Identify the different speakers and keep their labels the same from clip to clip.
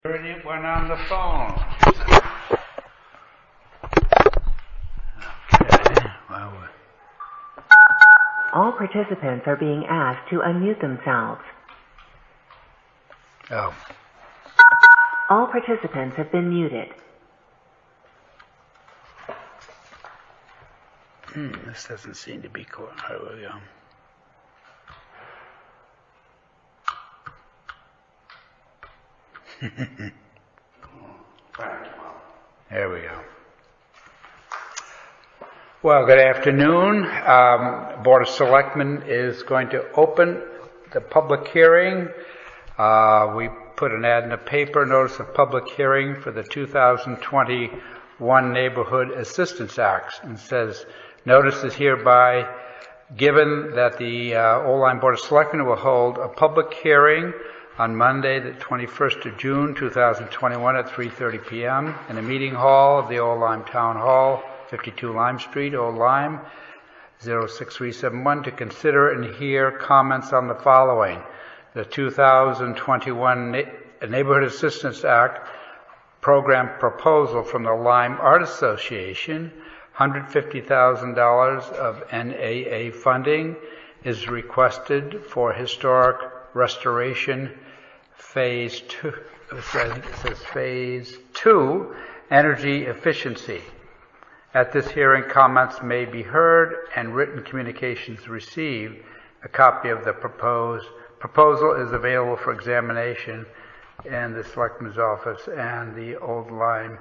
Speaker 1: Anyone on the phone? Okay. Well,
Speaker 2: all participants are being asked to unmute themselves.
Speaker 1: oh.
Speaker 2: All participants have been muted.
Speaker 1: This doesn't seem to be cool. Here we go. There we go. Well, good afternoon. Board of Selectmen is going to open the public hearing. We put an ad in the paper, notice of public hearing for the 2021 Neighborhood Assistance Act, and says, notice is hereby given that the Old Board of Selectmen will hold a public hearing on Monday, the 21st of June, 2021 at 3:30 p.m. in the meeting hall of the Old Lyme Town Hall, 52 Lime Street, Old Lyme, 06371, to consider and hear comments on the following. The 2021 Neighborhood Assistance Act program proposal from the Lyme Art Association, $150,000 of NAA funding is requested for historic restoration phase 2, it says phase 2, energy efficiency. At this hearing, comments may be heard and written communications received. A copy of the proposal is available for examination in the Selectman's office and the Old Lyme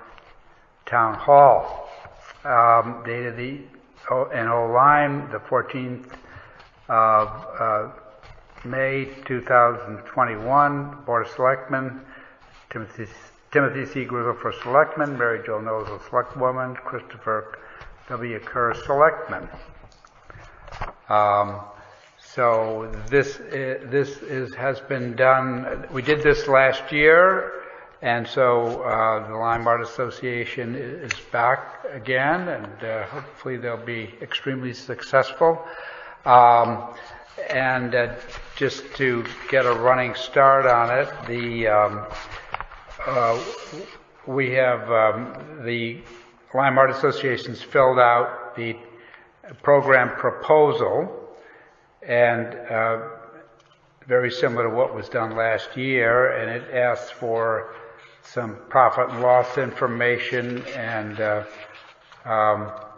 Speaker 1: Town Hall. Dated in Old Lyme, the 14th of May 2021, Board of Selectmen, Timothy C. Grizzle for Selectman, Mary Jo Nozel, Selectwoman, Christopher W. Kerr, Selectman. So this has been done. We did this last year, and so the Lyme Art Association is back again, and hopefully they'll be extremely successful. And just to get a running start on it, we have the Lyme Art Association's filled out the program proposal, and very similar to what was done last year, and it asks for some profit and loss information, and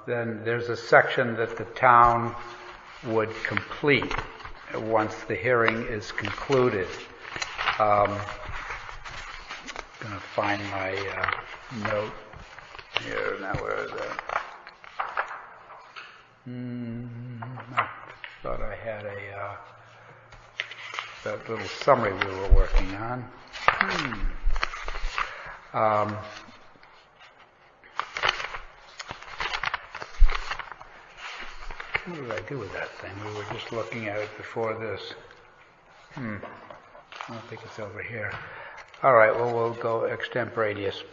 Speaker 1: then there's a section that the town would complete once the hearing is concluded. I'm going to find my note here. Now, where is that? I thought I had that little summary we were working on. What did I do with that thing? We were just looking at it before this. I don't think it's over here. All right, well, we'll go extemporaneous.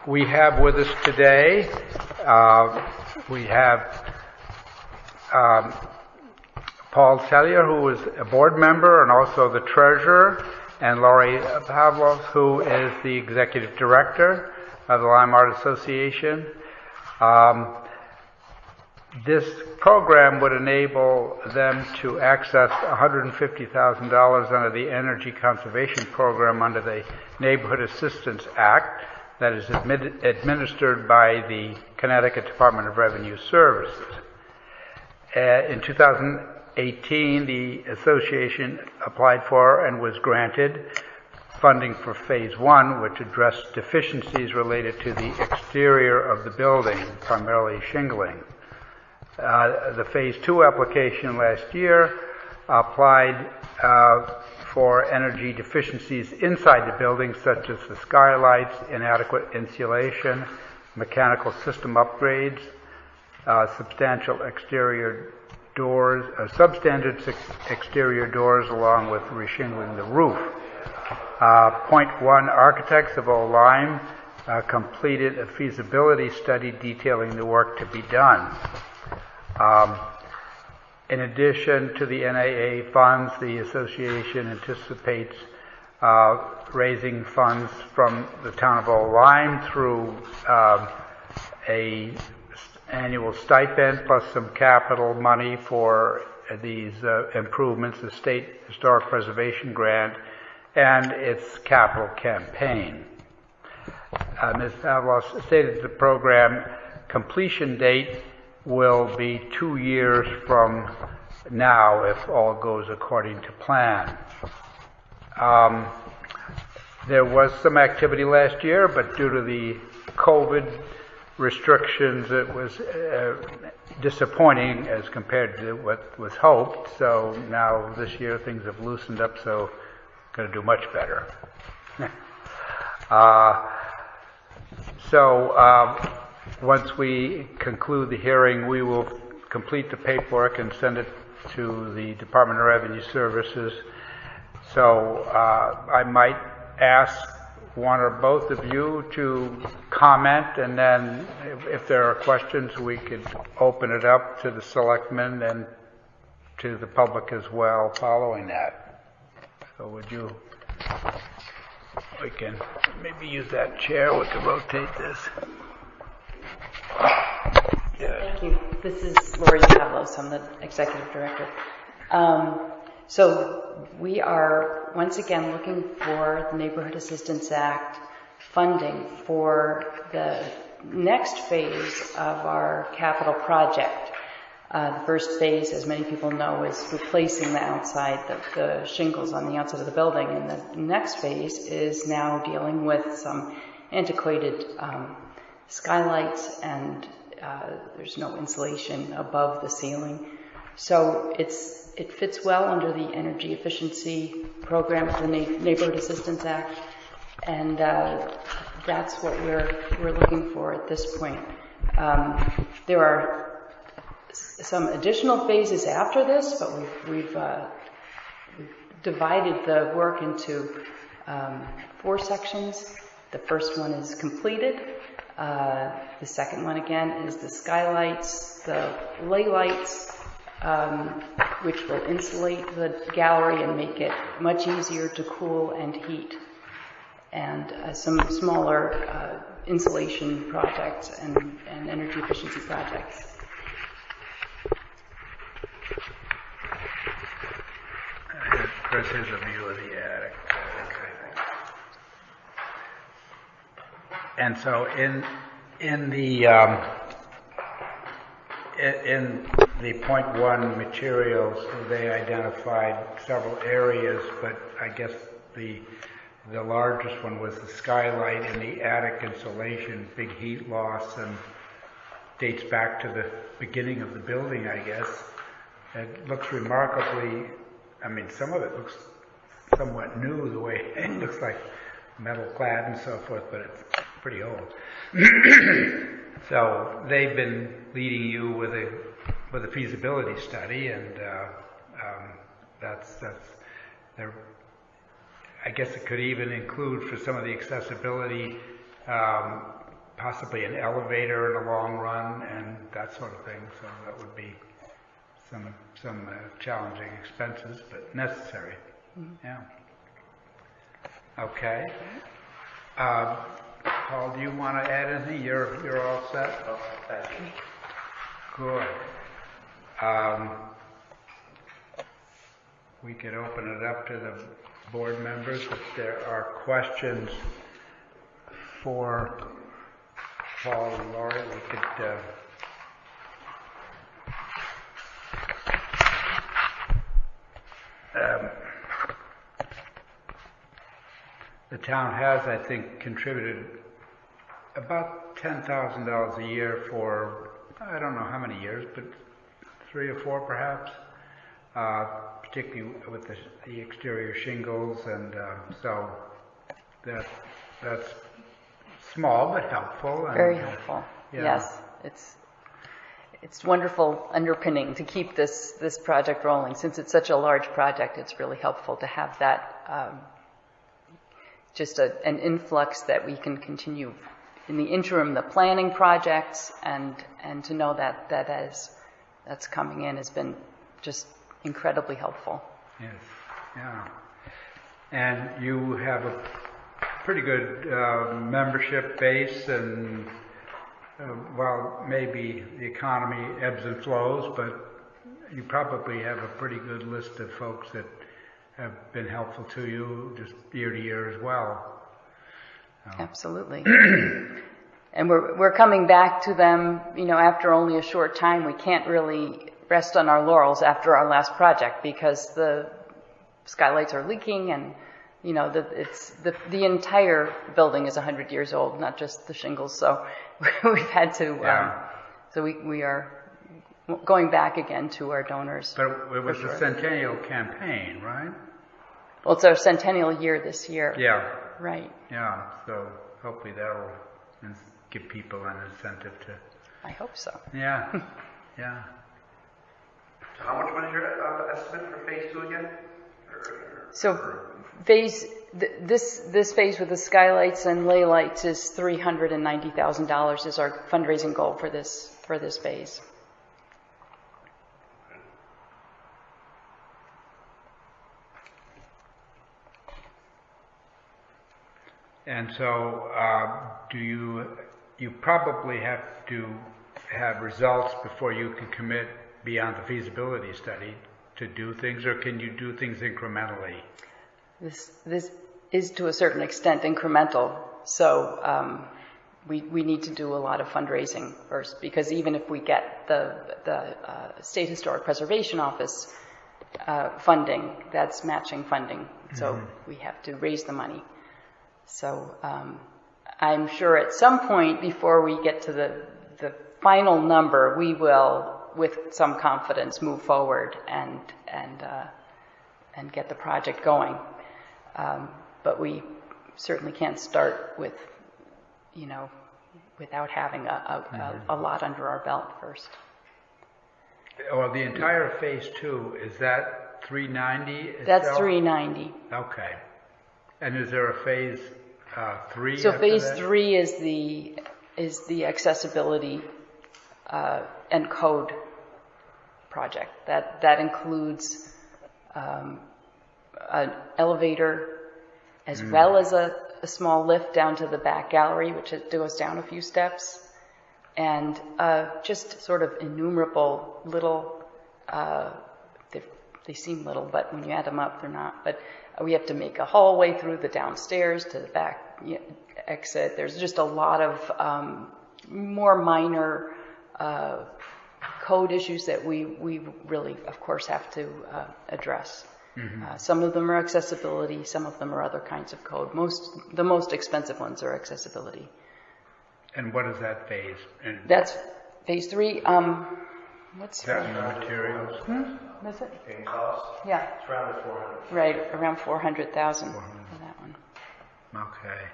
Speaker 1: We have with us today, we have Paul Tellier, who is a board member and also the treasurer, and Laurie Pavlos, who is the executive director of the Lyme Art Association. This program would enable them to access $150,000 under the Energy Conservation Program under the Neighborhood Assistance Act that is administered by the Connecticut Department of Revenue Services. In 2018, the association applied for and was granted funding for Phase 1, which addressed deficiencies related to the exterior of the building, primarily shingling. The Phase 2 application last year applied for energy deficiencies inside the building, such as the skylights, inadequate insulation, mechanical system upgrades, substandard exterior doors, along with reshingling the roof. Point 1, architects of Old Lyme completed a feasibility study detailing the work to be done. In addition to the NAA funds, the association anticipates raising funds from the town of Old Lyme through a annual stipend plus some capital money for these improvements, the State Historic Preservation Grant, and its capital campaign. Ms. Pavlos stated the program completion date will be 2 years from now if all goes according to plan. There was some activity last year, but due to the COVID restrictions, it was disappointing as compared to what was hoped. So now this year things have loosened up, so going to do much better. Once we conclude the hearing, we will complete the paperwork and send it to the Department of Revenue Services. So I might ask one or both of you to comment, and then if there are questions, we could open it up to the Selectmen and to the public as well following that. So we can maybe use that chair. We can rotate this.
Speaker 3: Thank you. This is Lori Pavlos. I'm the Executive Director. So we are once again looking for the Neighborhood Assistance Act funding for the next phase of our capital project. The first phase, as many people know, is replacing the outside, the shingles on the outside of the building, and the next phase is now dealing with some antiquated skylights, and there's no insulation above the ceiling. So it fits well under the energy efficiency program of the Neighborhood Assistance Act, and that's what we're looking for at this point. There are some additional phases after this, but we've divided the work into 4 sections. The first one is completed. The second one, again, is the skylights, the lay lights, which will insulate the gallery and make it much easier to cool and heat, and some smaller insulation projects and energy efficiency projects.
Speaker 1: Chris has a view of the attic, I think. And so in the point 1 materials, they identified several areas, but I guess the largest one was the skylight and the attic insulation, big heat loss, and dates back to the beginning of the building, I guess. It looks remarkably, I mean, some of it looks somewhat new, the way it looks like metal clad and so forth, but it's pretty old. So they've been leading you with a feasibility study, and that's I guess it could even include, for some of the accessibility, possibly an elevator in the long run and that sort of thing. So that would be some challenging expenses, but necessary. Mm-hmm. Yeah. Okay. Paul, do you want to add anything? You're all set? Oh, thank you. Good. We could open it up to the board members if there are questions for Paul and Laurie. We could the town has, I think, contributed about $10,000 a year for, I don't know how many years, but 3 or 4 perhaps, particularly with the exterior shingles, and so that's small but helpful. And,
Speaker 3: very helpful. Yeah. Yes, it's wonderful underpinning to keep this project rolling. Since it's such a large project, it's really helpful to have that just an influx that we can continue in the interim, the planning projects, and to know that that's coming in has been just incredibly helpful.
Speaker 1: Yes, yeah. And you have a pretty good membership base, and well, maybe the economy ebbs and flows, but you probably have a pretty good list of folks that have been helpful to you just year to year as well.
Speaker 3: Absolutely. And we're coming back to them, after only a short time. We can't really rest on our laurels after our last project because the skylights are leaking, and the entire building is 100 years old, not just the shingles. So we've had to. So we are going back again to our donors.
Speaker 1: But it was a centennial campaign, right?
Speaker 3: Well, it's our centennial year this year.
Speaker 1: Yeah.
Speaker 3: Right.
Speaker 1: Yeah. So hopefully that'll give people an incentive to.
Speaker 3: I hope so.
Speaker 1: Yeah. Yeah.
Speaker 4: So how much money is your estimate for phase 2 again?
Speaker 3: So this phase with the skylights and ley lights is $390,000 is our fundraising goal for this phase.
Speaker 1: And so, do you probably have to have results before you can commit beyond the feasibility study to do things, or can you do things incrementally?
Speaker 3: This is to a certain extent incremental, so we need to do a lot of fundraising first, because even if we get the State Historic Preservation Office funding, that's matching funding, so we have to raise the money. So I'm sure at some point before we get to the final number, we will, with some confidence, move forward and get the project going. But we certainly can't start with, without having a lot under our belt first.
Speaker 1: Well, the entire phase 2, is that 390 itself?
Speaker 3: That's 390.
Speaker 1: Okay. And is there a phase 3?
Speaker 3: So phase 3 is the accessibility and code project. That includes an elevator as well as a small lift down to the back gallery, which goes down a few steps, and just sort of innumerable little, they seem little, but when you add them up, they're not. But we have to make a hallway through the downstairs to the back exit. There's just a lot of more minor code issues that we really, of course, have to address. Some of them are accessibility, some of them are other kinds of code. The most expensive ones are accessibility.
Speaker 1: And what is that phase?
Speaker 3: That's phase 3. What's
Speaker 1: that in the materials?
Speaker 3: What's it?
Speaker 4: In cost?
Speaker 3: Yeah.
Speaker 4: It's around 400.
Speaker 3: Right, around 400,000 for that one.
Speaker 1: Okay.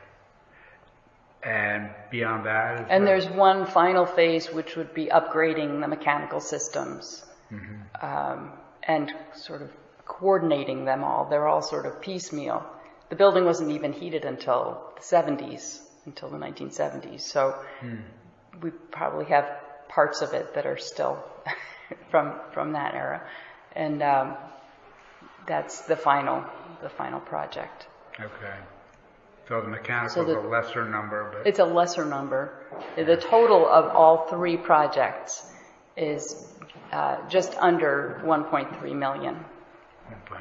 Speaker 1: And beyond that?
Speaker 3: And there's one final phase, which would be upgrading the mechanical systems and sort of coordinating them all. They're all sort of piecemeal. The building wasn't even heated until the 70s, until the 1970s. So we probably have parts of it that are still from that era. And that's the final project.
Speaker 1: Okay. So the mechanical is a lesser number, but
Speaker 3: it's a lesser number. The total of all 3 projects is just under 1.3 million.
Speaker 1: 1.3.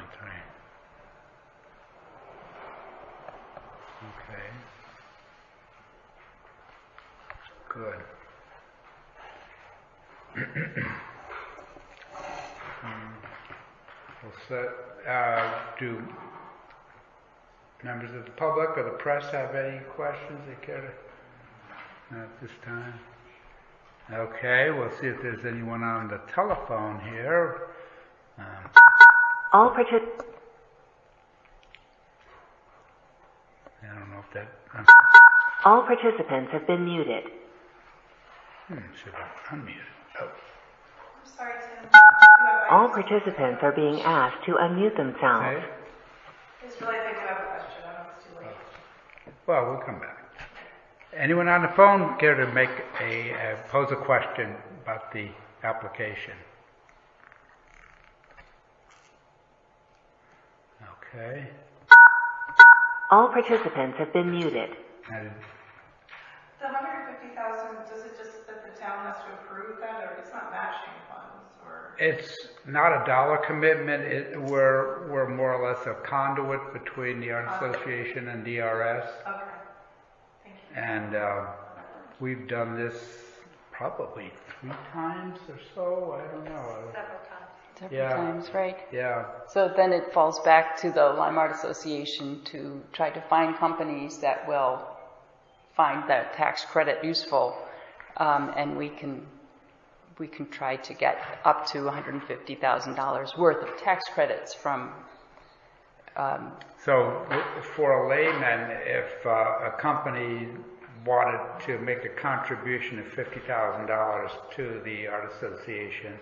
Speaker 1: Okay. Good. Do members of the public or the press have any questions they care to? Not at this time. Okay, we'll see if there's anyone on the telephone here.
Speaker 2: All participants.
Speaker 1: I don't know if that.
Speaker 2: All participants have been muted.
Speaker 1: Should have unmuted. Oh.
Speaker 5: I'm sorry, Tim.
Speaker 2: All participants are being asked to unmute themselves.
Speaker 1: Okay.
Speaker 5: It's really think you have a question. I don't know if it's too late.
Speaker 1: Well, we'll come back. Anyone on the phone care to make pose a question about the application? Okay.
Speaker 2: All participants have been muted.
Speaker 5: The 150,000, does it just that the town has to approve that, or it's not matching funds, or?
Speaker 1: It's not a dollar commitment. We're more or less a conduit between the Art Association and DRS.
Speaker 5: Okay, thank you.
Speaker 1: And we've done this probably 3 times or so. I don't know.
Speaker 3: Several times, right?
Speaker 1: Yeah.
Speaker 3: So then it falls back to the Lime Art Association to try to find companies that will find that tax credit useful, and we can try to get up to $150,000 worth of tax credits from.
Speaker 1: So for a layman, if a company wanted to make a contribution of $50,000 to the Art Association,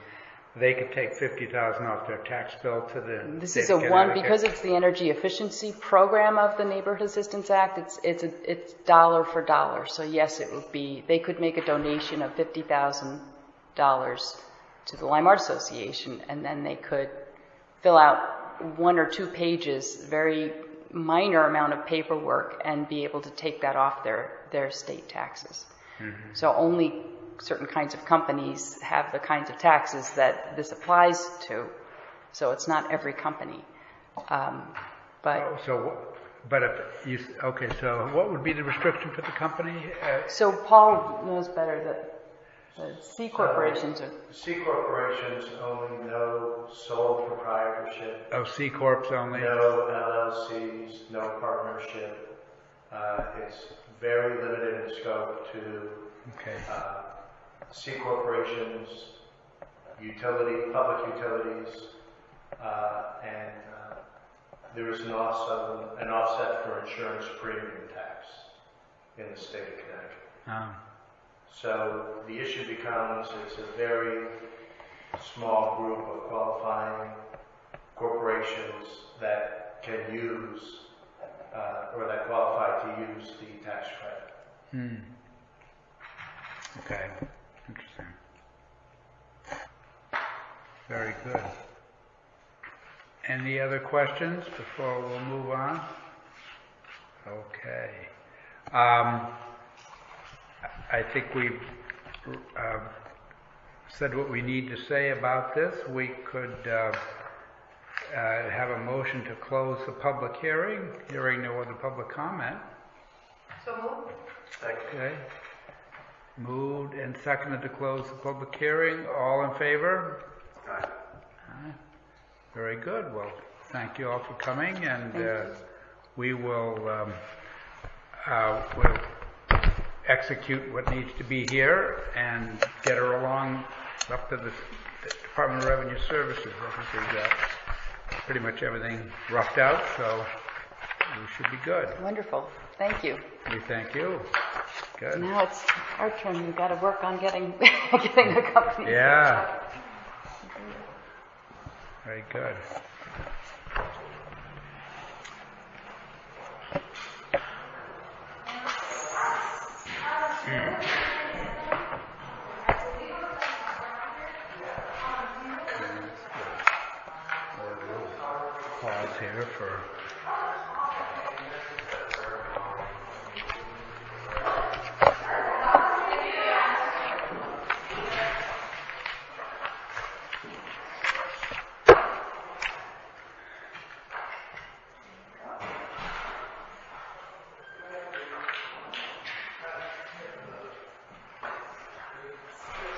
Speaker 1: they could take $50,000 off their tax bill to the.
Speaker 3: This is a one because it's the energy efficiency program of the Neighborhood Assistance Act. It's dollar for dollar. So yes, it would be. They could make a donation of $50,000 to the Lime Art Association, and then they could fill out 1 or 2 pages, very minor amount of paperwork, and be able to take that off their state taxes. Mm-hmm. So only certain kinds of companies have the kinds of taxes that this applies to. So it's not every company. But if you, okay, so what would be the restriction for the company? So Paul knows better that the C corporations are.
Speaker 6: C corporations only, no sole proprietorship.
Speaker 1: Oh, C corps only?
Speaker 6: No LLCs, no partnership. It's very limited in scope to C corporations, public utilities, and there is an offset for insurance premium tax in the state of Connecticut.
Speaker 1: Oh.
Speaker 6: So the issue becomes it's a very small group of qualifying corporations that can use or that qualify to use the tax credit.
Speaker 1: Okay, interesting. Very good. Any other questions before we'll move on? Okay. I think we've said what we need to say about this. We could have a motion to close the public hearing. Hearing no other public comment.
Speaker 5: So moved.
Speaker 1: Okay. Moved and seconded to close the public hearing. All in favor?
Speaker 4: Aye.
Speaker 1: Aye. Very good. Well, thank you all for coming, and we will we'll execute what needs to be here and get her along up to the Department of Revenue Services. I think we've got pretty much everything roughed out, so we should be good.
Speaker 3: Wonderful. Thank you.
Speaker 1: We thank you. Good.
Speaker 3: Now it's our turn. We've got to work on getting the company.
Speaker 1: Yeah. Very good. Pause here for.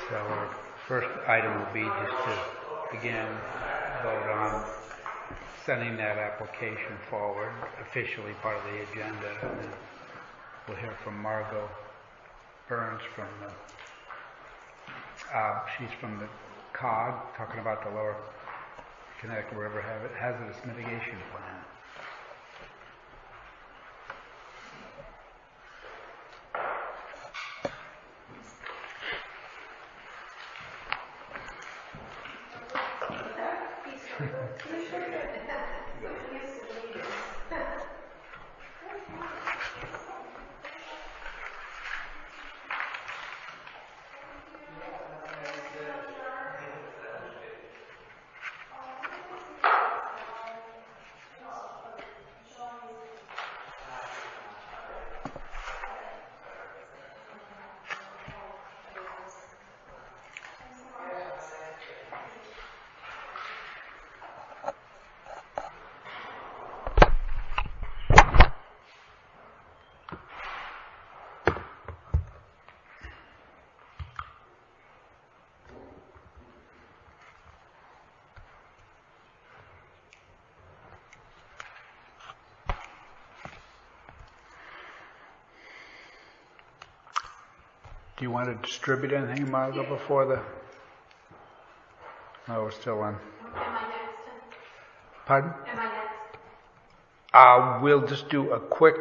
Speaker 1: So our first item will be just to, again, vote on sending that application forward, officially part of the agenda, and then we'll hear from Margot Burns from she's from the COG, talking about the Lower Connecticut River Hazardous Mitigation Plan. Do you want to distribute anything, Margo, before the... Oh, we're still on.
Speaker 7: Am I next?
Speaker 5: Pardon?
Speaker 7: Am I next?
Speaker 1: We'll just do a quick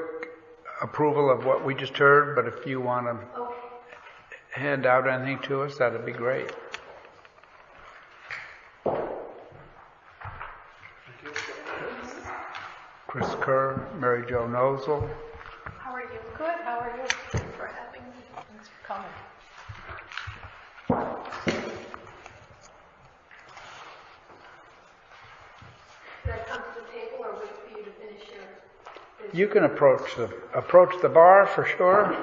Speaker 1: approval of what we just heard, but if you want to
Speaker 7: Okay.
Speaker 1: hand out anything to us, that'd be great. Chris Kerr, Mary Jo Nozel.
Speaker 7: How are you? Good. How are you? Thanks for having me. Thanks for coming. Should I come to the table or wait for you to finish your business?
Speaker 1: You can approach the bar for sure.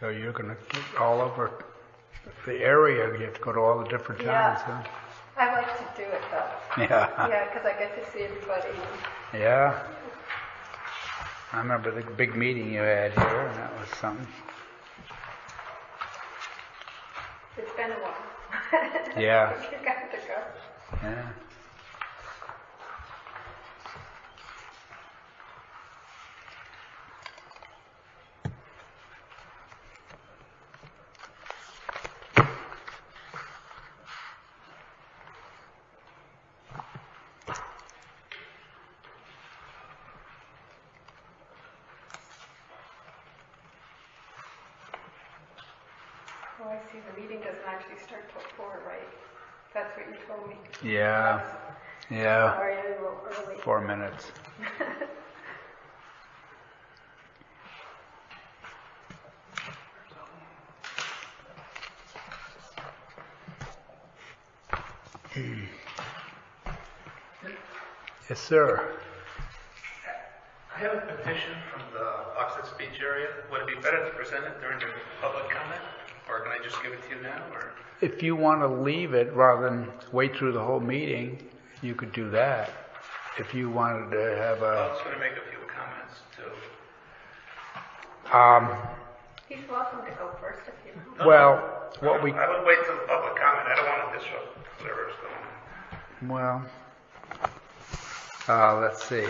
Speaker 1: So you're going to get all over the area. You have to go to all the different towns, huh?
Speaker 7: I like to do it though.
Speaker 1: Yeah.
Speaker 7: Yeah, because I get to see everybody.
Speaker 1: Yeah. I remember the big meeting you had here, and that was something.
Speaker 7: It's been a while.
Speaker 1: Yeah.
Speaker 7: You got to go.
Speaker 1: Yeah.
Speaker 7: Oh, I see. The meeting doesn't actually start till 4, right? That's what you told me.
Speaker 1: Yeah. Yeah.
Speaker 7: Sorry, a little early.
Speaker 1: 4 minutes. Yes, sir.
Speaker 8: I have a petition from the Oxford Beach area. Would it be better to present it during the public comment? Or can I just give it to you now? Or
Speaker 1: If you want to leave it rather than wait through the whole meeting, you could do that. If you wanted to have
Speaker 8: I
Speaker 1: a...
Speaker 8: was going to make a few comments too.
Speaker 7: He's welcome to go first if you want.
Speaker 1: Well, what we...
Speaker 8: I would wait till the public comment. I don't want to disrupt whatever's going on.
Speaker 1: Well, let's see.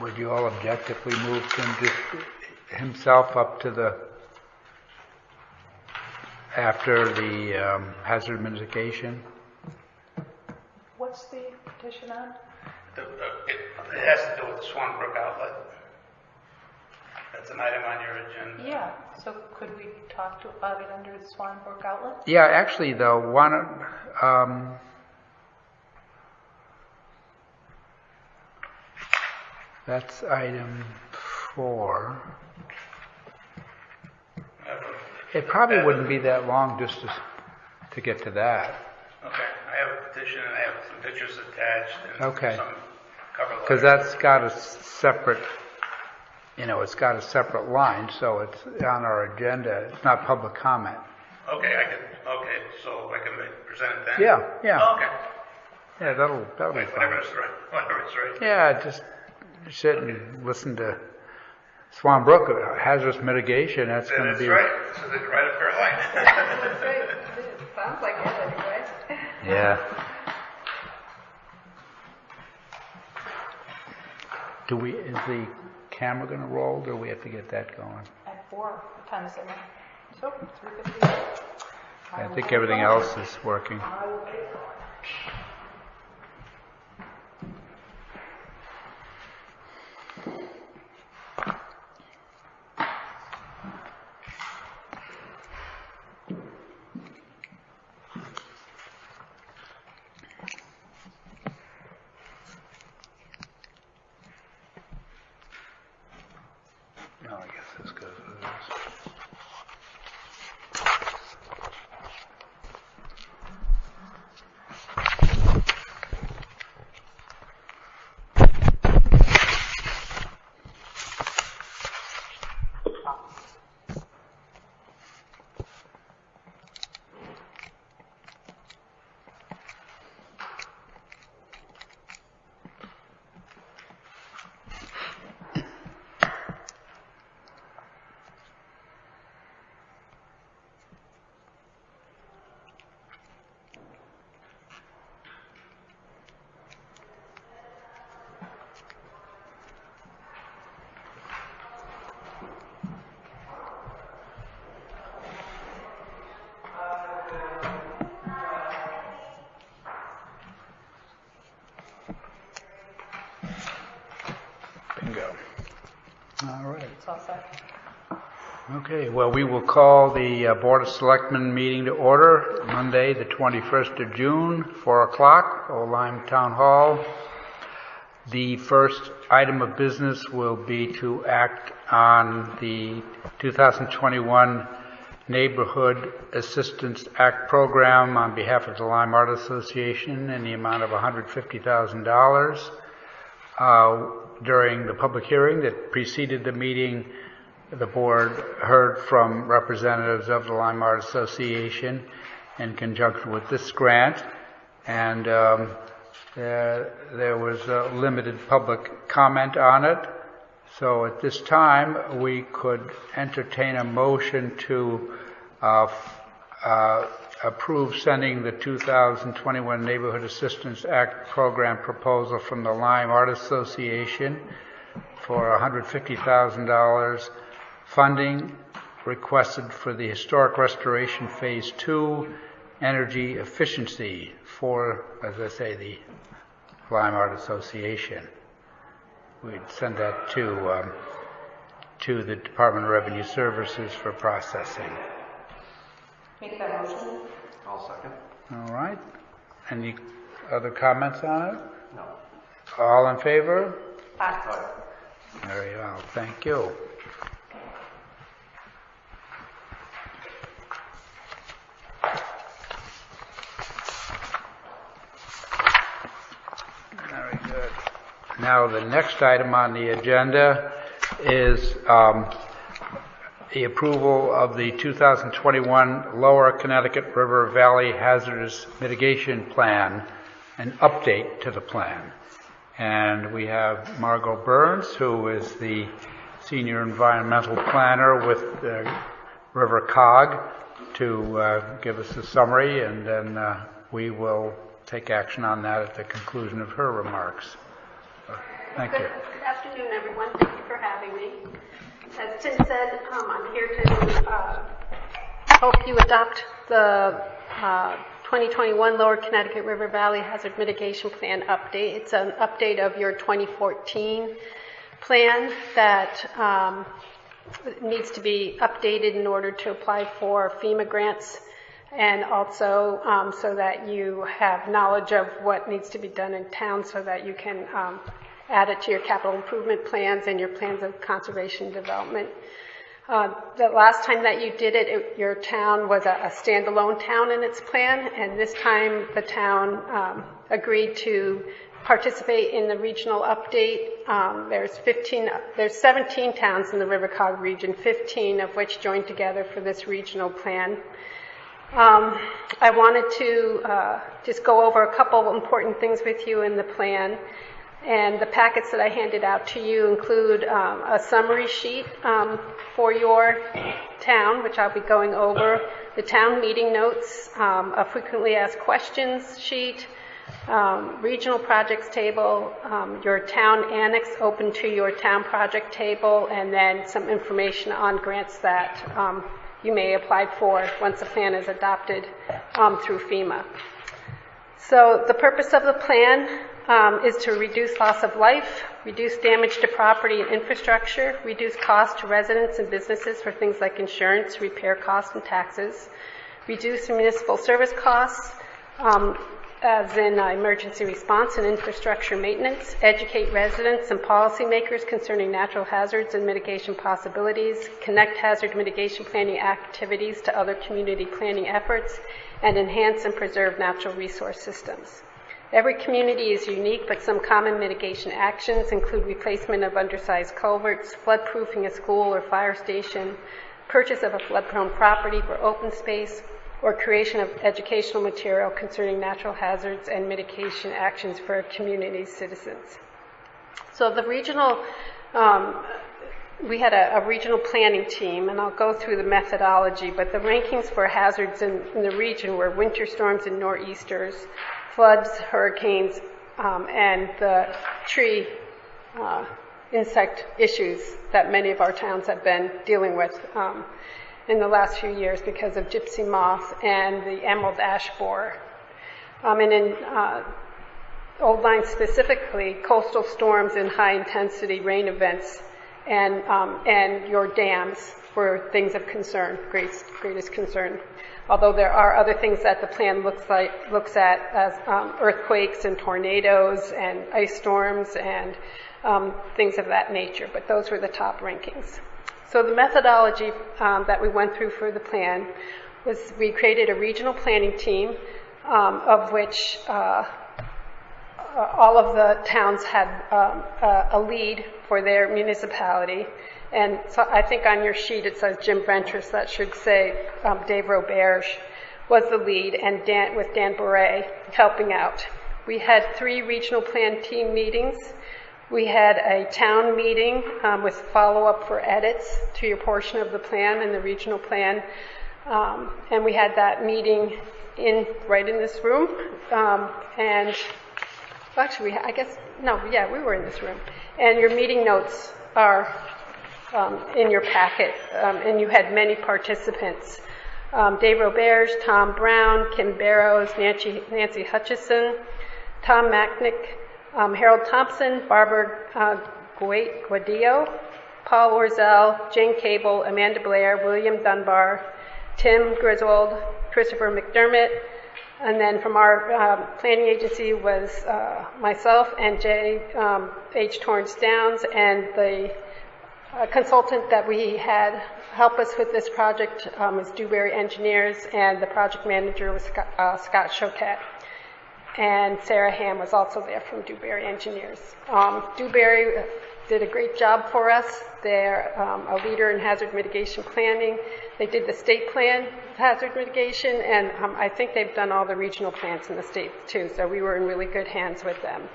Speaker 1: Would you all object if we moved himself up to the... after the hazard mitigation?
Speaker 7: What's the petition on?
Speaker 8: It has to do with the Swan Brook outlet. That's an item on your agenda.
Speaker 7: Yeah, so could we talk about it under the Swan Brook outlet?
Speaker 1: Yeah, actually, though, that's item 4. It probably wouldn't be that long just to get to that.
Speaker 8: Okay, I have a petition and I have some pictures attached and
Speaker 1: Okay.
Speaker 8: some cover letters.
Speaker 1: Because that's got a separate, it's got a separate line, so it's on our agenda. It's not public comment.
Speaker 8: Okay, so I can present it then?
Speaker 1: Yeah.
Speaker 8: Oh, okay.
Speaker 1: Yeah, that'll be
Speaker 8: Whatever
Speaker 1: fine.
Speaker 8: it's right.
Speaker 1: Yeah, just sit and listen to Swan Brook, hazardous mitigation. That's going to
Speaker 8: That's
Speaker 1: be...
Speaker 8: right. This is right up your line.
Speaker 7: That's right. It sounds like it anyway.
Speaker 1: Yeah. Is the camera going to roll, or do we have to get that going?
Speaker 7: At 4, what time is it now? So, 3:50.
Speaker 1: I think everything else is working. No, I guess this goes with this. Bingo. All right.
Speaker 7: It's all set.
Speaker 1: Okay, well, we will call the Board of Selectmen meeting to order Monday, the 21st of June, 4 o'clock, Old Lyme Town Hall. The first item of business will be to act on the 2021 Neighborhood Assistance Act program on behalf of the Lyme Art Association in the amount of $150,000. During the public hearing that preceded the meeting, the board heard from representatives of the Lyme Art Association in conjunction with this grant, and there was a limited public comment on it. So at this time, we could entertain a motion to approve sending the 2021 Neighborhood Assistance Act program proposal from the Lyme Art Association for $150,000 funding requested for the Historic Restoration Phase 2 energy efficiency for, as I say, the Lyme Art Association. We'd send that to the Department of Revenue Services for processing.
Speaker 7: Make that motion.
Speaker 4: I'll second.
Speaker 1: All right. Any other comments on it?
Speaker 4: No.
Speaker 1: All in favor?
Speaker 7: Aye.
Speaker 1: Very well. Thank you. Very good. Now, the next item on the agenda is the approval of the 2021 Lower Connecticut River Valley Hazardous Mitigation Plan, an update to the plan. And we have Margot Burns, who is the Senior Environmental Planner with the River COG, to give us a summary, and then we will take action on that at the conclusion of her remarks. Thank you.
Speaker 9: Good afternoon, everyone. Thank you for having me. As Tim said, I'm here to help you adopt the 2021 Lower Connecticut River Valley Hazard Mitigation Plan update. It's an update of your 2014 plan that needs to be updated in order to apply for FEMA grants, and also so that you have knowledge of what needs to be done in town so that you can add it to your capital improvement plans and your plans of conservation development. The last time that you did it, your town was a standalone town in its plan, and this time the town agreed to participate in the regional update. There's 17 towns in the River Cog region, 15 of which joined together for this regional plan. I wanted to just go over a couple important things with you in the plan. And the packets that I handed out to you include a summary sheet for your town, which I'll be going over, the town meeting notes, a frequently asked questions sheet, regional projects table, your town annex open to your town project table, and then some information on grants that you may apply for once the plan is adopted through FEMA. So the purpose of the plan is to reduce loss of life, reduce damage to property and infrastructure, reduce costs to residents and businesses for things like insurance, repair costs, and taxes, reduce municipal service costs, as in emergency response and infrastructure maintenance, educate residents and policymakers concerning natural hazards and mitigation possibilities, connect hazard mitigation planning activities to other community planning efforts, and enhance and preserve natural resource systems. Every community is unique, but some common mitigation actions include replacement of undersized culverts, floodproofing a school or fire station, purchase of a flood-prone property for open space, or creation of educational material concerning natural hazards and mitigation actions for a community's citizens. So the regional, we had a regional planning team, and I'll go through the methodology, but the rankings for hazards in the region were winter storms and nor'easters, floods, hurricanes, and the tree insect issues that many of our towns have been dealing with in the last few years because of gypsy moth and the emerald ash borer. And in Old Line specifically, coastal storms and high-intensity rain events and your dams were things of concern, greatest concern. Although there are other things that the plan looks at as earthquakes and tornadoes and ice storms and things of that nature, but those were the top rankings. So the methodology that we went through for the plan was we created a regional planning team of which all of the towns had a lead for their municipality. And so I think on your sheet it says Jim Ventris. That should say Dave Roberge was the lead, and with Dan Bourret helping out. We had 3 regional plan team meetings. We had a town meeting with follow-up for edits to your portion of the plan and the regional plan. And we had that meeting right in this room. And actually, we were in this room. And your meeting notes are in your packet, and you had many participants. Dave Roberge, Tom Brown, Kim Barrows, Nancy Hutchison, Tom Macknick, Harold Thompson, Barbara Guadillo, Paul Orzel, Jane Cable, Amanda Blair, William Dunbar, Tim Griswold, Christopher McDermott, and then from our planning agency was myself and Jay H. Torrance Downs, and the consultant that we had help us with this project was Dewberry Engineers, and the project manager was Scott Choquette. And Sarah Ham was also there from Dewberry Engineers. Dewberry did a great job for us. They're a leader in hazard mitigation planning. They did the state plan hazard mitigation, and I think they've done all the regional plans in the state too, so we were in really good hands with them.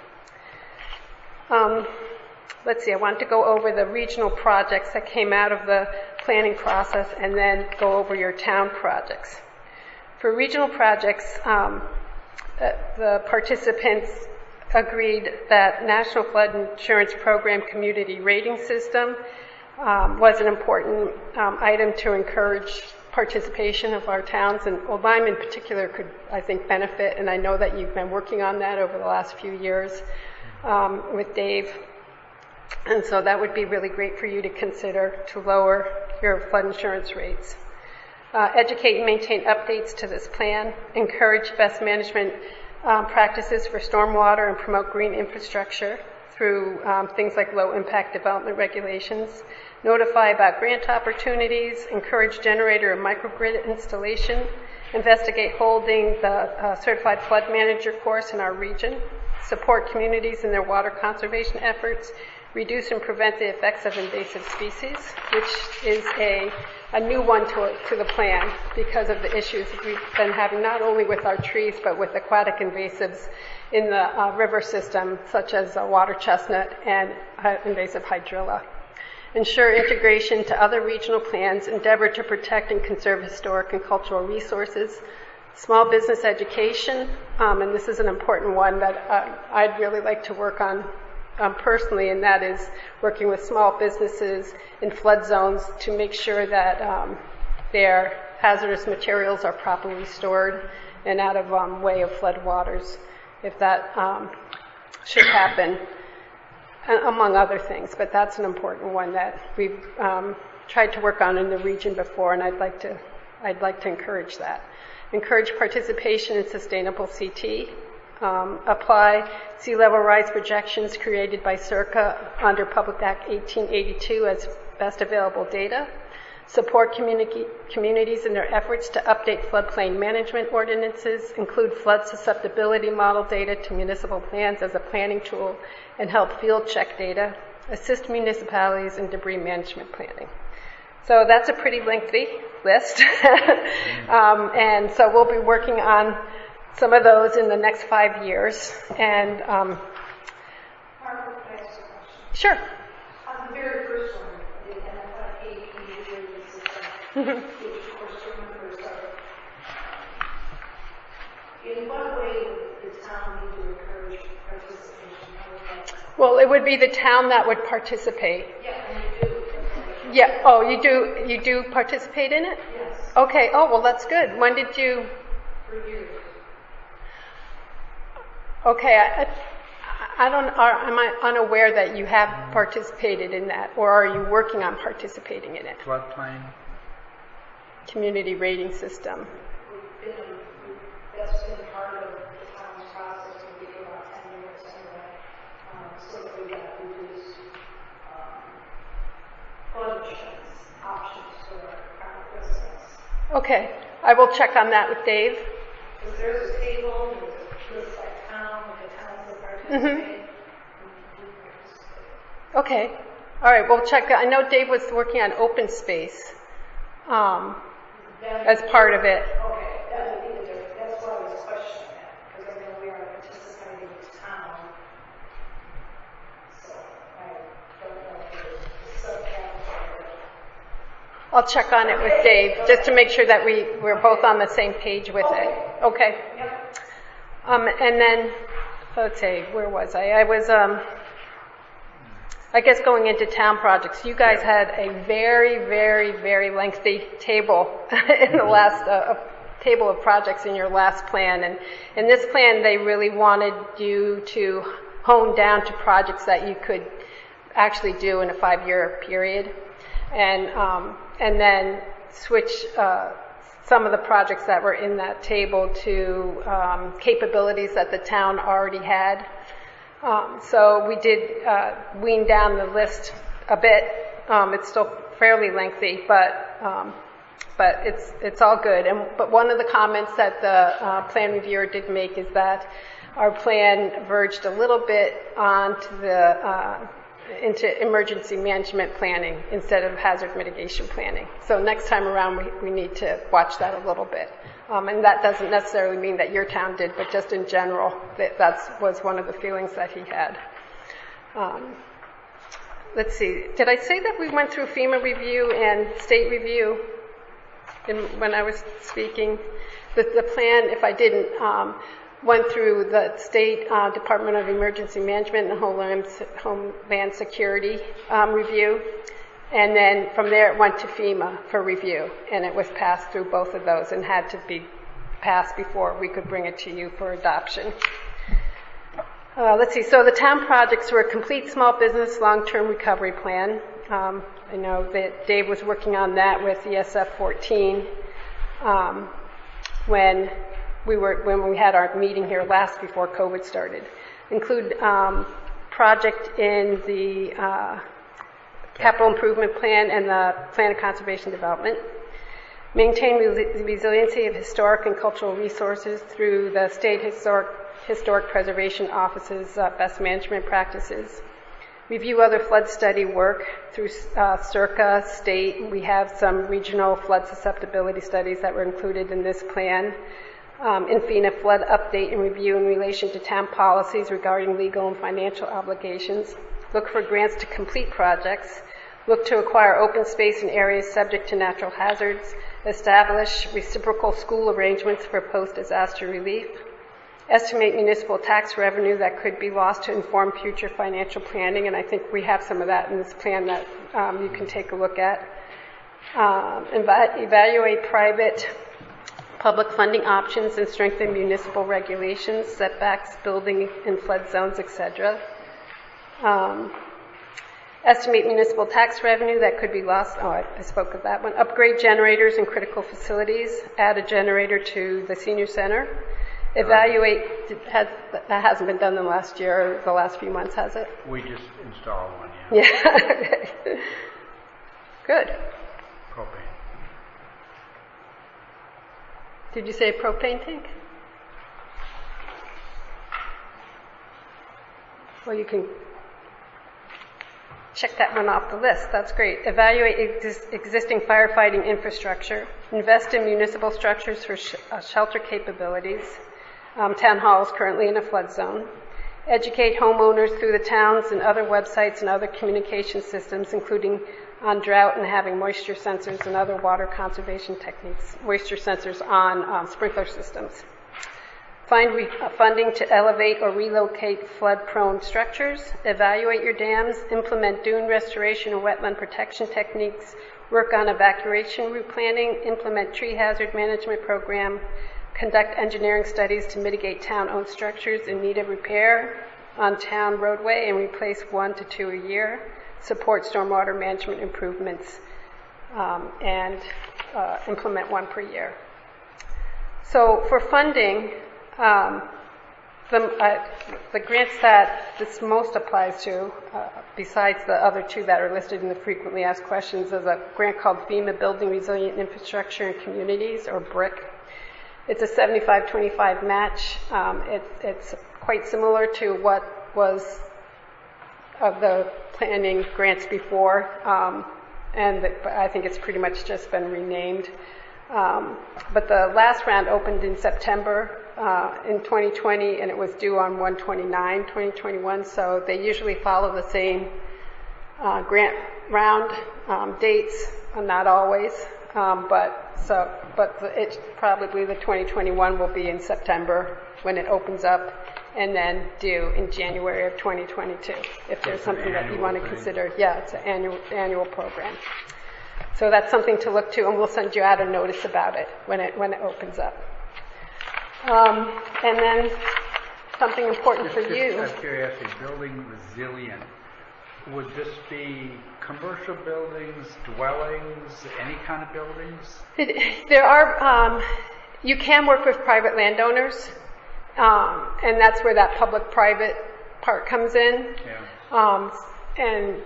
Speaker 9: Let's see, I wanted to go over the regional projects that came out of the planning process and then go over your town projects. For regional projects, the participants agreed that National Flood Insurance Program Community Rating System was an important item to encourage participation of our towns, and Old Lyme in particular could, I think, benefit, and I know that you've been working on that over the last few years with Dave, and so that would be really great for you to consider to lower your flood insurance rates. Educate and maintain updates to this plan, encourage best management practices for stormwater, and promote green infrastructure through things like low impact development regulations, notify about grant opportunities, encourage generator and microgrid installation, investigate holding the Certified Flood Manager course in our region, support communities in their water conservation efforts, reduce and prevent the effects of invasive species, which is a new one to the plan because of the issues we've been having not only with our trees but with aquatic invasives in the river system, such as water chestnut and invasive hydrilla. Ensure integration to other regional plans, endeavor to protect and conserve historic and cultural resources, Small business education, and this is an important one that I'd really like to work on personally, and that is working with small businesses in flood zones to make sure that their hazardous materials are properly stored and out of way of flood waters, if that should happen, among other things. But that's an important one that we've tried to work on in the region before, and I'd like to encourage that. Encourage participation in sustainable CT. Apply sea level rise projections created by CERCA under Public Act 1882 as best available data. Support communities in their efforts to update floodplain management ordinances, include flood susceptibility model data to municipal plans as a planning tool, and help field check data. Assist municipalities in debris management planning. So that's a pretty lengthy list. And so we'll be working on some of those in the next 5 years. And
Speaker 10: Margaret, can I ask a question?
Speaker 9: Sure.
Speaker 10: On the very first one, the NFIP rating system, which of course remembers in what way would the town need to encourage participation?
Speaker 9: Well, it would be the town that would participate.
Speaker 10: Yeah, and you do.
Speaker 9: Yeah. Oh, you do participate in it?
Speaker 10: Yes.
Speaker 9: Okay. Oh, well, that's good. When did you?
Speaker 10: For years.
Speaker 9: Okay. Am I unaware that you have participated in that, or are you working on participating in it?
Speaker 1: Floodplain.
Speaker 9: Community rating system.
Speaker 10: That's been part of the town's process for about 10 years anyway, so that we got reduced flood insurance options for our residents.
Speaker 9: Okay. I will check on that with Dave.
Speaker 10: Because there's a table, there's a list by town, the towns that participate.
Speaker 9: Okay. All right. We'll check. I know Dave was working on open space as part of it.
Speaker 10: Okay. That would be the difference. That's why I was questioning that, because I know we are participating in town. So I don't know if there's a subcategory.
Speaker 9: I'll check on it with Dave just to make sure that we're both on the same page with it. Okay.
Speaker 10: Yep.
Speaker 9: And then, let's see, where was I? I was, I guess going into town projects. You guys had a very, very, very lengthy table in the last table of projects in your last plan. And in this plan, they really wanted you to hone down to projects that you could actually do in a 5-year period. And then switch some of the projects that were in that table to capabilities that the town already had. So we did wean down the list a bit. It's still fairly lengthy, but it's all good. But one of the comments that the plan reviewer did make is that our plan verged a little bit onto into emergency management planning instead of hazard mitigation planning. So next time around, we need to watch that a little bit. And that doesn't necessarily mean that your town did, but just in general, that was one of the feelings that he had. Let's see. Did I say that we went through FEMA review and state review when I was speaking? The plan, if I didn't, went through the State Department of Emergency Management and Homeland Security review. And then from there it went to FEMA for review. And it was passed through both of those and had to be passed before we could bring it to you for adoption. Let's see. So the town projects were a complete small business long-term recovery plan. I know that Dave was working on that with ESF 14 when we had our meeting here last before COVID started. Include project in the capital improvement plan and the plan of conservation development. Maintain resiliency of historic and cultural resources through the state historic preservation office's best management practices. Review other flood study work through CERCA, state. We have some regional flood susceptibility studies that were included in this plan. FEMA flood update and review in relation to town policies regarding legal and financial obligations. Look for grants to complete projects. Look to acquire open space in areas subject to natural hazards. Establish reciprocal school arrangements for post-disaster relief. Estimate municipal tax revenue that could be lost to inform future financial planning, and I think we have some of that in this plan that you can take a look at. Evaluate private public funding options and strengthen municipal regulations, setbacks, building and flood zones, etc. Estimate municipal tax revenue that could be lost. Oh, I spoke of that one. Upgrade generators in critical facilities. Add a generator to the senior center. Evaluate. That hasn't been done in the last year or the last few months, has it?
Speaker 1: We just installed one, yeah.
Speaker 9: Yeah. Good.
Speaker 1: Propane.
Speaker 9: Did you say propane tank? Well, you can check that one off the list. That's great. Evaluate existing firefighting infrastructure. Invest in municipal structures for shelter capabilities. Town hall is currently in a flood zone. Educate homeowners through the towns and other websites and other communication systems, including on drought and having moisture sensors and other water conservation techniques, moisture sensors on sprinkler systems. Find funding to elevate or relocate flood-prone structures. Evaluate your dams. Implement dune restoration and wetland protection techniques. Work on evacuation route planning. Implement tree hazard management program. Conduct engineering studies to mitigate town-owned structures in need of repair on town roadway and replace 1 to 2 a year. Support stormwater management improvements and implement 1 per year. So for funding, the grants that this most applies to, besides the other 2 that are listed in the frequently asked questions, is a grant called FEMA Building Resilient Infrastructure in Communities, or BRIC. It's a 75-25 match. It's quite similar to what was of the planning grants before, and I think it's pretty much just been renamed. But the last round opened in September in 2020, and it was due on 1/29/2021. So they usually follow the same grant round dates, not always, but it's probably the 2021 will be in September when it opens up, and then due in January of 2022. If there's something that you want to consider, yeah, it's an annual program. So that's something to look to, and we'll send you out a notice about it when it opens up. And then something important for you.
Speaker 1: Just out of curiosity, building resilient. Would this be commercial buildings, dwellings, any kind of buildings?
Speaker 9: There are. You can work with private landowners, and that's where that public-private part comes in.
Speaker 1: Yeah.
Speaker 9: And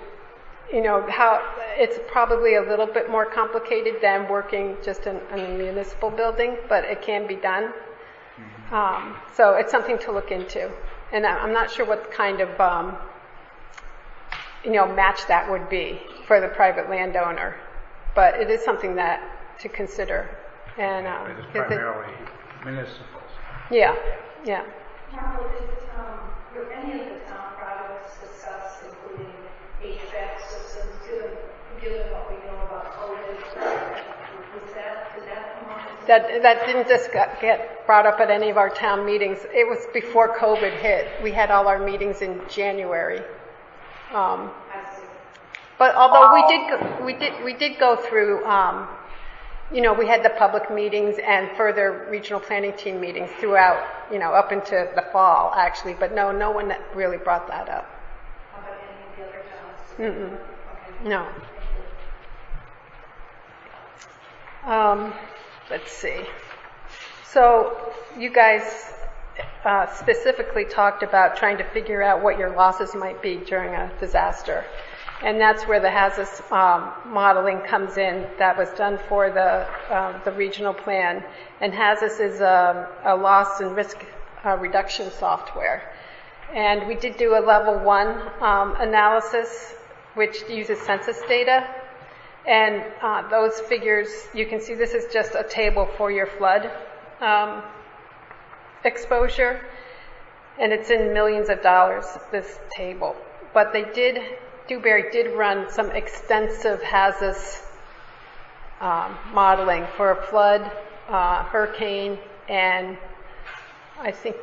Speaker 9: you know how it's probably a little bit more complicated than working just in a municipal building, but it can be done. Mm-hmm. So it's something to look into, and I'm not sure what kind of match that would be for the private landowner, but it is something that to consider. And
Speaker 1: it is primarily municipals.
Speaker 9: Yeah.
Speaker 10: Marlo, did any of the town projects discuss including HVAC systems, given what we know about COVID? Did that come on?
Speaker 9: That didn't just get brought up at any of our town meetings. It was before COVID hit. We had all our meetings in January. But although we did go through, we had the public meetings and further regional planning team meetings throughout, up into the fall actually. But no one really brought that up.
Speaker 10: How about any of the other towns?
Speaker 9: No. Let's see. So you guys specifically talked about trying to figure out what your losses might be during a disaster. And that's where the Hazardous modeling comes in that was done for the regional plan. And Hazardous is a loss and risk reduction software. And we did do a level 1 analysis, which uses census data. And those figures, you can see this is just a table for your flood exposure. And it's in millions of dollars, this table. But they did Dewberry did run some extensive Hazardous modeling for a flood, hurricane, and I think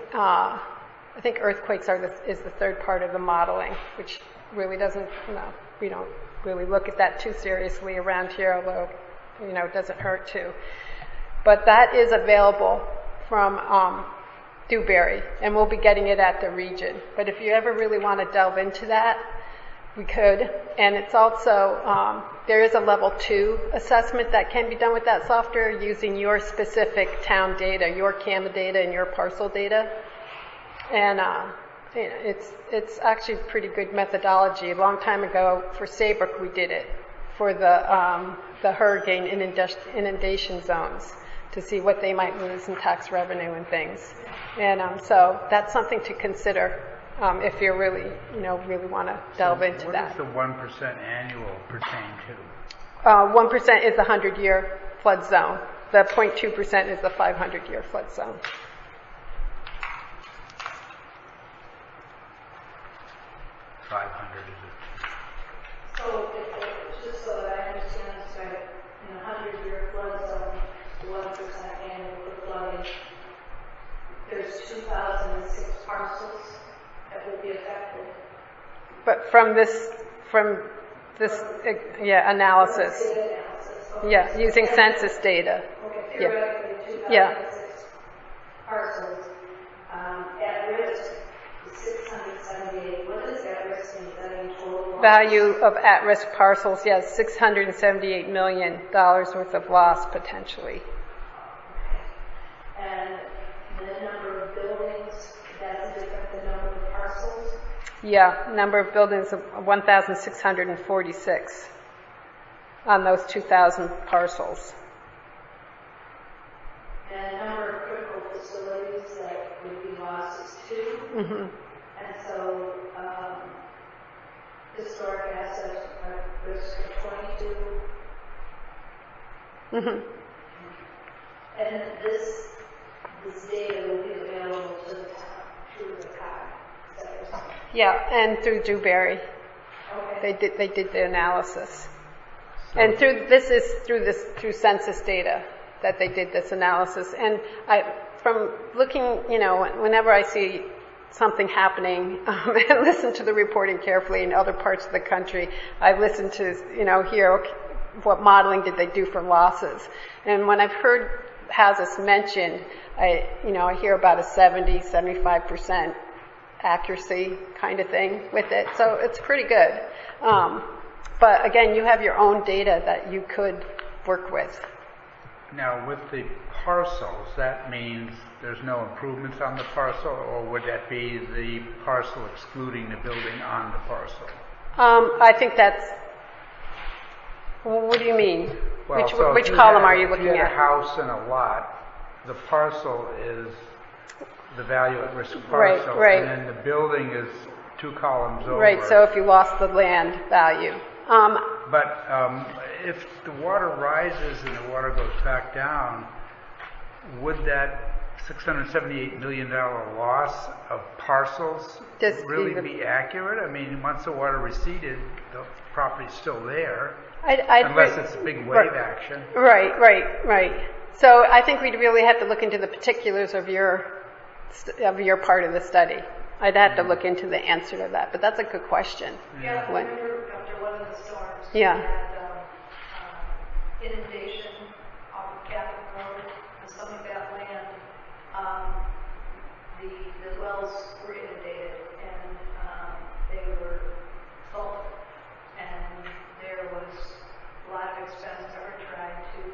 Speaker 9: earthquakes is the third part of the modeling, which really doesn't, we don't really look at that too seriously around here, although, it doesn't hurt to. But that is available from Dewberry, and we'll be getting it at the region. But if you ever really want to delve into that, we could. And it's also, there is a level 2 assessment that can be done with that software using your specific town data, your CAMA data and your parcel data. And it's actually pretty good methodology. A long time ago for Saybrook we did it for the hurricane inundation zones to see what they might lose in tax revenue and things. And so that's something to consider if you really want to delve into that.
Speaker 1: What does the 1% annual pertain to?
Speaker 9: 1% is the 100-year flood zone. The 0.2% is the 500-year flood zone.
Speaker 10: So, just so that I understand this right, in a 100-year flood zone, 1% annual for flooding, there's 2,006 parcels that will be affected.
Speaker 9: But from this analysis.
Speaker 10: Okay.
Speaker 9: Yeah, using census data.
Speaker 10: Okay, theoretically, 2,006 parcels. At risk, 678. What does at risk mean? Is that in total loss?
Speaker 9: Value of at-risk parcels, yes, $678 million worth of loss potentially.
Speaker 10: And the number of buildings, that's different than the number of parcels?
Speaker 9: Yeah, number of buildings of 1,646 on those 2,000 parcels.
Speaker 10: And the number of critical facilities that would be lost is 2.
Speaker 9: Mm-hmm.
Speaker 10: And so historic assets are at risk of 22.
Speaker 9: Mm-hmm.
Speaker 10: And this data will be available to the town through the COG. Is that what you're saying?
Speaker 9: Yeah, and through Dewberry.
Speaker 10: Okay.
Speaker 9: They did the analysis. And through census data that they did this analysis. And from looking, whenever I see something happening, and listen to the reporting carefully in other parts of the country, I listen to, hear what modeling did they do for losses. And when I've heard Hazardous mentioned, I hear about a 75% accuracy kind of thing with it. So it's pretty good. But again, you have your own data that you could work with.
Speaker 1: Now, with the parcels, that means there's no improvements on the parcel, or would that be the parcel excluding the building on the parcel?
Speaker 9: I think that's. What do you mean?
Speaker 1: Well,
Speaker 9: which column are you looking
Speaker 1: at? If you had
Speaker 9: at?
Speaker 1: a house and a lot, the parcel is the value at risk parcel,
Speaker 9: right.
Speaker 1: and then the building is 2 columns over.
Speaker 9: Right. So if you lost the land value.
Speaker 1: But if the water rises and the water goes back down, would that $678 million loss of parcels really be accurate? I mean, once the water receded, the property's still there, unless it's a big wave action.
Speaker 9: Right. So I think we'd really have to look into the particulars of your part of the study. I'd have to look into the answer to that, but that's a good question.
Speaker 10: Yeah, I remember after one of the storms,
Speaker 9: yeah.
Speaker 10: we had inundation off of Capitol Road and some of that land. The wells were inundated and they were full, and there was a lot of expense ever tried to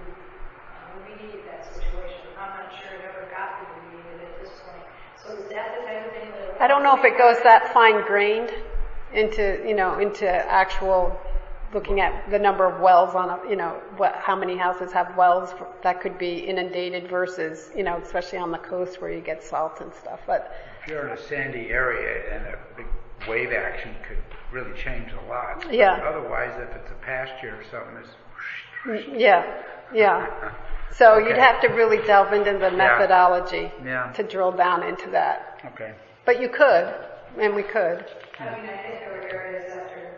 Speaker 10: remediate that situation. I'm not sure it ever got remediated at this point. So is that the type of thing that?
Speaker 9: I don't know if it goes that fine-grained into actual looking at the number of wells on how many houses have wells that could be inundated versus, especially on the coast where you get salt and stuff. But
Speaker 1: if you're in a sandy area and a big wave action could really change a lot.
Speaker 9: Yeah.
Speaker 1: But otherwise, if it's a pasture or something, it's
Speaker 9: Yeah. So
Speaker 1: okay.
Speaker 9: You'd have to really delve into the methodology
Speaker 1: Yeah.
Speaker 9: to drill down into that.
Speaker 1: Okay.
Speaker 9: But you could, and we could.
Speaker 10: I mean, I think there were areas after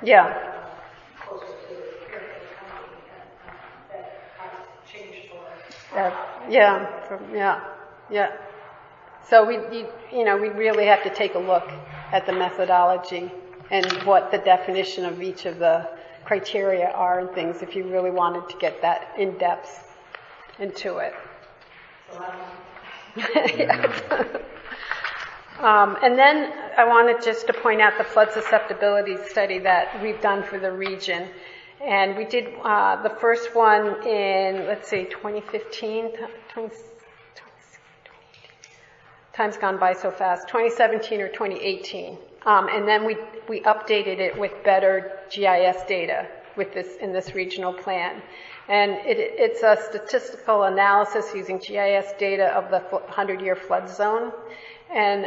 Speaker 9: Yeah.
Speaker 10: closer to Fairfield County, and that has changed for us.
Speaker 9: Yeah. So we really have to take a look at the methodology and what the definition of each of the criteria are and things if you really wanted to get that in depth into it. And then I wanted just to point out the flood susceptibility study that we've done for the region. And we did the first one in, 2015, time's gone by so fast, 2017 or 2018. And then we updated it with better GIS data in this regional plan. And it's a statistical analysis using GIS data of the 100-year flood zone. And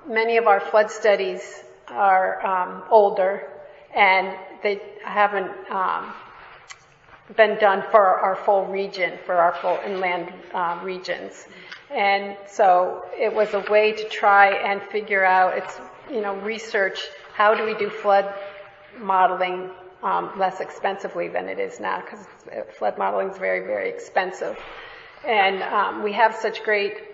Speaker 9: many of our flood studies are older, and they haven't been done for our full region, for our full inland regions. And so it was a way to try and figure out, research how do we do flood modeling less expensively than it is now, because flood modeling is very, very expensive. And we have such great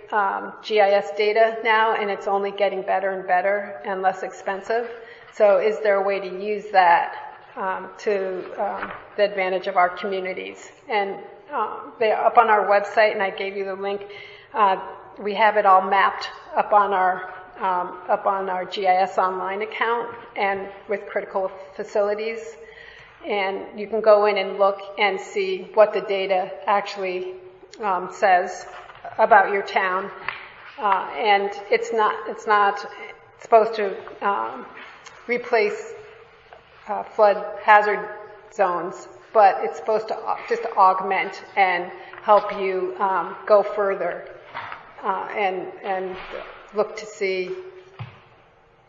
Speaker 9: GIS data now, and it's only getting better and better and less expensive. So is there a way to use that to the advantage of our communities? And they're up on our website, and I gave you the link. We have it all mapped up on our GIS online account and with critical facilities. And you can go in and look and see what the data actually says about your town. And it's not supposed to replace flood hazard zones, but it's supposed to just augment and help you go further and look to see,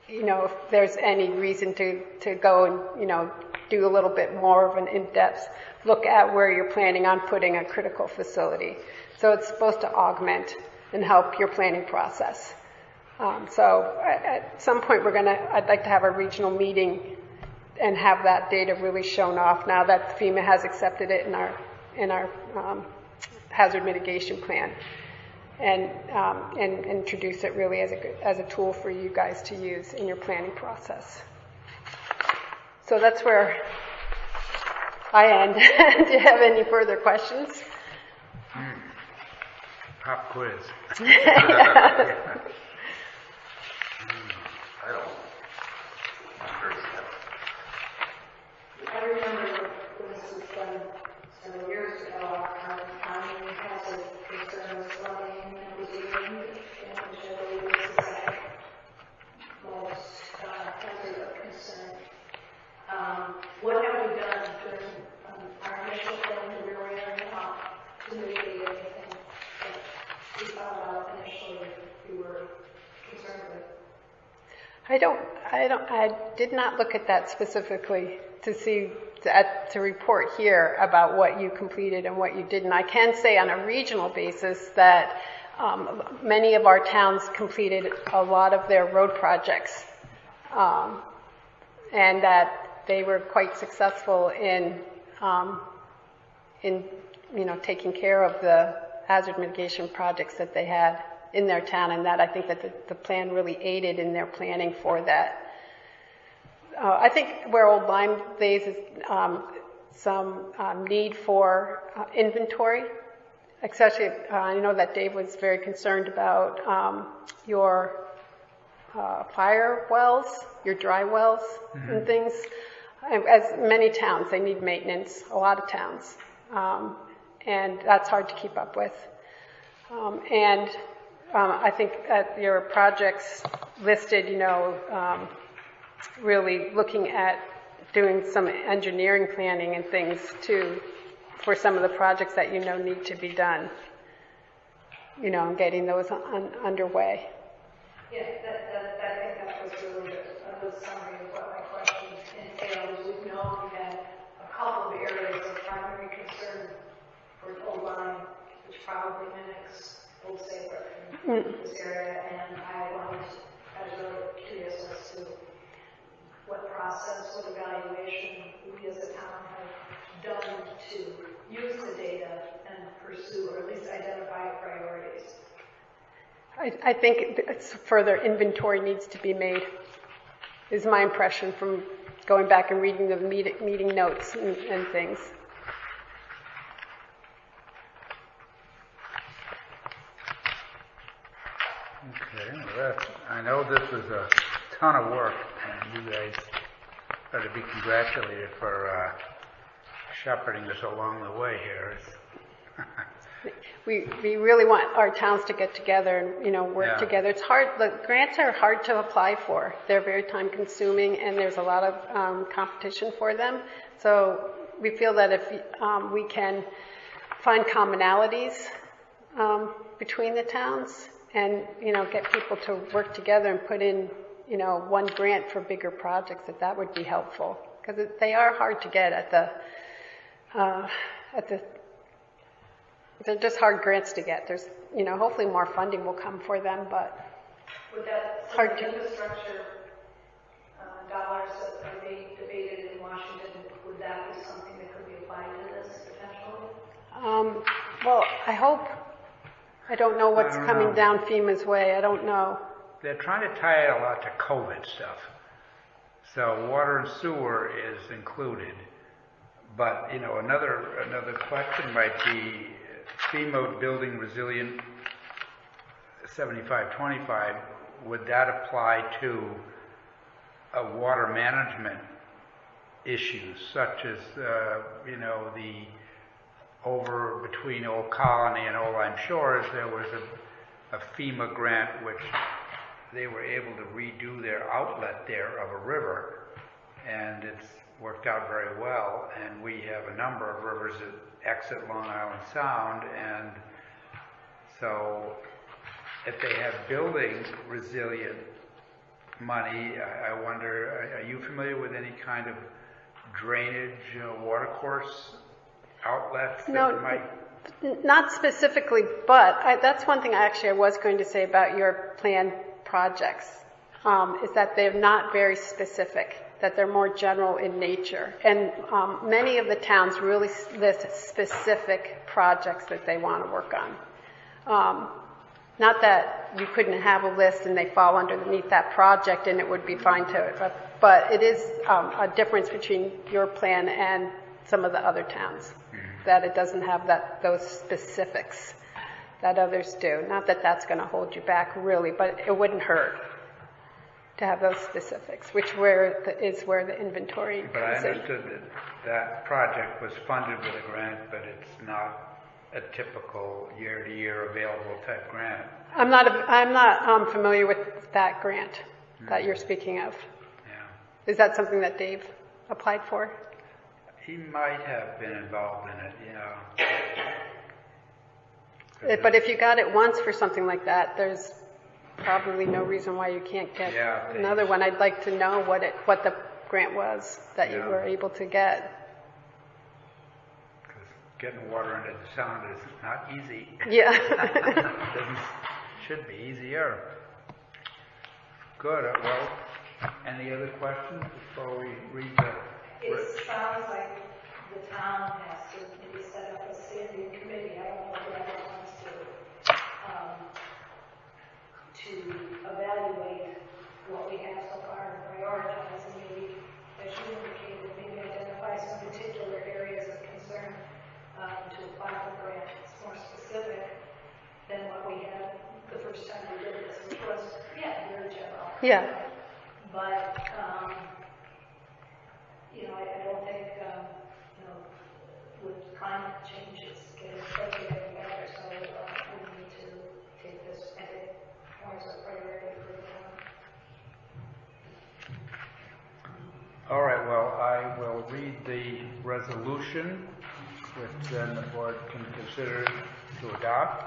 Speaker 9: if there's any reason to go and, do a little bit more of an in-depth look at where you're planning on putting a critical facility. So it's supposed to augment and help your planning process. So at some point I'd like to have a regional meeting and have that data really shown off now that FEMA has accepted it in our hazard mitigation plan, and introduce it really as a tool for you guys to use in your planning process. So that's where I end. Do you have any further questions?
Speaker 1: Pop quiz.
Speaker 4: I don't.
Speaker 10: I remember when this was done several years ago, our county has a concern with flooding and mitigation, which I believe is the most hazard of concern. What have we done during our initial plan to really to mitigate anything that we found out initially we were concerned with?
Speaker 9: I did not look at that specifically to report here about what you completed and what you didn't. I can say on a regional basis that many of our towns completed a lot of their road projects, and that they were quite successful in taking care of the hazard mitigation projects that they had in their town, and that I think that the plan really aided in their planning for that. I think where Old Lyme lays is some need for inventory, especially I know that Dave was very concerned about your fire wells, your dry wells and things. As many towns, they need maintenance, a lot of towns, and that's hard to keep up with. I think at your projects listed, really looking at doing some engineering planning and things too for some of the projects that need to be done, and getting those underway.
Speaker 10: Yeah, I think that was really a good summary of what my question entails. We know we had a couple of areas of primary concern for Old Lyme, which probably mimics Old Saybrook in this area, and I was really curious as to what process, what evaluation we as a town have done to use the data and pursue, or at least identify priorities.
Speaker 9: I think further inventory needs to be made, is my impression from going back and reading the meeting notes and things.
Speaker 1: Okay, well, I know this was a ton of work, and you guys ought to be congratulated for shepherding us along the way here.
Speaker 9: We really want our towns to get together and, work together. It's hard. The grants are hard to apply for. They're very time consuming and there's a lot of competition for them. So we feel that if we can find commonalities between the towns and, get people to work together and put in, one grant for bigger projects, that would be helpful. Because they are hard to get at the they're just hard grants to get. There's, hopefully more funding will come for them, but
Speaker 10: would that
Speaker 9: hard to.
Speaker 10: Infrastructure dollars that are being debated in Washington, would that be something that could be applied to this potentially?
Speaker 9: Well, I hope. I don't know what's coming down FEMA's way. I don't know.
Speaker 1: They're trying to tie it a lot to COVID stuff. So water and sewer is included. But, another question might be FEMA Building Resilient 7525, would that apply to water management issues such as, the over between Old Colony and Old Lyme Shores, there was a FEMA grant which they were able to redo their outlet there of a river, and it's worked out very well, and we have a number of rivers that exit Long Island Sound, and so if they have building resilient money, I wonder, are you familiar with any kind of drainage, watercourse outlets that might?
Speaker 9: Not specifically, but that's one thing I was going to say about your planned projects, is that they're not very specific, that they're more general in nature. And many of the towns really list specific projects that they want to work on. Not that you couldn't have a list and they fall underneath that project and it would be fine to, but it is a difference between your plan and some of the other towns, that it doesn't have those specifics that others do. Not that that's going to hold you back really, but it wouldn't hurt to have those specifics, is where the inventory comes in.
Speaker 1: But I understood that project was funded with a grant, but it's not a typical year-to-year available type grant.
Speaker 9: I'm not familiar with that grant that you're speaking of.
Speaker 1: Yeah.
Speaker 9: Is that something that Dave applied for?
Speaker 1: He might have been involved in it,
Speaker 9: But if you got it once for something like that, there's probably no reason why you can't get another one. I'd like to know what the grant was that you were able to get.
Speaker 1: Because getting water into the sound is not easy.
Speaker 9: Yeah.
Speaker 1: It should be easier. Good. Well, any other questions before we read the...
Speaker 10: It sounds like the town has to maybe set up a standing committee. I don't know if that wants to evaluate what we have so far and prioritize, and maybe, as you indicated, maybe identify some particular areas of concern to apply for grant. It's more specific than what we had the first time we did this, which was, very general.
Speaker 9: Yeah.
Speaker 10: But, I don't think, with climate change, it's getting better, so we need to take this, I think, more as a priority for the town.
Speaker 1: All right, well, I will read the resolution, which then the board can consider to adopt.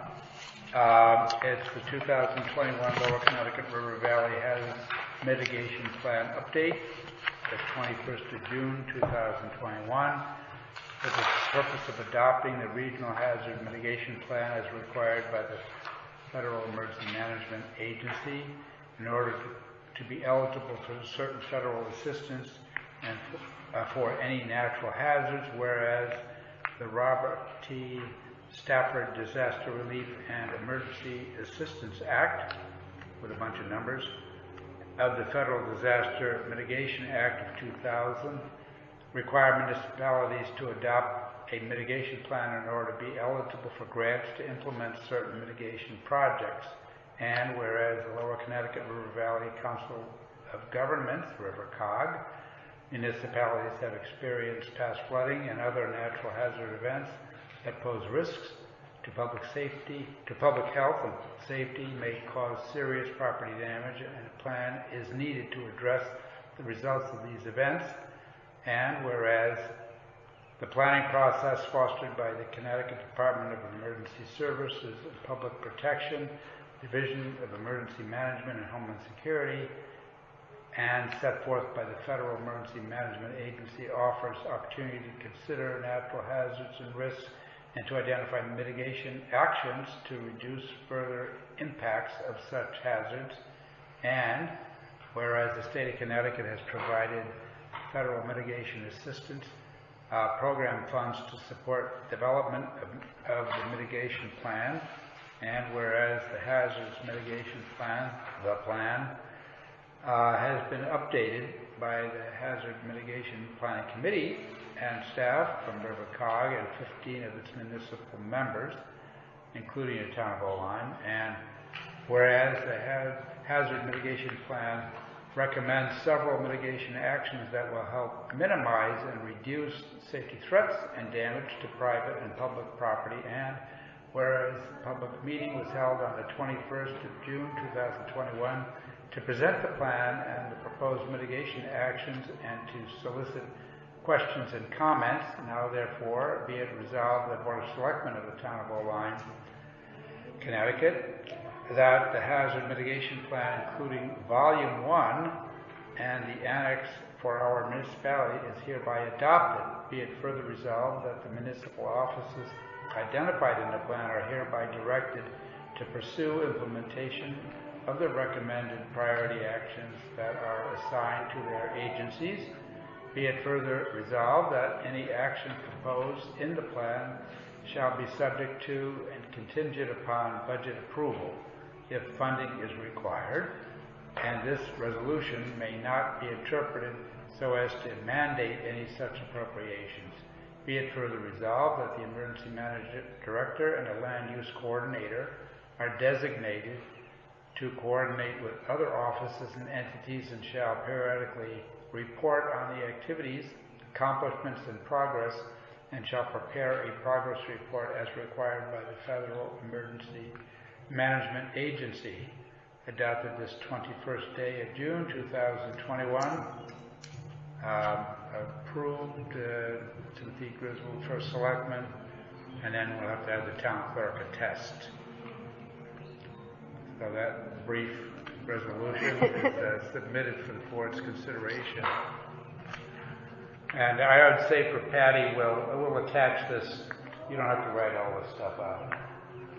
Speaker 1: It's the 2021 Lower Connecticut River Valley Hazardous Mitigation Plan Update, the 21st of June, 2021, for the purpose of adopting the Regional Hazard Mitigation Plan as required by the Federal Emergency Management Agency in order to be eligible for certain federal assistance and for any natural hazards, whereas the Robert T. Stafford Disaster Relief and Emergency Assistance Act, with a bunch of numbers, of the Federal Disaster Mitigation Act of 2000 require municipalities to adopt a mitigation plan in order to be eligible for grants to implement certain mitigation projects. And whereas the Lower Connecticut River Valley Council of Governments, RiverCog, municipalities have experienced past flooding and other natural hazard events that pose risks to public safety, to public health and safety, may cause serious property damage, and a plan is needed to address the results of these events. And whereas the planning process fostered by the Connecticut Department of Emergency Services and Public Protection, Division of Emergency Management and Homeland Security, and set forth by the Federal Emergency Management Agency, offers opportunity to consider natural hazards and risks and to identify mitigation actions to reduce further impacts of such hazards. And whereas the state of Connecticut has provided federal mitigation assistance program funds to support development of the mitigation plan, and whereas the hazardous mitigation plan, has been updated by the Hazard Mitigation Planning Committee and staff from RiverCog and 15 of its municipal members, including the town of Oline, and whereas the Hazard Mitigation Plan recommends several mitigation actions that will help minimize and reduce safety threats and damage to private and public property, and whereas the public meeting was held on the 21st of June 2021 to present the plan and the proposed mitigation actions and to solicit questions and comments, now therefore be it resolved that the Board of Selectmen of the town of Oline, Connecticut, that the hazard mitigation plan, including Volume 1 and the annex for our municipality, is hereby adopted. Be it further resolved that the municipal offices identified in the plan are hereby directed to pursue implementation of the recommended priority actions that are assigned to their agencies. Be it further resolved that any action proposed in the plan shall be subject to and contingent upon budget approval if funding is required, and this resolution may not be interpreted so as to mandate any such appropriations. Be it further resolved that the emergency management director and a land use coordinator are designated to coordinate with other offices and entities and shall periodically report on the activities, accomplishments, and progress, and shall prepare a progress report as required by the Federal Emergency Management Agency, adopted this 21st day of June 2021, approved Timothy Griswold, first selectman, and then we'll have to have the town clerk attest. So that brief resolution is submitted for the board's consideration. And I would say for Patty, we'll attach this. You don't have to write all this stuff out.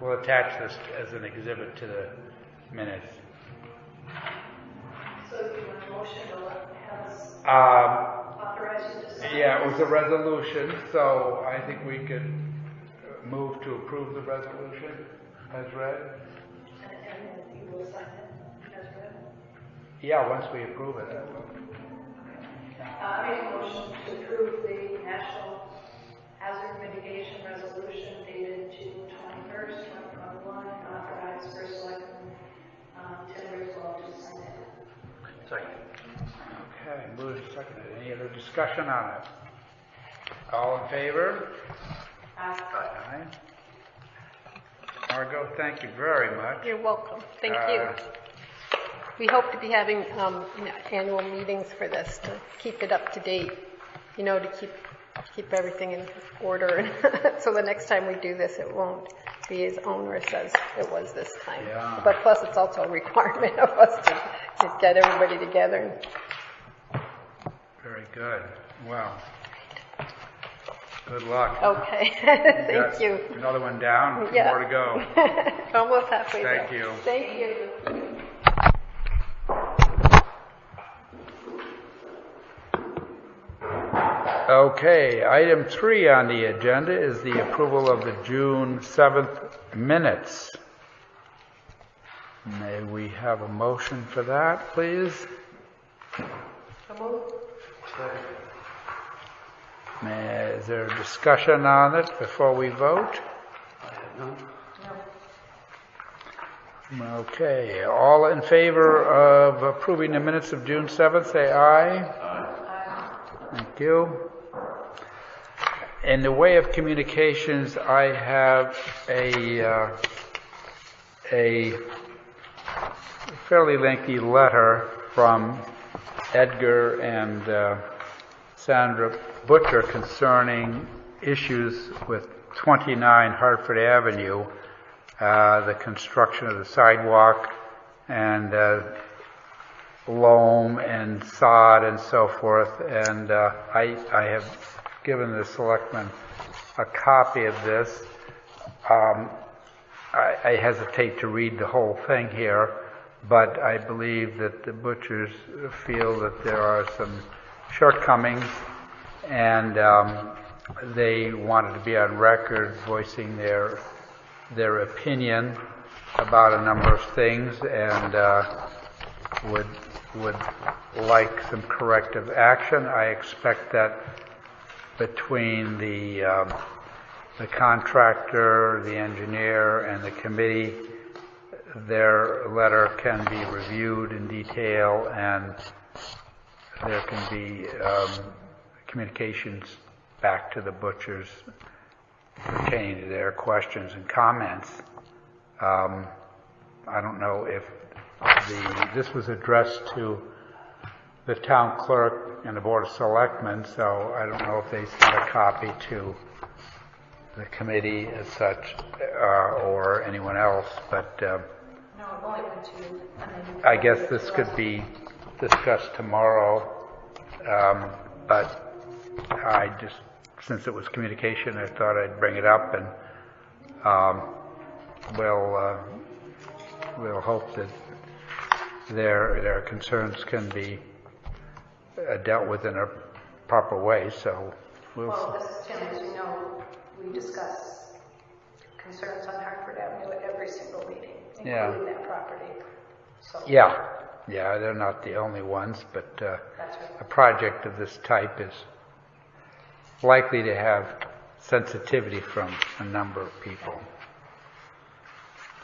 Speaker 1: We'll attach this as an exhibit to the minutes.
Speaker 10: So do you want a motion to have us authorize you to sign?
Speaker 1: Yeah, it was a resolution, so I think we could move to approve the resolution as read.
Speaker 10: And you will sign it as read?
Speaker 1: Yeah, once we approve it.
Speaker 10: I make a motion to approve the National Hazard Mitigation Resolution dated June 21st, 2021, and authorize First Selectman Tim Griswold to sign it.
Speaker 4: Second.
Speaker 1: Okay, moved and seconded. Any other discussion on it? All in favor? Aye. Margot, thank you very much.
Speaker 9: You're welcome. Thank you. We hope to be having annual meetings for this to keep it up to date, to keep everything in order. So the next time we do this, it won't be as onerous as it was this time.
Speaker 1: Yeah.
Speaker 9: But plus, it's also a requirement of us to get everybody together.
Speaker 1: Very good. Well, good luck.
Speaker 9: Okay. Thank you.
Speaker 1: Another one down,
Speaker 9: Yeah.
Speaker 1: more to go.
Speaker 9: Almost halfway there.
Speaker 1: Thank you.
Speaker 9: Thank you.
Speaker 1: Okay, item 3 on the agenda is the approval of the June 7th minutes. May we have a motion for that, please? Is there a discussion on it before we vote? Okay, all in favor of approving the minutes of June 7th, say aye. Aye. Thank you. In the way of communications, I have a fairly lengthy letter from Edgar and Sandra Butcher concerning issues with 29 Hartford Avenue, the construction of the sidewalk and loam and sod and so forth. And I have given the selectmen a copy of this. I hesitate to read the whole thing here, but I believe that the Butchers feel that there are some shortcomings, and they wanted to be on record voicing their opinion about a number of things, and would like some corrective action. I expect that between the contractor, the engineer, and the committee, their letter can be reviewed in detail, and there can be communications back to the Butchers pertaining to their questions and comments. I don't know if this was addressed to the town clerk and the Board of Selectmen, so I don't know if they sent a copy to the committee as such, or anyone else, but
Speaker 3: No, it only went to you.
Speaker 1: I guess this could be discussed tomorrow, but I just, since it was communication, I thought I'd bring it up, and we'll hope that their concerns can be dealt with in a proper way. So
Speaker 10: well, this is Tim. As you know, we discuss concerns on Hartford Avenue at every single meeting, including that property. So
Speaker 1: yeah, they're not the only ones, but
Speaker 10: that's right.
Speaker 1: a project of this type is likely to have sensitivity from a number of people.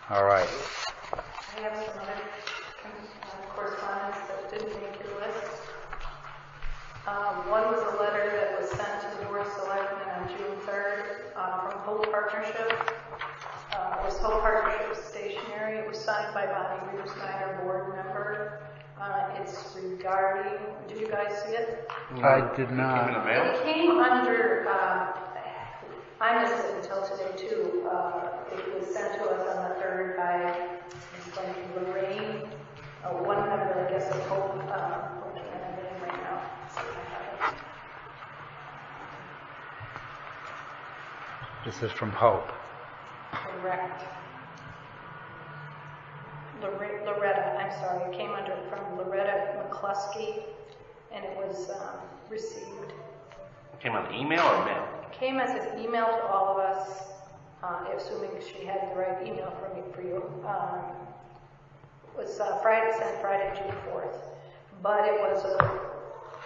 Speaker 1: All right.
Speaker 10: I have some other correspondence that didn't make your list. One was a letter that was sent to the Board of Selectmen on June 3rd from Hope Partnership. It was Hope Partnership Stationery. It was signed by Bonnie Rieber-Snyder, board member. It's regarding, did you guys see it?
Speaker 1: I did not.
Speaker 10: It came under, I missed it until today too. It was sent to us on the 3rd by Lorraine, one member, I guess, of Hope. I can't remember the name right now. See if I have it.
Speaker 1: This is from Hope.
Speaker 10: Correct. Loretta, I'm sorry, it came from Loretta McCluskey, and it was received.
Speaker 4: It came on email or mail?
Speaker 10: It came as an email to all of us, assuming she had the right email for you. It was sent Friday, June 4th, but it was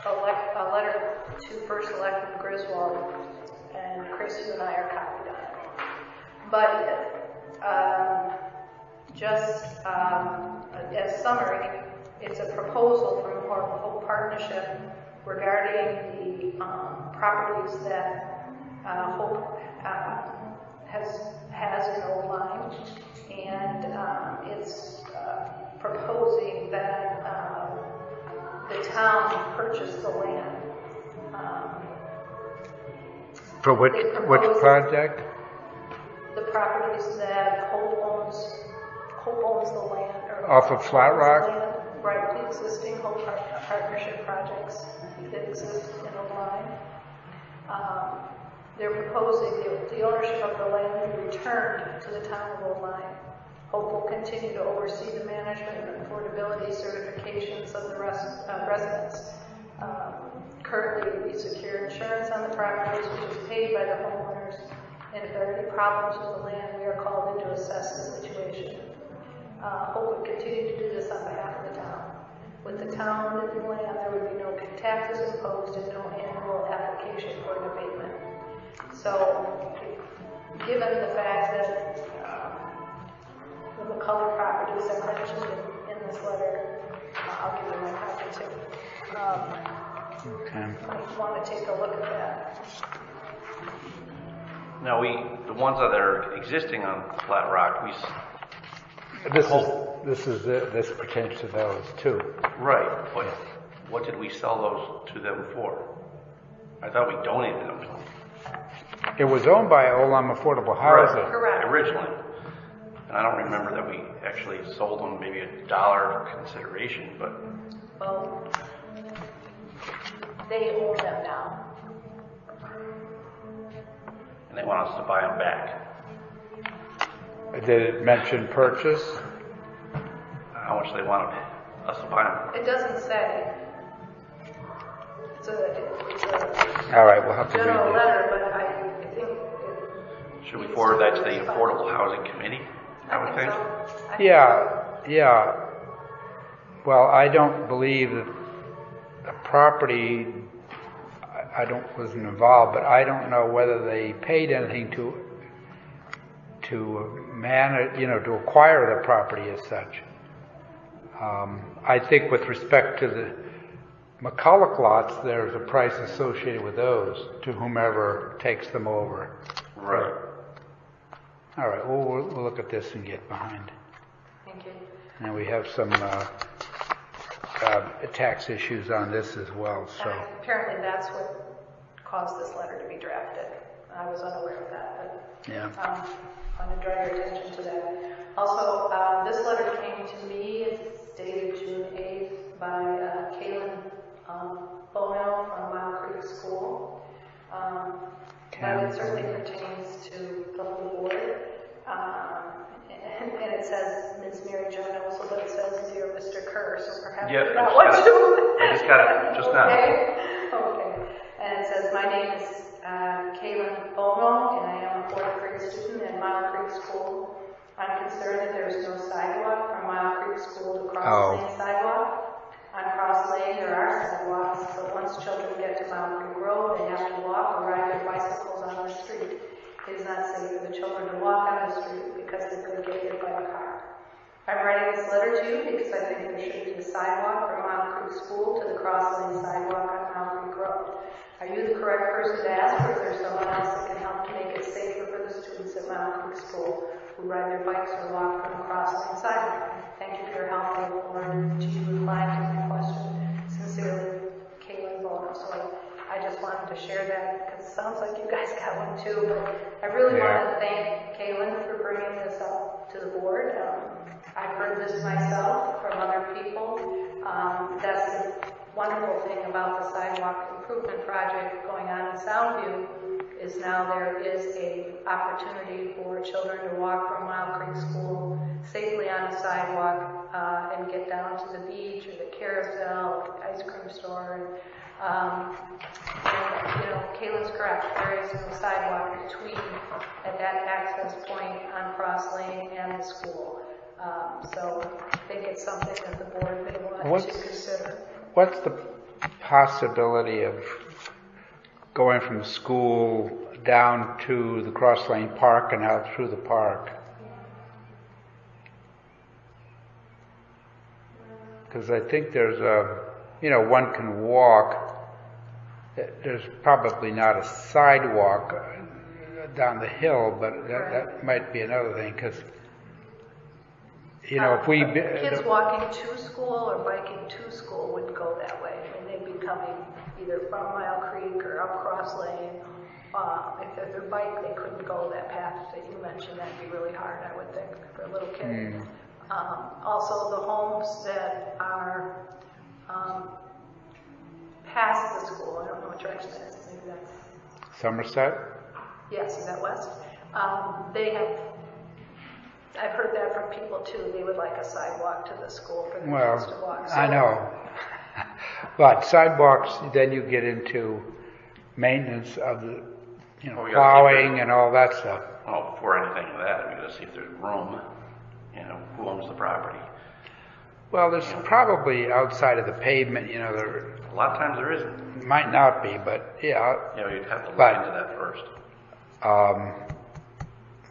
Speaker 10: a letter to First Selectman Griswold, and Chris, you and I are copied on it. But just as summary, it's a proposal from Hope Partnership regarding the properties that Hope has in Old Line, and it's proposing that the town purchase the land.
Speaker 1: For which project?
Speaker 10: The properties that Hope owns the land.
Speaker 1: Off of Flat Rock?
Speaker 10: Land, right, the existing Hope Partnership projects that exist in Old Line. They're proposing the ownership of the land be returned to the town of Old Line. Hope will continue to oversee the management and affordability certifications of the residents. Currently, we secure insurance on the properties, which is paid by the homeowners, and if there are any problems with the land, we are called in to assess the situation. Hope we continue to do this on behalf of the town. With the town owning the land, there would be no taxes imposed and no annual application for an abatement. So, given the fact that the McCullough properties are mentioned in this letter, I'll give you my copy too.
Speaker 1: Okay.
Speaker 10: Might want to take a look at that.
Speaker 4: Now, the ones that are existing on Flat Rock,
Speaker 1: This pertains to those too.
Speaker 4: right, but what did we sell those to them for? I thought we donated them to them.
Speaker 1: It was owned by Olam Affordable Housing.
Speaker 10: Correct.
Speaker 4: Originally. And I don't remember that we actually sold them maybe $1 consideration, but
Speaker 10: Well, they own them now.
Speaker 4: and they want us to buy them back.
Speaker 1: Did it mention purchase?
Speaker 4: How much they want us to buy them?
Speaker 10: It doesn't say. It's a
Speaker 1: All right, we'll have to read
Speaker 10: general
Speaker 1: it.
Speaker 10: letter, but I think it
Speaker 4: Should we forward that to the Affordable Housing Committee? I would think.
Speaker 10: so.
Speaker 1: Yeah. Well, I don't believe that the property, wasn't involved, but I don't know whether they paid anything to manage, to acquire the property as such. I think with respect to the McCullough lots, there's a price associated with those to whomever takes them over.
Speaker 4: Right.
Speaker 1: All right, we'll look at this and get behind.
Speaker 10: Thank you.
Speaker 1: And we have some tax issues on this as well, so.
Speaker 10: Apparently that's what caused this letter to be drafted. I was unaware of that, but
Speaker 1: Yeah.
Speaker 10: I want to draw your attention to that. Also, this letter came to me. It's dated June 8th by Kaylin Bono from Mile Creek School. But it certainly pertains to the whole board. And it says Ms. Mary Jo knows what it says here, Mr. Kerr, so perhaps
Speaker 4: Yep,
Speaker 10: you got what to.
Speaker 4: I just got it just now.
Speaker 10: Okay. And it says, my name is Kaylin Bono, and I am a fourth grade student at Mile Creek School. I'm concerned that there is no sidewalk from Mile Creek School to Cross Lane sidewalk. On Cross Lane, there are sidewalks, but once children get to Mile Creek Road, they have to walk or ride their bicycles on the street. It is not safe for the children to walk on the street because they could get hit by a car. I'm writing this letter to you because I think there should be a sidewalk from Mile Creek School to the Cross Lane sidewalk on Mile Creek Road. Are you the correct person to ask, or is there someone else that can help to make it safer for the students at Mile Creek School who ride their bikes or walk from the Cross Lane sidewalk? Thank you for your help. I look forward to you replying to my question. Sincerely, Kaylin Bono. So I just wanted to share that because it sounds like you guys got one too. But I really want to thank Kaylin for bringing this up to the board. I've heard this myself from other people. That's the wonderful thing about the sidewalk improvement project going on in Soundview is now there is a opportunity for children to walk from Mile Creek School safely on a sidewalk and get down to the beach or the carousel or the ice cream store. And Kaylin's correct. There is no sidewalk between at that access point on Cross Lane and the school. So I think it's something that the board may want to consider.
Speaker 1: What's the possibility of going from the school down to the Cross Lane Park and out through the park? Because I think there's one can walk. There's probably not a sidewalk down the hill, but that might be another thing, because if we...
Speaker 10: Kids walking to school or biking to school wouldn't go that way. I mean, they'd be coming either from Mile Creek or up Cross Lane. If they're their bike, they couldn't go that path that you mentioned. That'd be really hard, I would think, for a little kid. Also, the homes that are past the school, I don't know what direction that is. Maybe that's...
Speaker 1: Somerset?
Speaker 10: Yes, is that west? They have... I've heard that from people too. They would like a sidewalk to the school for the kids to walk. So,
Speaker 1: I know. But sidewalks, then you get into maintenance of the,
Speaker 4: Oh, we gotta keep
Speaker 1: plowing
Speaker 4: it-
Speaker 1: and all that stuff.
Speaker 4: Oh, before anything of that, we gotta see if there's room, who owns the property.
Speaker 1: Well, there's probably outside of the pavement, there
Speaker 4: A lot of times there isn't.
Speaker 1: might not be, but yeah.
Speaker 4: You'd have to look
Speaker 1: But-
Speaker 4: into that first.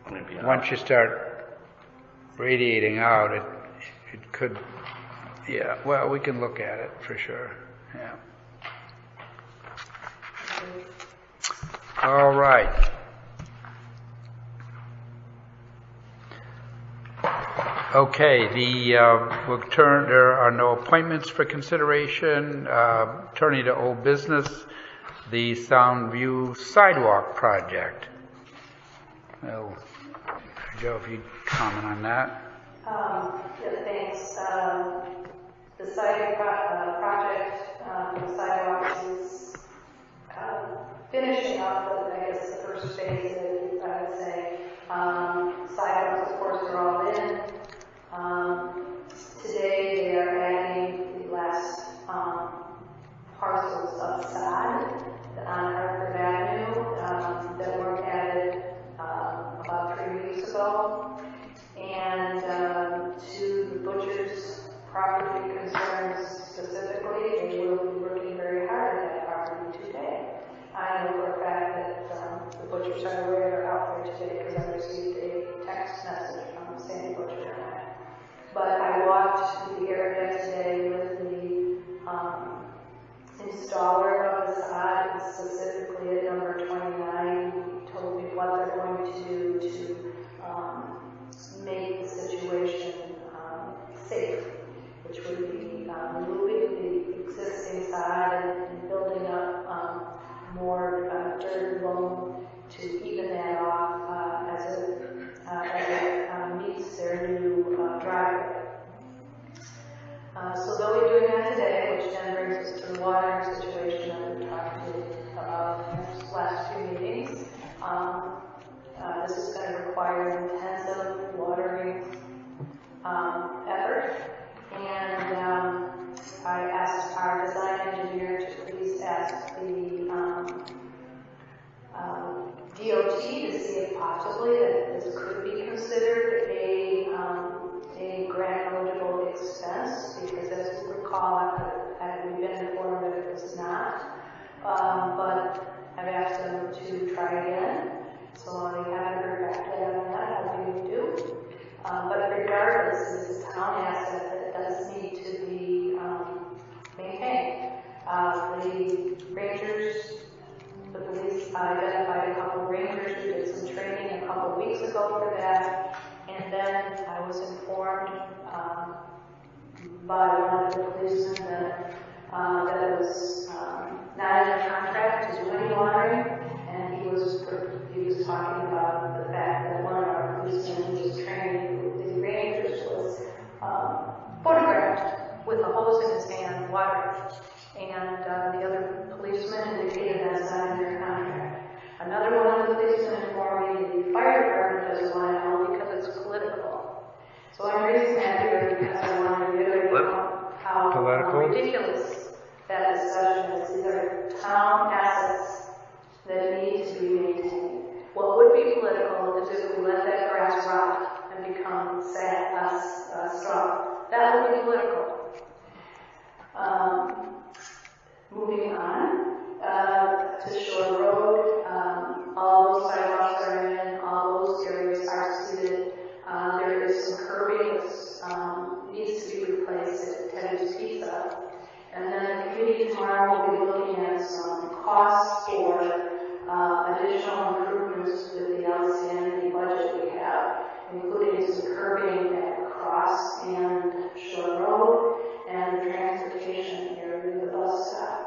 Speaker 4: Wouldn't it be an
Speaker 1: Once
Speaker 4: option?
Speaker 1: you start radiating out, it could, yeah, well, we can look at it for sure, yeah. All right. Okay, there are no appointments for consideration. Turning to old business, the Soundview Sidewalk Project. Well, Joe, if you'd comment on that.
Speaker 10: Yeah, thanks. The project for the sidewalks is finishing up, I guess, the first phase, I would say. Sidewalks, of course, are all in. Today they are adding the last parcels of sod on Hartford Avenue that were added about 3 weeks ago. And to the butcher's property concerns specifically, they will be working very hard at that property today. I know for a fact that the butchers are aware they're out there today because I received a text message from Sandy Butcher on it. But I walked through the area today with the installer of the sod, specifically at number 29. He told me what they're going to do to make the situation safe, which would be removing the existing sod and building up more dirt and loam to even that off as it meets their new driveway. So they'll be doing that today, which then brings us to the watering situation that we talked about in the last few meetings. This is going to require intensive watering effort, and I asked our design engineer to please ask the DOT to see if possibly that this could be considered a grant eligible expense, because as you recall, had we been informed that it was not, but I've asked them to try again. So I haven't heard back yet on that, hoping we do. But regardless, it's a town asset that does need to be maintained. The rangers, the police identified a couple of rangers who did some training a couple of weeks ago for that. And then I was informed by one of the policemen that it was not in a contract to do any watering, and he was talking about the fact that one of our policemen who was training the rangers was photographed with a hose in his hand watering, and the other policeman indicated that's not in their contract. Another one of the policemen informed me the fire department doesn't want to know because it's political. So I'm raising that here because I want to reiterate how ridiculous that discussion is. These are town assets that need to be maintained. What would be political is if we let that grass rot and become strong. That would be political. Moving on to Shore Road, all those sidewalks are in, all those areas are seeded. There is some curbing that needs to be replaced at Teddy's Pizza. And then the committee tomorrow will be looking at some costs for additional improvements with the outstanding budget we have, including some curbing at Cross and Shore Road and the transportation area, the bus stop.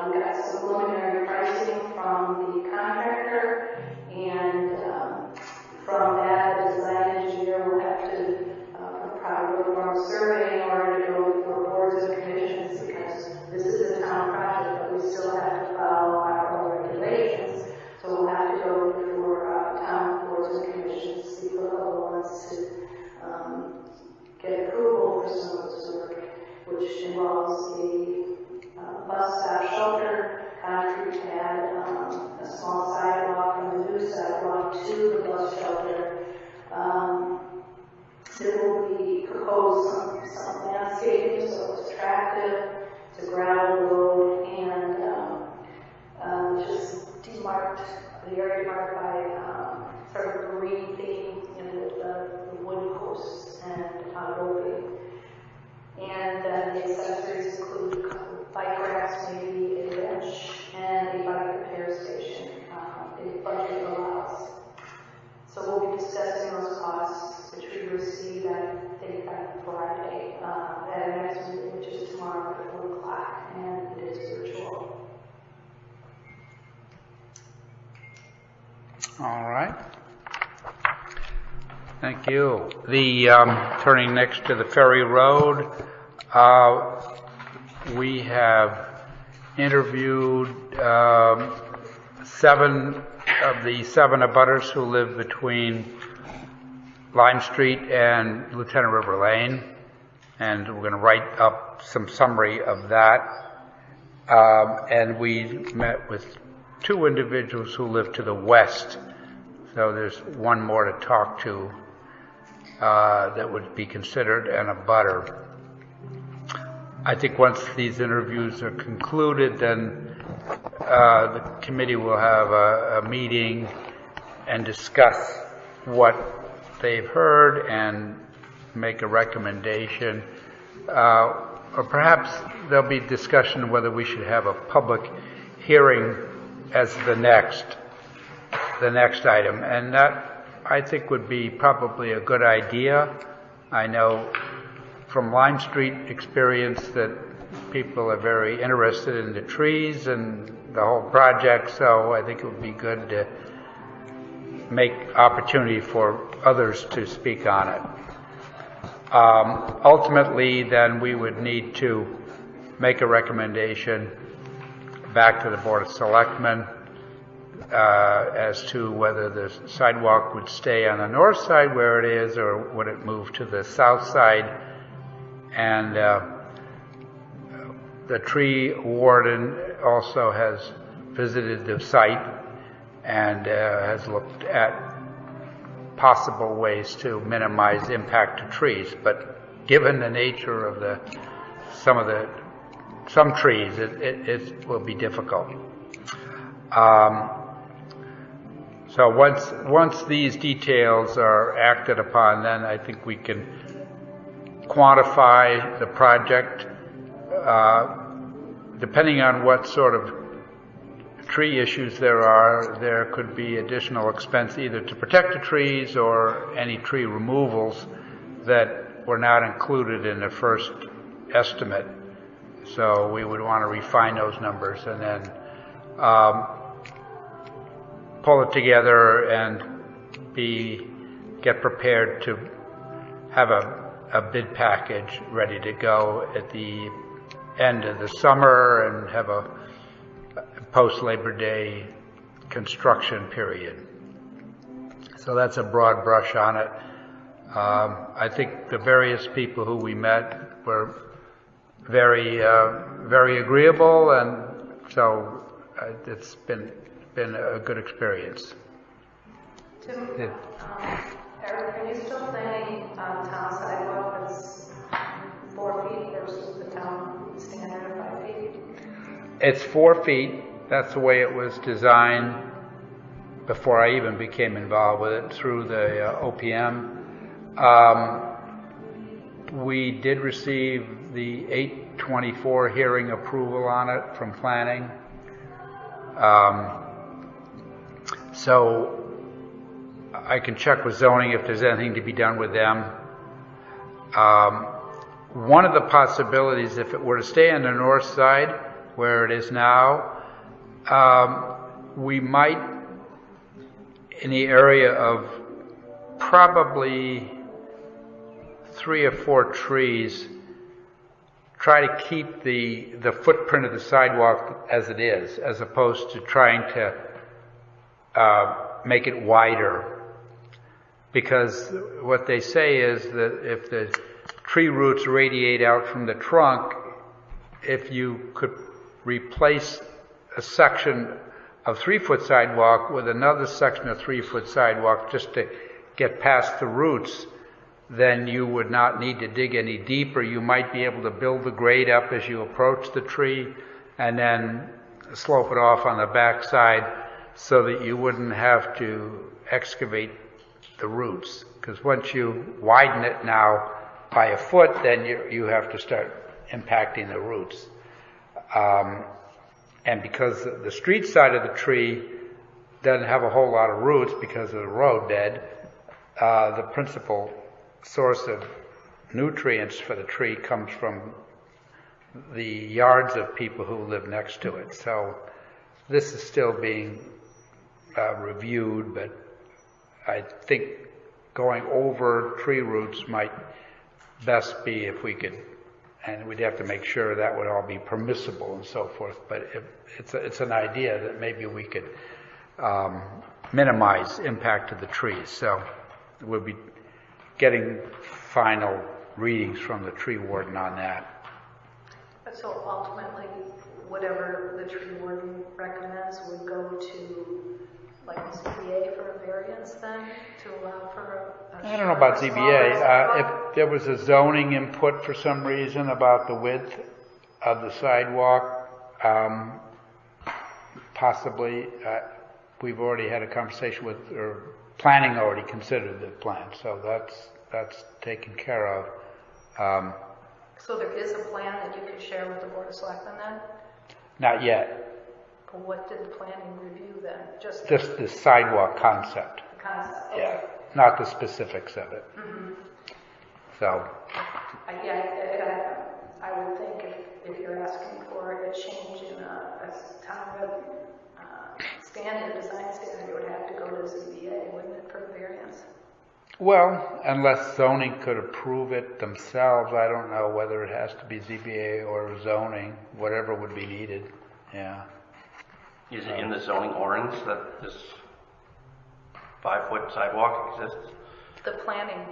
Speaker 10: We got some preliminary pricing from the contractor, and from that, the design engineer will have to probably perform a survey in order to go before boards and commissions, because this is a town project, but we still have to follow our own regulations. So we'll have to go before town
Speaker 1: All right. Thank you. Turning next to the Ferry Road, we have interviewed 7 of the 7 abutters who live between Lime Street and Lieutenant River Lane, and we're going to write up some summary of that. And we met with 2 individuals who live to the west, so there's 1 more to talk to that would be considered an abutter. I think once these interviews are concluded, then the committee will have a meeting and discuss what they've heard and make a recommendation. Or perhaps there'll be discussion whether we should have a public hearing as the next item. And that, I think, would be probably a good idea. I know from Lime Street experience that people are very interested in the trees and the whole project, so I think it would be good to make opportunity for others to speak on it. Ultimately, then, we would need to make a recommendation back to the Board of Selectmen as to whether the sidewalk would stay on the north side where it is, or would it move to the south side. And the tree warden also has visited the site and has looked at possible ways to minimize impact to trees. But given the nature of some trees, it will be difficult. So once these details are acted upon, then I think we can quantify the project. Depending on what sort of tree issues there could be additional expense either to protect the trees or any tree removals that were not included in the first estimate. So we would want to refine those numbers and then pull it together and get prepared to have a bid package ready to go at the end of the summer and have a post-Labor Day construction period. So that's a broad brush on it. I think the various people who we met were very agreeable, and so it's been a good experience.
Speaker 10: Tim, Eric, are you still planning town sidewalk that's 4 feet versus the town standard of 5 feet?
Speaker 1: It's 4 feet. That's the way it was designed before I even became involved with it through the OPM. We did receive the 8/24 hearing approval on it from planning. So I can check with zoning if there's anything to be done with them. One of the possibilities, if it were to stay on the north side where it is now, we might, in the area of probably 3 or 4 trees, try to keep the footprint of the sidewalk as it is, as opposed to trying to make it wider. Because what they say is that if the tree roots radiate out from the trunk, if you could replace a section of 3-foot sidewalk with another section of 3-foot sidewalk just to get past the roots, then you would not need to dig any deeper. You might be able to build the grade up as you approach the tree and then slope it off on the back side so that you wouldn't have to excavate the roots. Because once you widen it now by a foot, then you have to start impacting the roots. And because the street side of the tree doesn't have a whole lot of roots because of the road bed, the principal source of nutrients for the tree comes from the yards of people who live next to it. So this is still being reviewed, but I think going over tree roots might best be if we could, and we'd have to make sure that would all be permissible and so forth, but it's an idea that maybe we could minimize impact to the trees. So we'll be getting final readings from the tree warden on that.
Speaker 10: But so ultimately, whatever the tree warden recommends would go to like ZBA for a variance then, to allow for a
Speaker 1: I don't know about
Speaker 10: smaller
Speaker 1: ZBA.
Speaker 10: sidewalk?
Speaker 1: If there was a zoning input for some reason about the width of the sidewalk, possibly. We've already had a conversation with, or planning already considered the plan, so that's taken care of.
Speaker 10: So there is a plan that you could share with the Board of Selectmen then?
Speaker 1: Not yet.
Speaker 10: But what did the planning review then? Just
Speaker 1: The sidewalk concept.
Speaker 10: the concept? Okay.
Speaker 1: Yeah, not the specifics of it.
Speaker 10: Mm-hmm.
Speaker 1: So,
Speaker 10: I would think if you're asking for a change in a town standard, design standard, you would have to go to ZBA, wouldn't it, for the variance?
Speaker 1: well, unless zoning could approve it themselves, I don't know whether it has to be ZBA or zoning, whatever would be needed. Yeah.
Speaker 4: Is it in the zoning ordinance that this 5-foot sidewalk exists?
Speaker 10: The planning,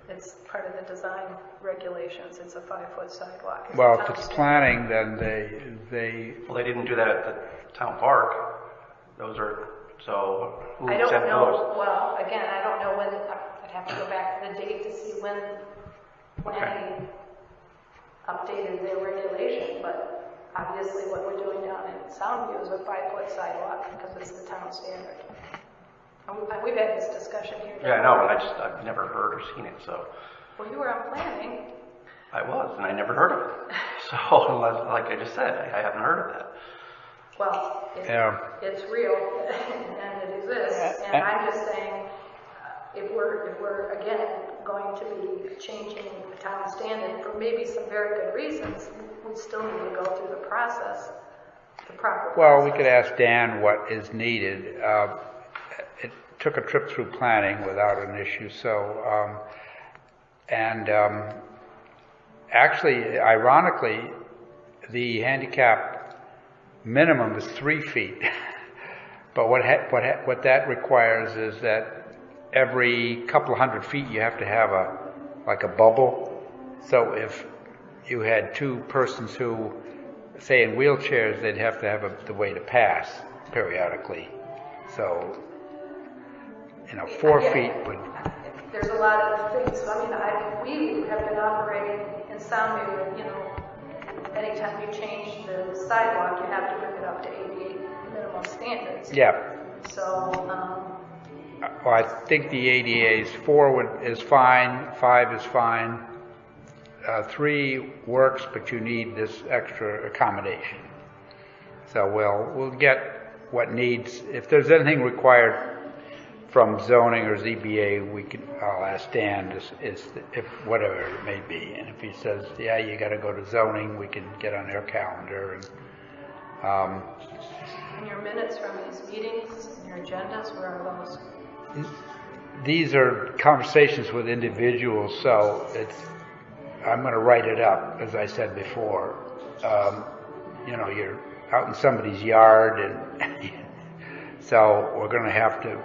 Speaker 10: it's part of the design regulations, it's a 5-foot sidewalk. It's
Speaker 1: Well,
Speaker 10: a
Speaker 1: if
Speaker 10: town
Speaker 1: it's
Speaker 10: standard.
Speaker 1: planning, then they
Speaker 4: Well, they didn't do that at the town park. Those are, so who
Speaker 10: I don't
Speaker 4: set
Speaker 10: know,
Speaker 4: those?
Speaker 10: well, again, I don't know when, I'd have to go back to the date to see when planning updated their regulation, but obviously what we're doing down in Soundview is a 5-foot sidewalk because it's the town standard. And we've had this discussion here.
Speaker 4: Yeah, I know, but I've never heard or seen it, so.
Speaker 10: Well, you were on planning.
Speaker 4: I was, and I never heard of it. So, like I just said, I haven't heard of that.
Speaker 10: Well, it's real and it exists. And I'm just saying, if we're again going to be changing the town standard for maybe some very good reasons, we still need to go through the process, the proper
Speaker 1: Well,
Speaker 10: process.
Speaker 1: we could ask Dan what is needed. It took a trip through planning without an issue, so, actually, ironically, the handicap minimum is 3 feet. But what that requires is that every couple of 100 feet you have to have a bubble. So if you had 2 persons who, say in wheelchairs, they'd have to have the way to pass periodically. So, 4 feet would.
Speaker 10: There's a lot of things. I mean, we have been operating in Soundview, anytime you change the sidewalk, you have to bring it up to 88 minimum standards.
Speaker 1: Yeah.
Speaker 10: So,
Speaker 1: Well, I think the ADA's 4 is fine, 5 is fine, 3 works, but you need this extra accommodation. So we'll get what needs. If there's anything required from zoning or ZBA, I'll ask Dan if whatever it may be, and if he says, yeah, you got to go to zoning, we can get on their calendar. And
Speaker 10: and your minutes from these meetings, and your agendas, where are those?
Speaker 1: these are conversations with individuals, so I'm going to write it up, as I said before. You're out in somebody's yard, and so we're going to have to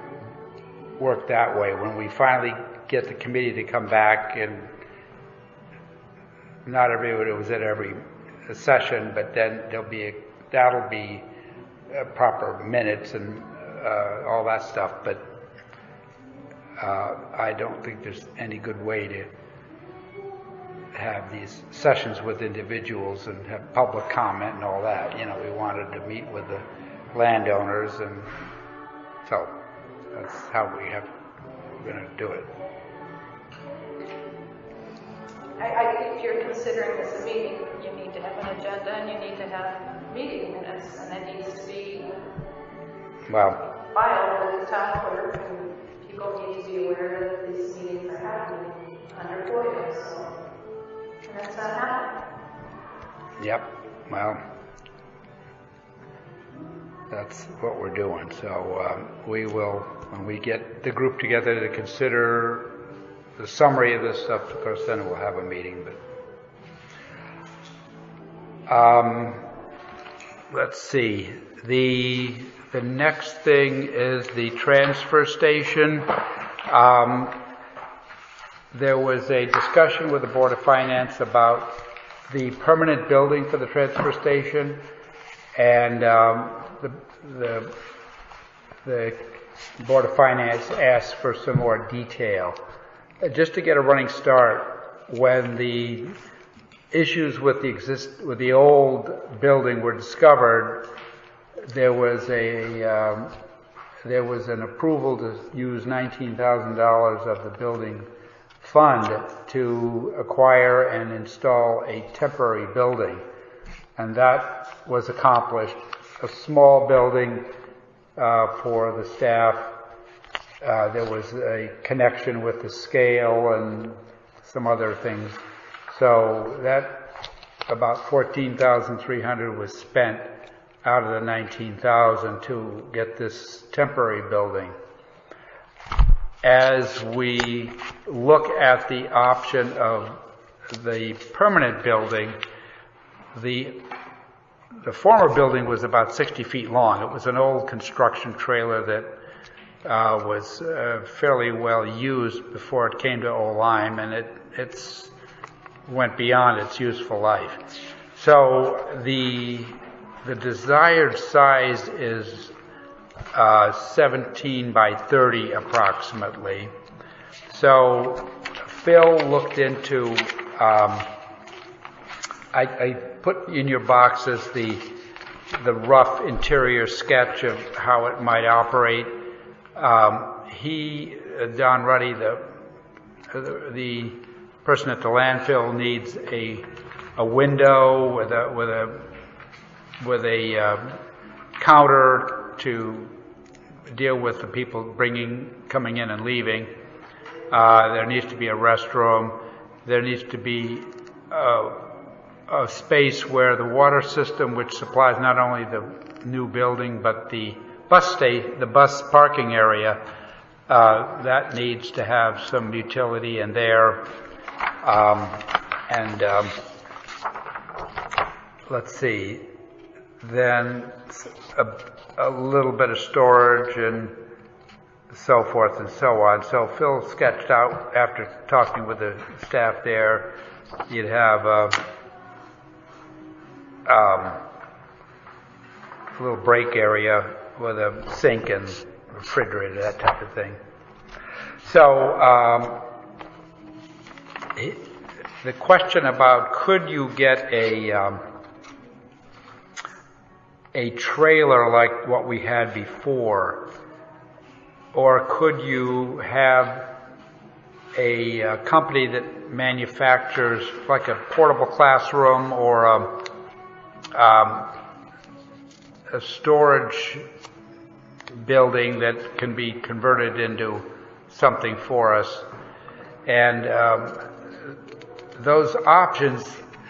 Speaker 1: work that way. When we finally get the committee to come back, and not everybody was at every session, but then that'll be proper minutes and all that stuff, but I don't think there's any good way to have these sessions with individuals and have public comment and all that. We wanted to meet with the landowners, and so that's how we're going to do it.
Speaker 10: If you're considering this a meeting, you need to have an agenda and you need to have meeting minutes, and it needs to be filed with the town clerk, and people need to be aware that these meetings are happening under FOIA, and that's not happening.
Speaker 1: Yep. Well, That's what we're doing. So we will, when we get the group together to consider the summary of this stuff, of course, then we'll have a meeting. But let's see. The next thing is the transfer station. There was a discussion with the Board of Finance about the permanent building for the transfer station, and the Board of Finance asked for some more detail. Just to get a running start, when the issues with the old building were discovered, there was an approval to use $19,000 of the building fund to acquire and install a temporary building, and that was accomplished. A small building for the staff. There was a connection with the scale and some other things. So that about $14,300 was spent out of the $19,000 to get this temporary building. As we look at the option of the permanent building, the former building was about 60 feet long. It was an old construction trailer that was fairly well used before it came to Olyme, and it went beyond its useful life. So the desired size is 17 by 30 approximately. So Phil looked into, I put in your boxes the rough interior sketch of how it might operate. Don Ruddy, the person at the landfill, needs a window with a counter to deal with the people coming in and leaving. There needs to be a restroom. There needs to be a space where the water system, which supplies not only the new building but the bus parking area, that needs to have some utility in there. Let's see. Then a little bit of storage and so forth and so on. So Phil sketched out, after talking with the staff there, you'd have a little break area with a sink and refrigerator, that type of thing. So the question about could you get a trailer like what we had before, or could you have a company that manufactures like a portable classroom or a storage building that can be converted into something for us? And those options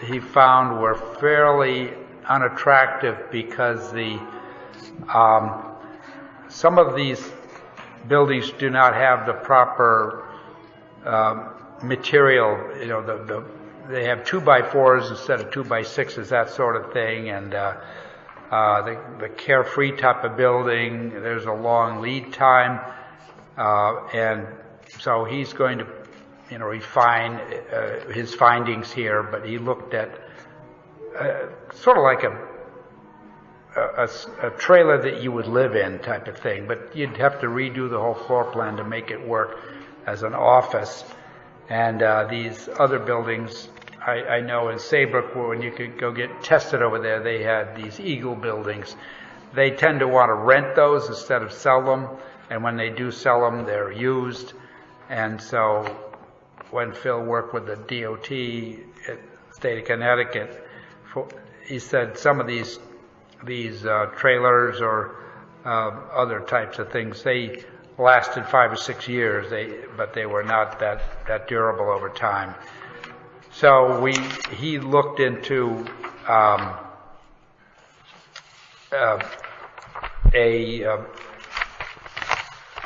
Speaker 1: he found were fairly unattractive because some of these buildings do not have the proper material. They have 2x4s instead of 2x6s, that sort of thing, and the carefree type of building, there's a long lead time, and so he's going to refine his findings here, but he looked at sort of like a trailer that you would live in type of thing, but you'd have to redo the whole floor plan to make it work as an office. And these other buildings, I know in Saybrook, when you could go get tested over there, they had these Eagle buildings. They tend to want to rent those instead of sell them, and when they do sell them, they're used. And so when Phil worked with the DOT at the state of Connecticut, he said some of these trailers or other types of things, they lasted 5 or 6 years, but they were not that durable over time. So he looked into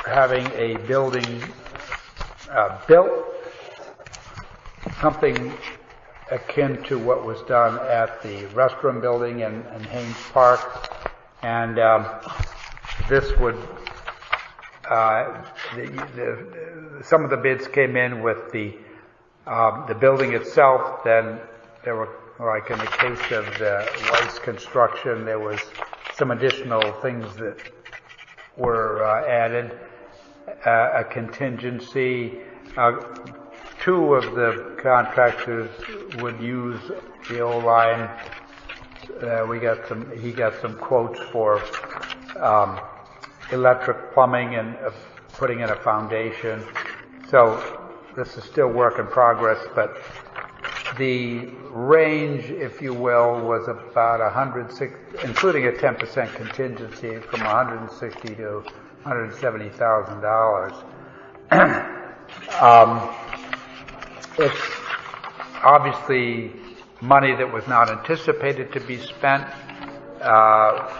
Speaker 1: having a building built, something akin to what was done at the restroom building in Haynes Park, and this would some of the bids came in with the building itself. Then there were, like in the case of the Weiss construction, there was some additional things that were added, a contingency. Two of the contractors would use the old line. He got some quotes for electric, plumbing, and putting in a foundation. So this is still work in progress, but the range, if you will, was about 106, including a 10% contingency, from $160,000 to $170,000. It's obviously money that was not anticipated to be spent.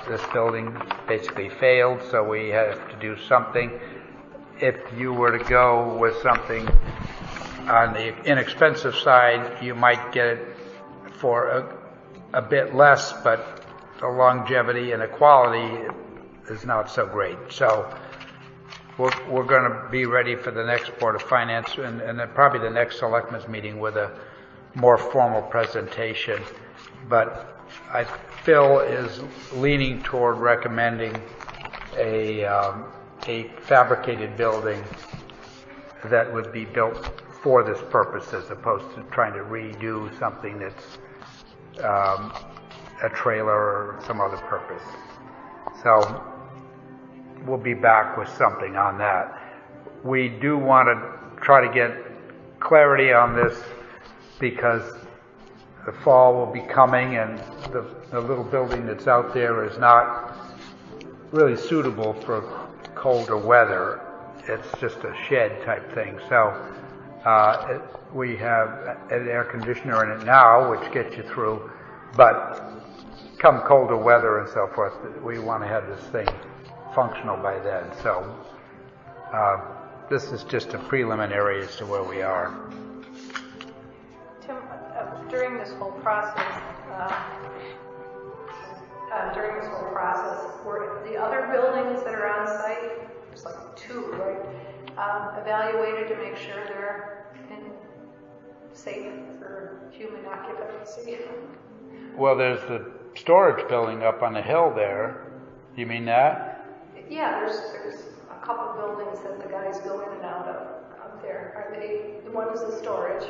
Speaker 1: This building basically failed, so we have to do something. If you were to go with something on the inexpensive side, you might get it for a bit less, but the longevity and the quality is not so great. So we're going to be ready for the next Board of Finance and then probably the next Selectmen's meeting with a more formal presentation. But Phil is leaning toward recommending a fabricated building that would be built for this purpose, as opposed to trying to redo something that's a trailer or some other purpose. So we'll be back with something on that. We do want to try to get clarity on this because the fall will be coming, and the little building that's out there is not really suitable for colder weather. It's just a shed type thing. So we have an air conditioner in it now, which gets you through, but come colder weather and so forth, we want to have this thing functional by then. So this is just a preliminary as to where we are.
Speaker 7: Tim, during this whole process, were the other buildings that are on site, there's like 2, right, evaluated to make sure they're safe for human occupancy?
Speaker 1: Well, there's the storage building up on the hill there. You mean that?
Speaker 7: Yeah, there's a couple buildings that the guys go in and out of up there. Are they, one is the storage?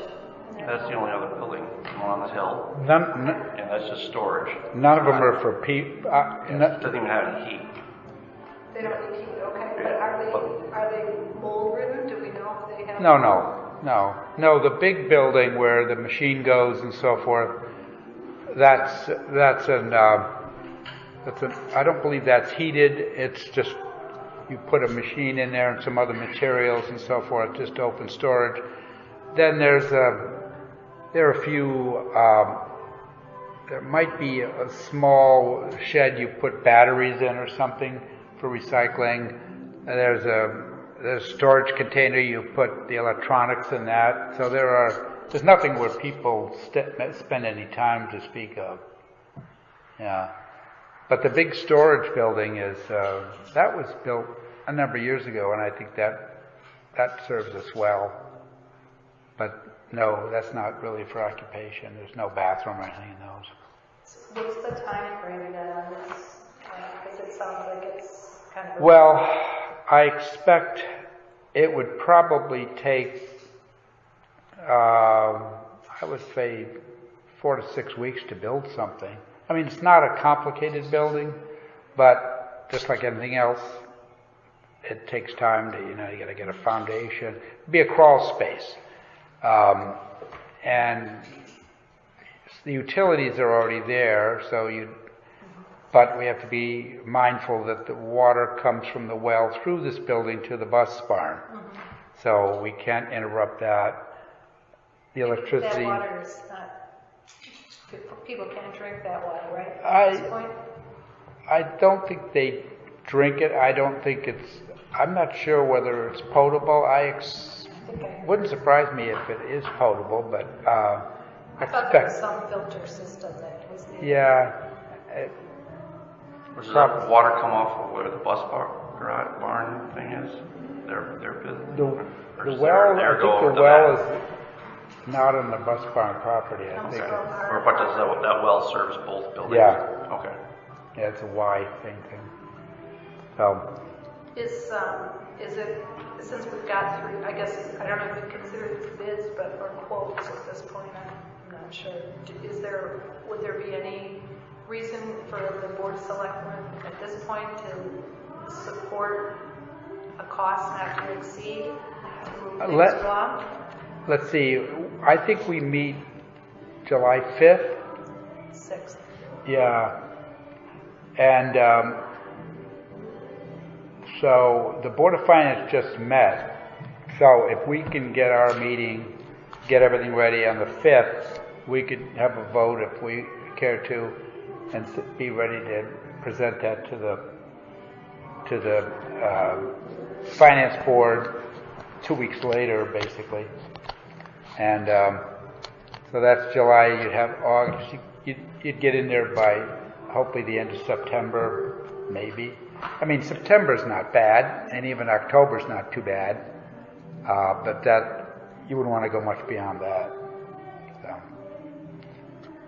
Speaker 4: That's the only other building on the hill. And that's just storage.
Speaker 1: None of them are for people.
Speaker 4: It doesn't even have any heat.
Speaker 7: They don't need heat, okay. But are they mold ridden? Do we know if they have?
Speaker 1: No. The big building where the machine goes and so forth, that's I don't believe that's heated. It's just you put a machine in there and some other materials and so forth, just open storage. Then there are a few. There might be a small shed you put batteries in or something for recycling. There's a storage container you put the electronics in that. So there's nothing where people spend any time to speak of. Yeah. But the big storage building is, that was built a number of years ago, and I think that serves us well. But no, that's not really for occupation. There's no bathroom or anything in those.
Speaker 7: What's the time frame then on this? Because it sounds like it's kind of...
Speaker 1: Well, I expect it would probably take, I would say, 4 to 6 weeks to build something. I mean, it's not a complicated building, but just like anything else, it takes time to, you got to get a foundation. It'd be a crawl space. And the utilities are already there, but we have to be mindful that the water comes from the well through this building to the bus barn. Mm-hmm. So we can't interrupt that. The electricity...
Speaker 7: That water is not... People can't drink that water, right? At this point?
Speaker 1: I don't think they drink it. I don't think I'm not sure whether it's potable. Wouldn't surprise me if it is potable, but
Speaker 7: I thought there was some filter system that was needed.
Speaker 1: Yeah.
Speaker 4: Does that water come off of where the bus barn thing is? Their business?
Speaker 1: The well, I think the well is not on the bus barn property. I think
Speaker 4: Or what does that well serves both buildings?
Speaker 1: Yeah.
Speaker 4: Okay.
Speaker 1: Yeah, it's a Y thing. So.
Speaker 7: Is it, since we've got three, I guess, I don't know if we consider these bids, but, or quotes at this point, I'm not sure. Would there be any reason for the Board of Selectmen at this point to support a cost not to exceed to move things along?
Speaker 1: Let's see, I think we meet July 5th.
Speaker 7: 6th.
Speaker 1: Yeah. And so the Board of Finance just met. So if we can get our meeting, get everything ready on the 5th, we could have a vote if we care to, and be ready to present that to the Finance Board 2 weeks later, basically. And so that's July. You'd have August. You'd get in there by hopefully the end of September, maybe. I mean, September's not bad, and even October's not too bad. But that you wouldn't want to go much beyond that.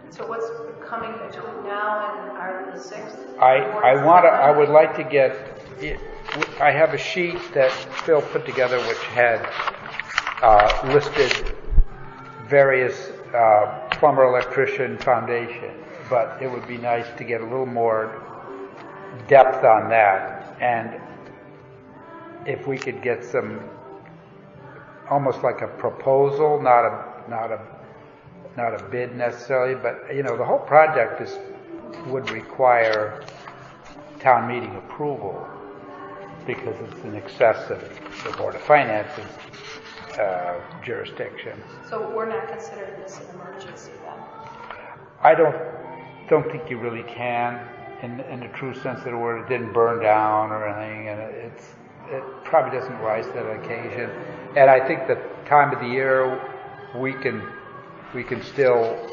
Speaker 7: So what's coming between now and our the 6th?
Speaker 1: I would like to get it. I have a sheet that Phil put together which had listed various plumber, electrician, foundation, but it would be nice to get a little more depth on that, and if we could get some, almost like a proposal, not a bid necessarily, but the whole project would require town meeting approval because it's in excess of the Board of Finance's jurisdiction.
Speaker 7: So we're not considering this an emergency then?
Speaker 1: I don't think you really can, in the true sense of the word. It didn't burn down or anything, and it probably doesn't rise to that occasion. And I think the time of the year we can still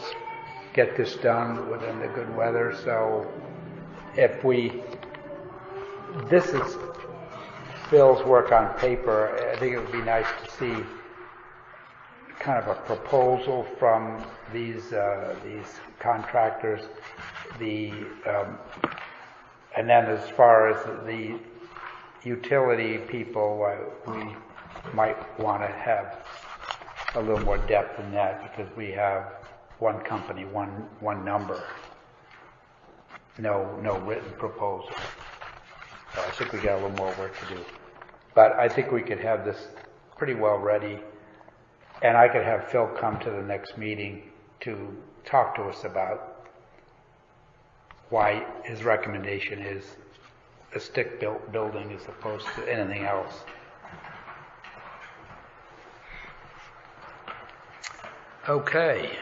Speaker 1: get this done within the good weather. So this is Phil's work on paper. I think it would be nice to see kind of a proposal from these contractors. And then as far as the utility people, we might want to have a little more depth in that because we have one company, one number, no written proposal. So I think we got a little more work to do. But I think we could have this pretty well ready, and I could have Phil come to the next meeting to talk to us about why his recommendation is a stick-built building as opposed to anything else. Okay.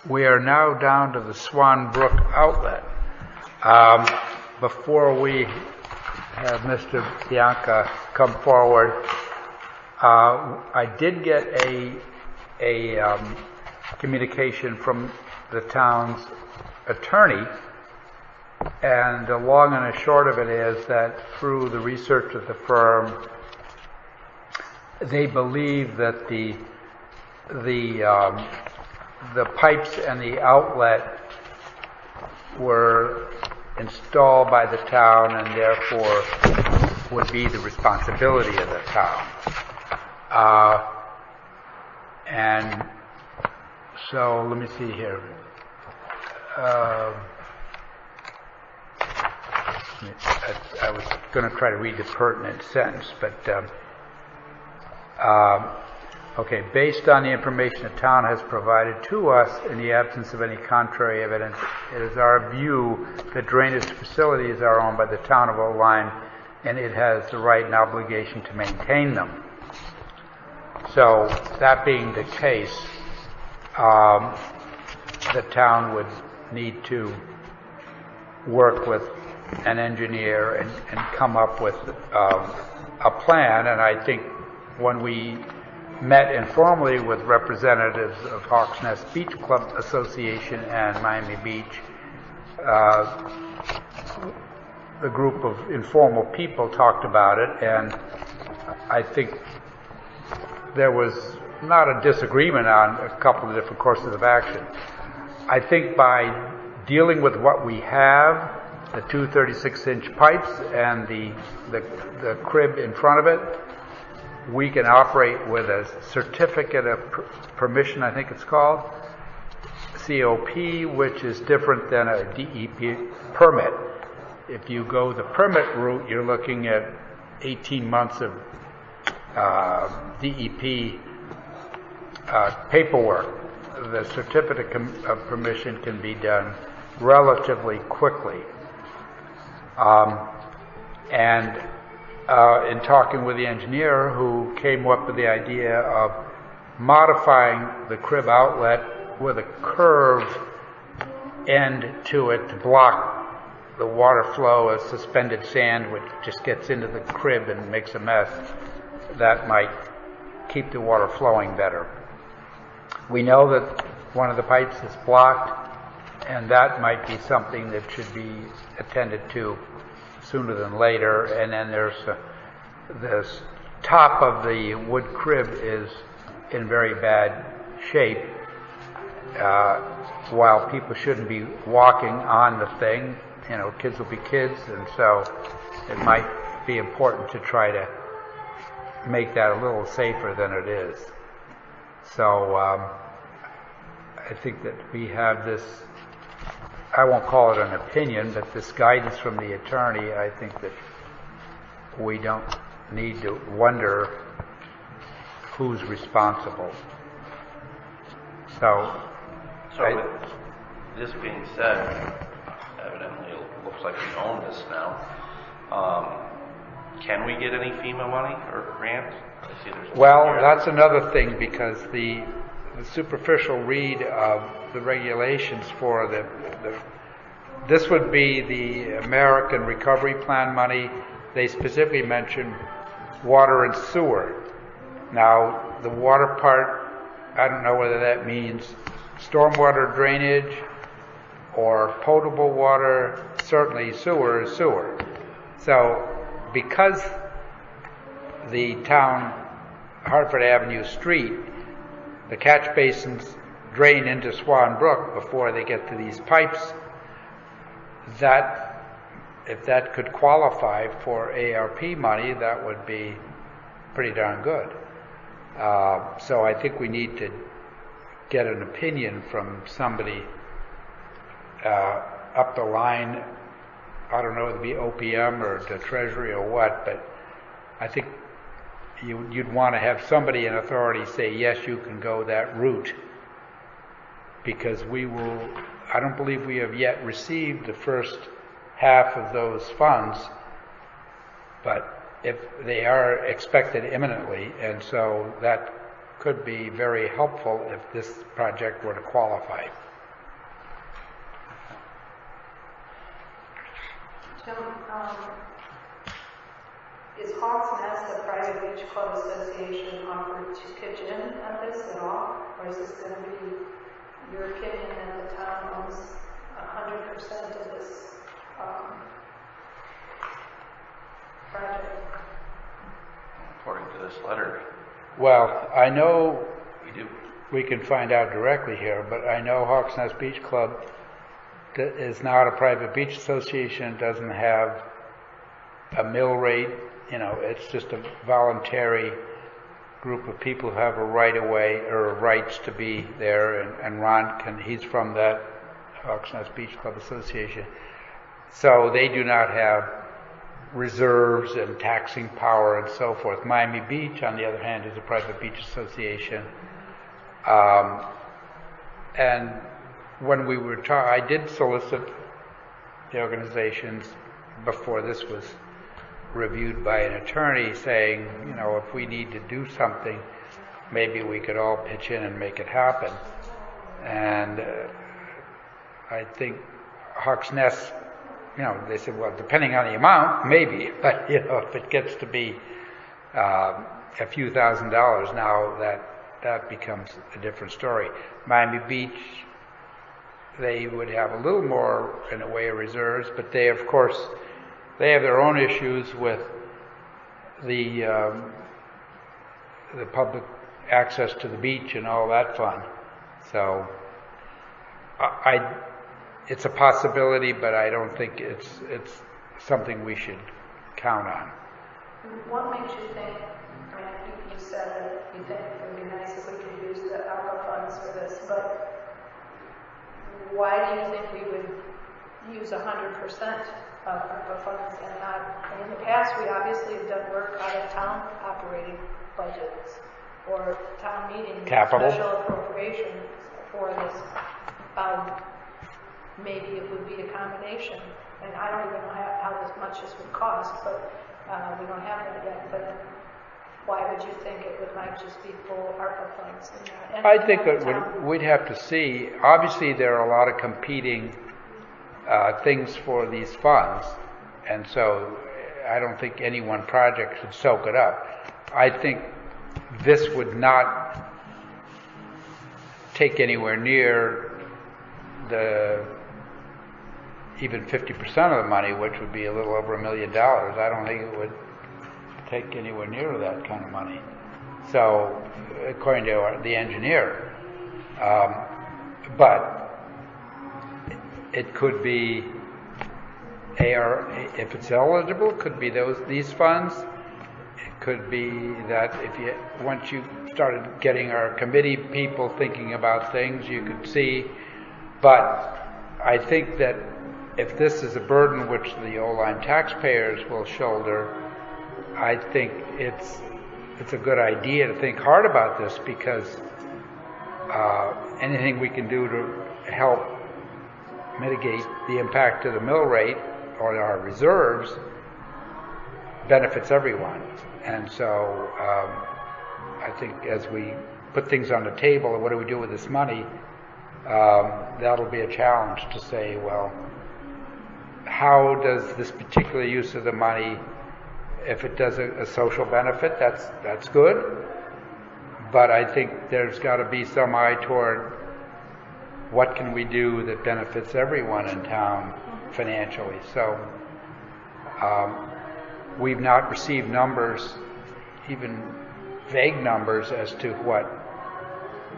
Speaker 1: We are now down to the Swan Brook outlet. Before we have Mr. Bianca come forward, I did get a communication from the town's attorney, and the long and the short of it is that through the research of the firm, they believe that the pipes and the outlet were installed by the town and therefore would be the responsibility of the town. And so let me see here. I was going to try to read the pertinent sentence, but okay. Based on the information the town has provided to us, in the absence of any contrary evidence, it is our view that drainage facilities are owned by the town of Oline, and it has the right and obligation to maintain them. So, that being the case, the town would need to work with an engineer and come up with a plan. And I think when we met informally with representatives of Hawks Nest Beach Club Association and Miami Beach, the group of informal people talked about it, and I think there was not a disagreement on a couple of different courses of action. I think by dealing with what we have, the two 36-inch pipes and the crib in front of it, we can operate with a certificate of permission, I think it's called, COP, which is different than a DEP permit. If you go the permit route, you're looking at 18 months of DEP paperwork. The certificate of permission can be done relatively quickly. And in talking with the engineer who came up with the idea of modifying the crib outlet with a curved end to it to block the water flow of suspended sand, which just gets into the crib and makes a mess, that might keep the water flowing better. We know that one of the pipes is blocked, and that might be something that should be attended to sooner than later. And then there's this top of the wood crib is in very bad shape. While people shouldn't be walking on the thing, you know, kids will be kids, and so it might be important to try to make that a little safer than it is. So I think that we have this, I won't call it an opinion, but this guidance from the attorney. I think that we don't need to wonder who's responsible. So
Speaker 4: with this being said, evidently it looks like we own this now. Can we get any FEMA money or grant?
Speaker 1: Well, that's another thing, because the superficial read of the regulations for this would be the American Recovery Plan money. They specifically mention water and sewer. Now, the water part, I don't know whether that means stormwater drainage or potable water. Certainly sewer is sewer. So because the town Hartford Avenue Street, the catch basins drain into Swan Brook before they get to these pipes, that if that could qualify for ARP money, that would be pretty darn good. So I think we need to get an opinion from somebody up the line. I don't know, it'd be OPM or the Treasury or what, but I think you'd want to have somebody in authority say, yes, you can go that route, because I don't believe we have yet received the first half of those funds, but if they are expected imminently, and so that could be very helpful if this project were to qualify.
Speaker 7: Jim, is Hawks Nest, a private beach club association, offered to pitch in on this at all? Or is this going to be your opinion that the town owns 100% of this project?
Speaker 4: According to this letter.
Speaker 1: Well, I know we can find out directly here, but I know Hawks Nest Beach Club is not a private beach association. It doesn't have a mill rate. You know, it's just a voluntary group of people who have a right of way or rights to be there. And Ron he's from that Hawks Nest Beach Club Association. So they do not have reserves and taxing power and so forth. Miami Beach, on the other hand, is a private beach association. And when we were I did solicit the organizations before this was reviewed by an attorney, saying, you know, if we need to do something, maybe we could all pitch in and make it happen. And I think Hawks Nest they said, well, depending on the amount, maybe, but, if it gets to be a few $1,000s now, that becomes a different story. Miami Beach, they would have a little more in the way of reserves, but they, of course, they have their own issues with the public access to the beach and all that fun. So, it's a possibility, but I don't think it's something we should count on.
Speaker 7: What makes you think, you said that you think it would be nice if we could use the ARPA funds for this, but why do you think we would use 100% of ARPA funds and not, in the past we obviously have done work out of town operating budgets or town meeting
Speaker 1: Capital.
Speaker 7: Special appropriations for this. Maybe it would be a combination, and I don't even know how much this would cost, but we don't have that yet. But why would you think it might just be full ARPA funds?
Speaker 1: I think that we'd have to see. Obviously, there are a lot of competing things for these funds, and so I don't think any one project should soak it up. I think this would not take anywhere near even 50% of the money, which would be a little over $1 million. I don't think it would take anywhere near that kind of money. So, according to the engineer, but it could be if it's eligible, it could be these funds. It could be that once you started getting our committee people thinking about things, you could see. But I think that if this is a burden which the Oline taxpayers will shoulder, I think it's a good idea to think hard about this, because anything we can do to help mitigate the impact of the mill rate on our reserves benefits everyone. And so I think as we put things on the table, what do we do with this money, that'll be a challenge to say, well, how does this particular use of the money, if it does a social benefit, that's good. But I think there's got to be some eye toward what can we do that benefits everyone in town financially. So we've not received numbers, even vague numbers, as to what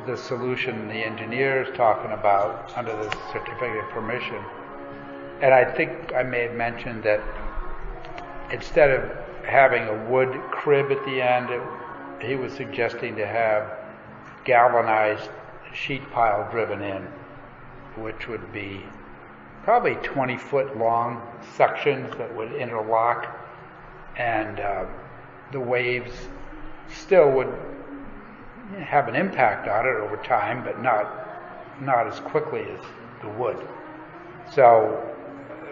Speaker 1: the solution the engineer is talking about under the certificate of permission. And I think I may have mentioned that instead of having a wood crib at the end, he was suggesting to have galvanized sheet pile driven in, which would be probably 20-foot long sections that would interlock, and the waves still would have an impact on it over time, but not as quickly as the wood. So,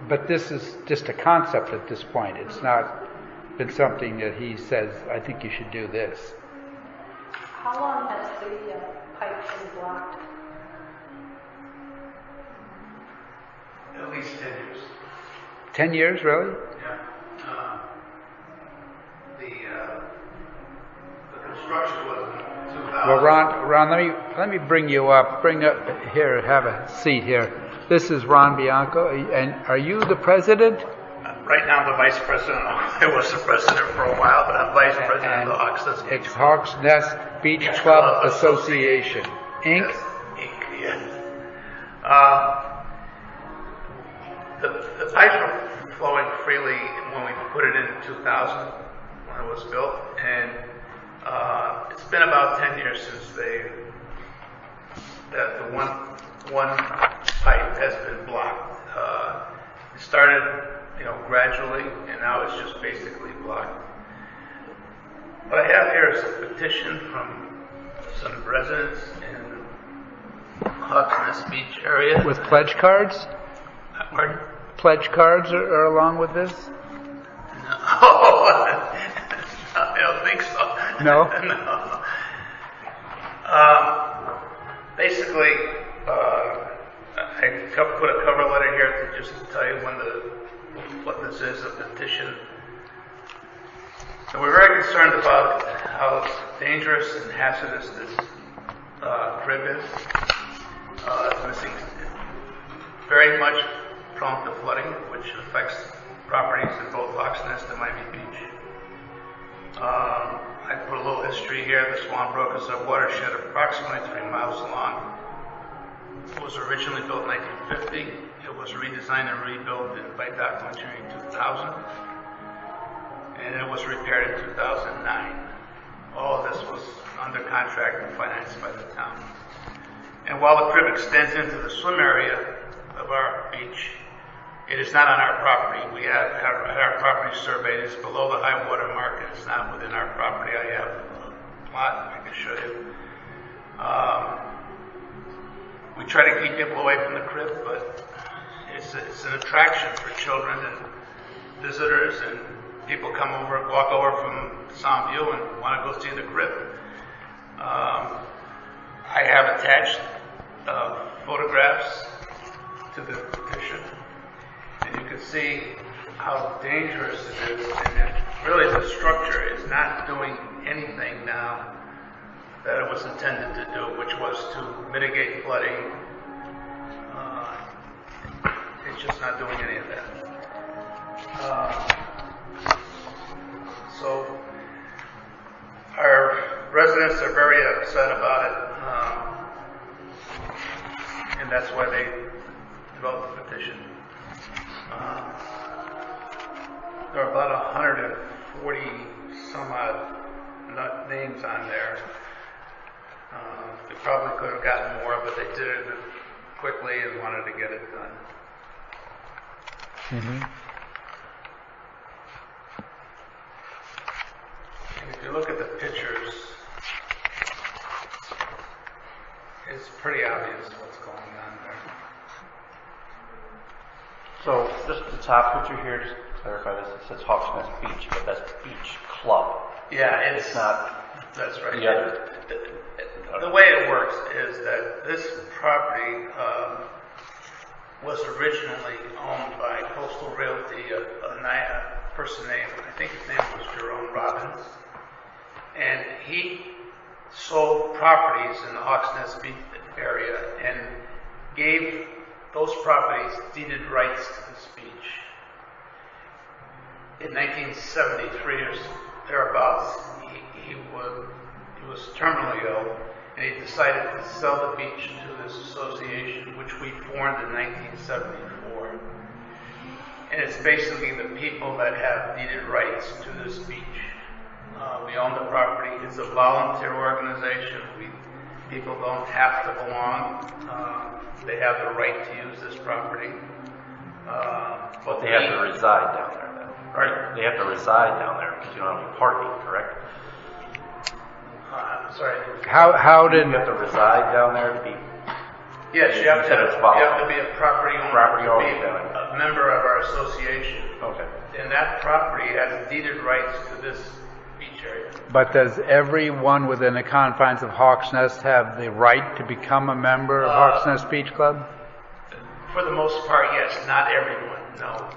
Speaker 1: but this is just a concept at this point. It's not been something that he says, I think you should do this.
Speaker 7: How long has the pipe been blocked?
Speaker 8: At least 10 years.
Speaker 1: 10 years, really?
Speaker 8: Yeah. The construction was in 2000.
Speaker 1: Well, Ron, let me bring you up. Bring up here. Have a seat here. This is Ron Bianco, and are you the president?
Speaker 8: Right now, I'm the vice president. I was the president for a while, but I'm vice president of the Hawks Nest Beach Club.
Speaker 1: Hawks Nest Beach Club Association, Inc.
Speaker 8: Yes, Inc. Yes. The pipes were flowing freely when we put it in 2000, when it was built, and it's been about 10 years since that the one pipe has been blocked. It started, gradually, and now it's just basically blocked. What I have here is a petition from some residents in Hawks Nest Beach area.
Speaker 1: With pledge cards?
Speaker 8: Pardon?
Speaker 1: Pledge cards are along with this?
Speaker 8: No. I don't think so.
Speaker 1: No?
Speaker 8: No. Basically, I put a cover letter here to just tell you what this is, a petition. So we're very concerned about how dangerous and hazardous this crib is. It's very much prone to flooding, which affects properties in both Hawksnest and Miami Beach. I put a little history here. The Swan Brook is a watershed approximately 3 miles long. It was originally built in 1950. It was redesigned and rebuilt by documentary in 2000. And it was repaired in 2009. All of this was under contract and financed by the town. And while the crib extends into the swim area of our beach, it is not on our property. We had our property surveyed. It's below the high water mark, and it's not within our property. I have a plot I can show you. We try to keep people away from the crib, but it's an attraction for children and visitors, and people walk over from Soundview and want to go see the crib. I have attached photographs to the petition, and you can see how dangerous it is, and that really the structure is not doing anything now that it was intended to do, which was to mitigate flooding. It's just not doing any of that. So our residents are very upset about it, and that's why they developed the petition. There are about 140 some odd names on there. They probably could have gotten more, but they did it quickly and wanted to get it done.
Speaker 1: Mm-hmm.
Speaker 8: And if you look at the pictures, it's pretty obvious what's going on there.
Speaker 4: So just the top picture here, just to clarify this, it says Hawksnest Beach, but that's Beach Club.
Speaker 8: Yeah,
Speaker 4: It's not
Speaker 8: that's right.
Speaker 4: the other.
Speaker 8: The way it works is that this property was originally owned by Coastal Realty, a person named, I think his name was Jerome Robbins, and he sold properties in the Hawksnest Beach area and gave those properties deeded rights to this beach. In 1973 or thereabouts, he was terminally ill, and he decided to sell the beach to this association, which we formed in 1974. And it's basically the people that have deeded rights to this beach. We own the property. It's a volunteer organization. People don't have to belong. They have the right to use this property.
Speaker 4: But they have to reside down there then.
Speaker 8: Right.
Speaker 4: They have to reside down there because you don't have any parking, correct?
Speaker 8: Sorry.
Speaker 1: How did
Speaker 4: You have to reside down there to be.
Speaker 8: Yes, you have to be a property owner to be a member of our association.
Speaker 4: Okay.
Speaker 8: And that property has deeded rights to this beach area.
Speaker 1: But does everyone within the confines of Hawksnest have the right to become a member of Hawksnest Beach Club?
Speaker 8: For the most part, yes. Not everyone. No.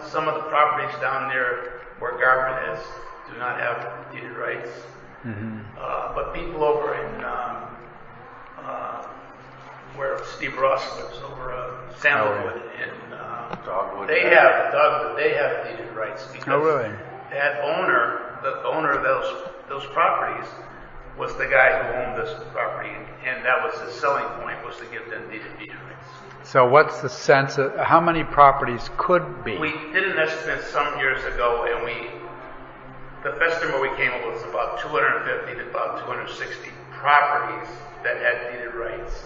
Speaker 8: Some of the properties down there where Garvin is do not have deeded rights.
Speaker 1: Mm-hmm.
Speaker 8: But people over in where Steve Ross lives, over Sandalwood and
Speaker 4: Dogwood.
Speaker 8: they have deeded rights because
Speaker 1: really?
Speaker 8: that the owner of those properties was the guy who owned this property, and that was his selling point, was to give them deeded rights.
Speaker 1: So what's the sense of how many properties could be?
Speaker 8: We did an estimate some years ago, and the best number we came up with was about 250 to about 260 properties that had deeded rights.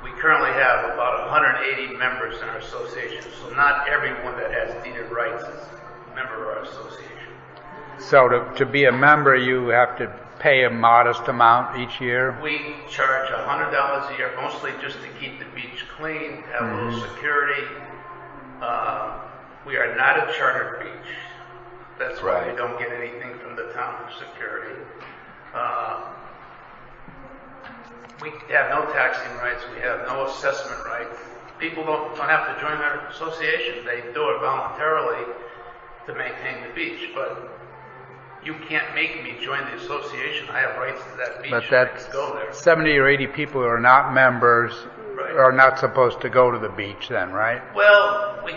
Speaker 8: We currently have about 180 members in our association, so not everyone that has deeded rights is a member of our association.
Speaker 1: So to be a member, you have to pay a modest amount each year?
Speaker 8: We charge $100 a year, mostly just to keep the beach clean, have a little security. We are not a chartered beach. That's why we don't get anything from the town for security. we have no taxing rights, we have no assessment rights. People don't have to join our association. They do it voluntarily to maintain the beach, but you can't make me join the association. I have rights to that beach.
Speaker 1: But
Speaker 8: I
Speaker 1: that's
Speaker 8: can go there.
Speaker 1: 70 or 80 people who are not members are not supposed to go to the beach then, right?
Speaker 8: Well, we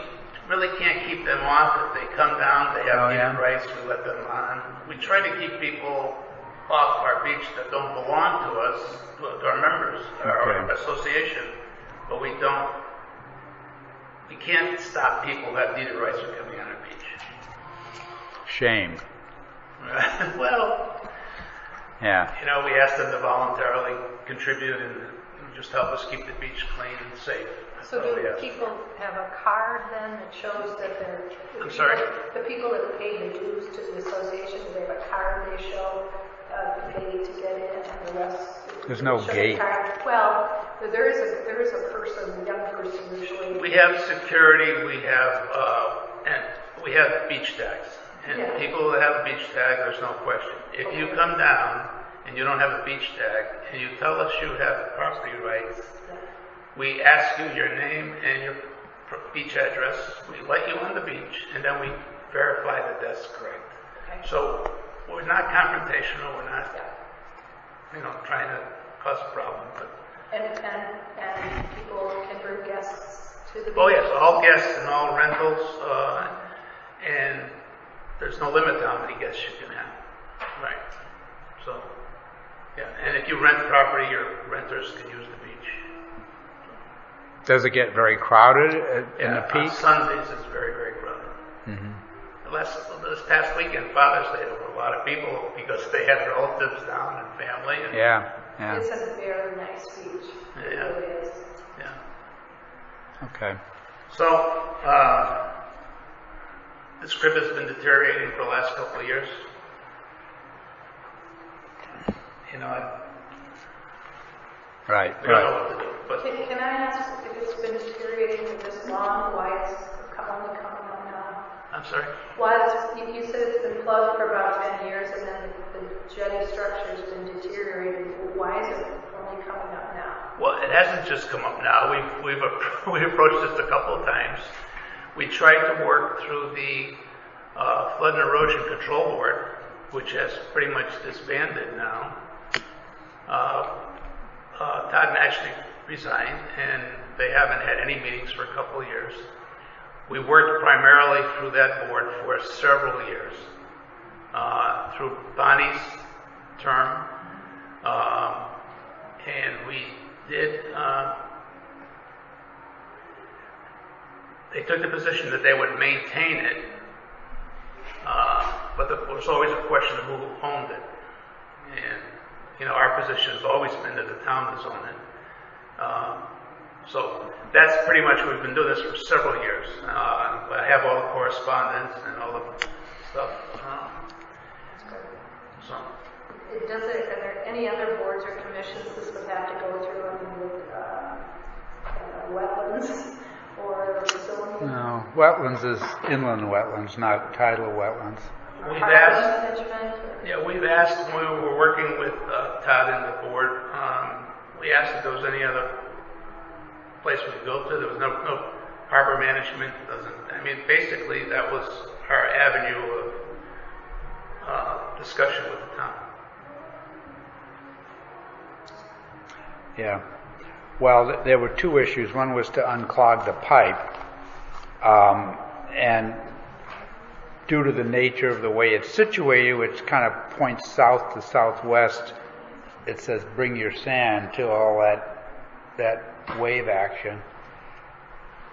Speaker 8: really can't keep them off. If they come down, they have
Speaker 1: yeah?
Speaker 8: rights, we let them on. We try to keep people off our beach that don't belong to us, to our members, our association, but we can't stop people that need the rights from coming on our beach.
Speaker 1: Shame.
Speaker 8: Well,
Speaker 1: yeah.
Speaker 8: you know, we ask them to voluntarily contribute and just help us keep the beach clean and safe.
Speaker 7: So do people have a card then that shows that they're...
Speaker 8: I'm sorry?
Speaker 7: The people that pay the dues to the association, do they have a card they show to pay to get in, and the rest...
Speaker 1: There's no gate.
Speaker 7: Well, there is a person, a young person usually...
Speaker 8: We have security, we have beach tags. And people that have a beach tag, there's no question. If you come down and you don't have a beach tag, and you tell us you have property rights, we ask you your name and your beach address, we let you on the beach, and then we verify that that's correct. Okay. So we're not confrontational, we're not, trying to cause a problem. But
Speaker 7: and people can bring guests to the beach?
Speaker 8: Oh yes, all guests and all rentals, and there's no limit to how many guests you can have. Right. So, yeah. And if you rent property, your renters can use the beach.
Speaker 1: Does it get very crowded in the peak?
Speaker 8: On Sundays, it's very, very crowded. Mm-hmm. This past weekend, Father's Day, there were a lot of people because they had relatives down and family. And
Speaker 1: yeah.
Speaker 7: It's a very nice beach.
Speaker 8: Yeah.
Speaker 7: It really is.
Speaker 8: Yeah.
Speaker 1: Okay.
Speaker 8: So, this crib has been deteriorating for the last couple of years.
Speaker 1: Right.
Speaker 8: We don't know what to do. But
Speaker 7: can I ask if it's been deteriorating for this long, why it's only coming on now?
Speaker 8: I'm sorry?
Speaker 7: You said it's been plugged for about 10 years and then the jetty structure has been deteriorating. Why is it only coming up now?
Speaker 8: Well, it hasn't just come up now. We've approached this a couple of times. We tried to work through the Flood and Erosion Control Board, which has pretty much disbanded now. Todd actually resigned, and they haven't had any meetings for a couple of years. We worked primarily through that board for several years, through Bonnie's term, and we did. They took the position that they would maintain it, but there was always a question of who owned it. And, our position has always been that the town has owned it. So that's pretty much, we've been doing this for several years. I have all the correspondence and all the stuff. So.
Speaker 7: Are there any other boards or commissions this would have to go through? Wetlands? Or zoning?
Speaker 1: No, wetlands is inland wetlands, not tidal wetlands.
Speaker 8: We've asked when we were working with Todd and the board, we asked if there was any other place we could go to. There was no harbor management. Basically that was our avenue of discussion with the town.
Speaker 1: Yeah. Well, there were two issues. One was to unclog the pipe, and due to the nature of the way it's situated, which kind of points south to southwest, it says bring your sand to all that wave action.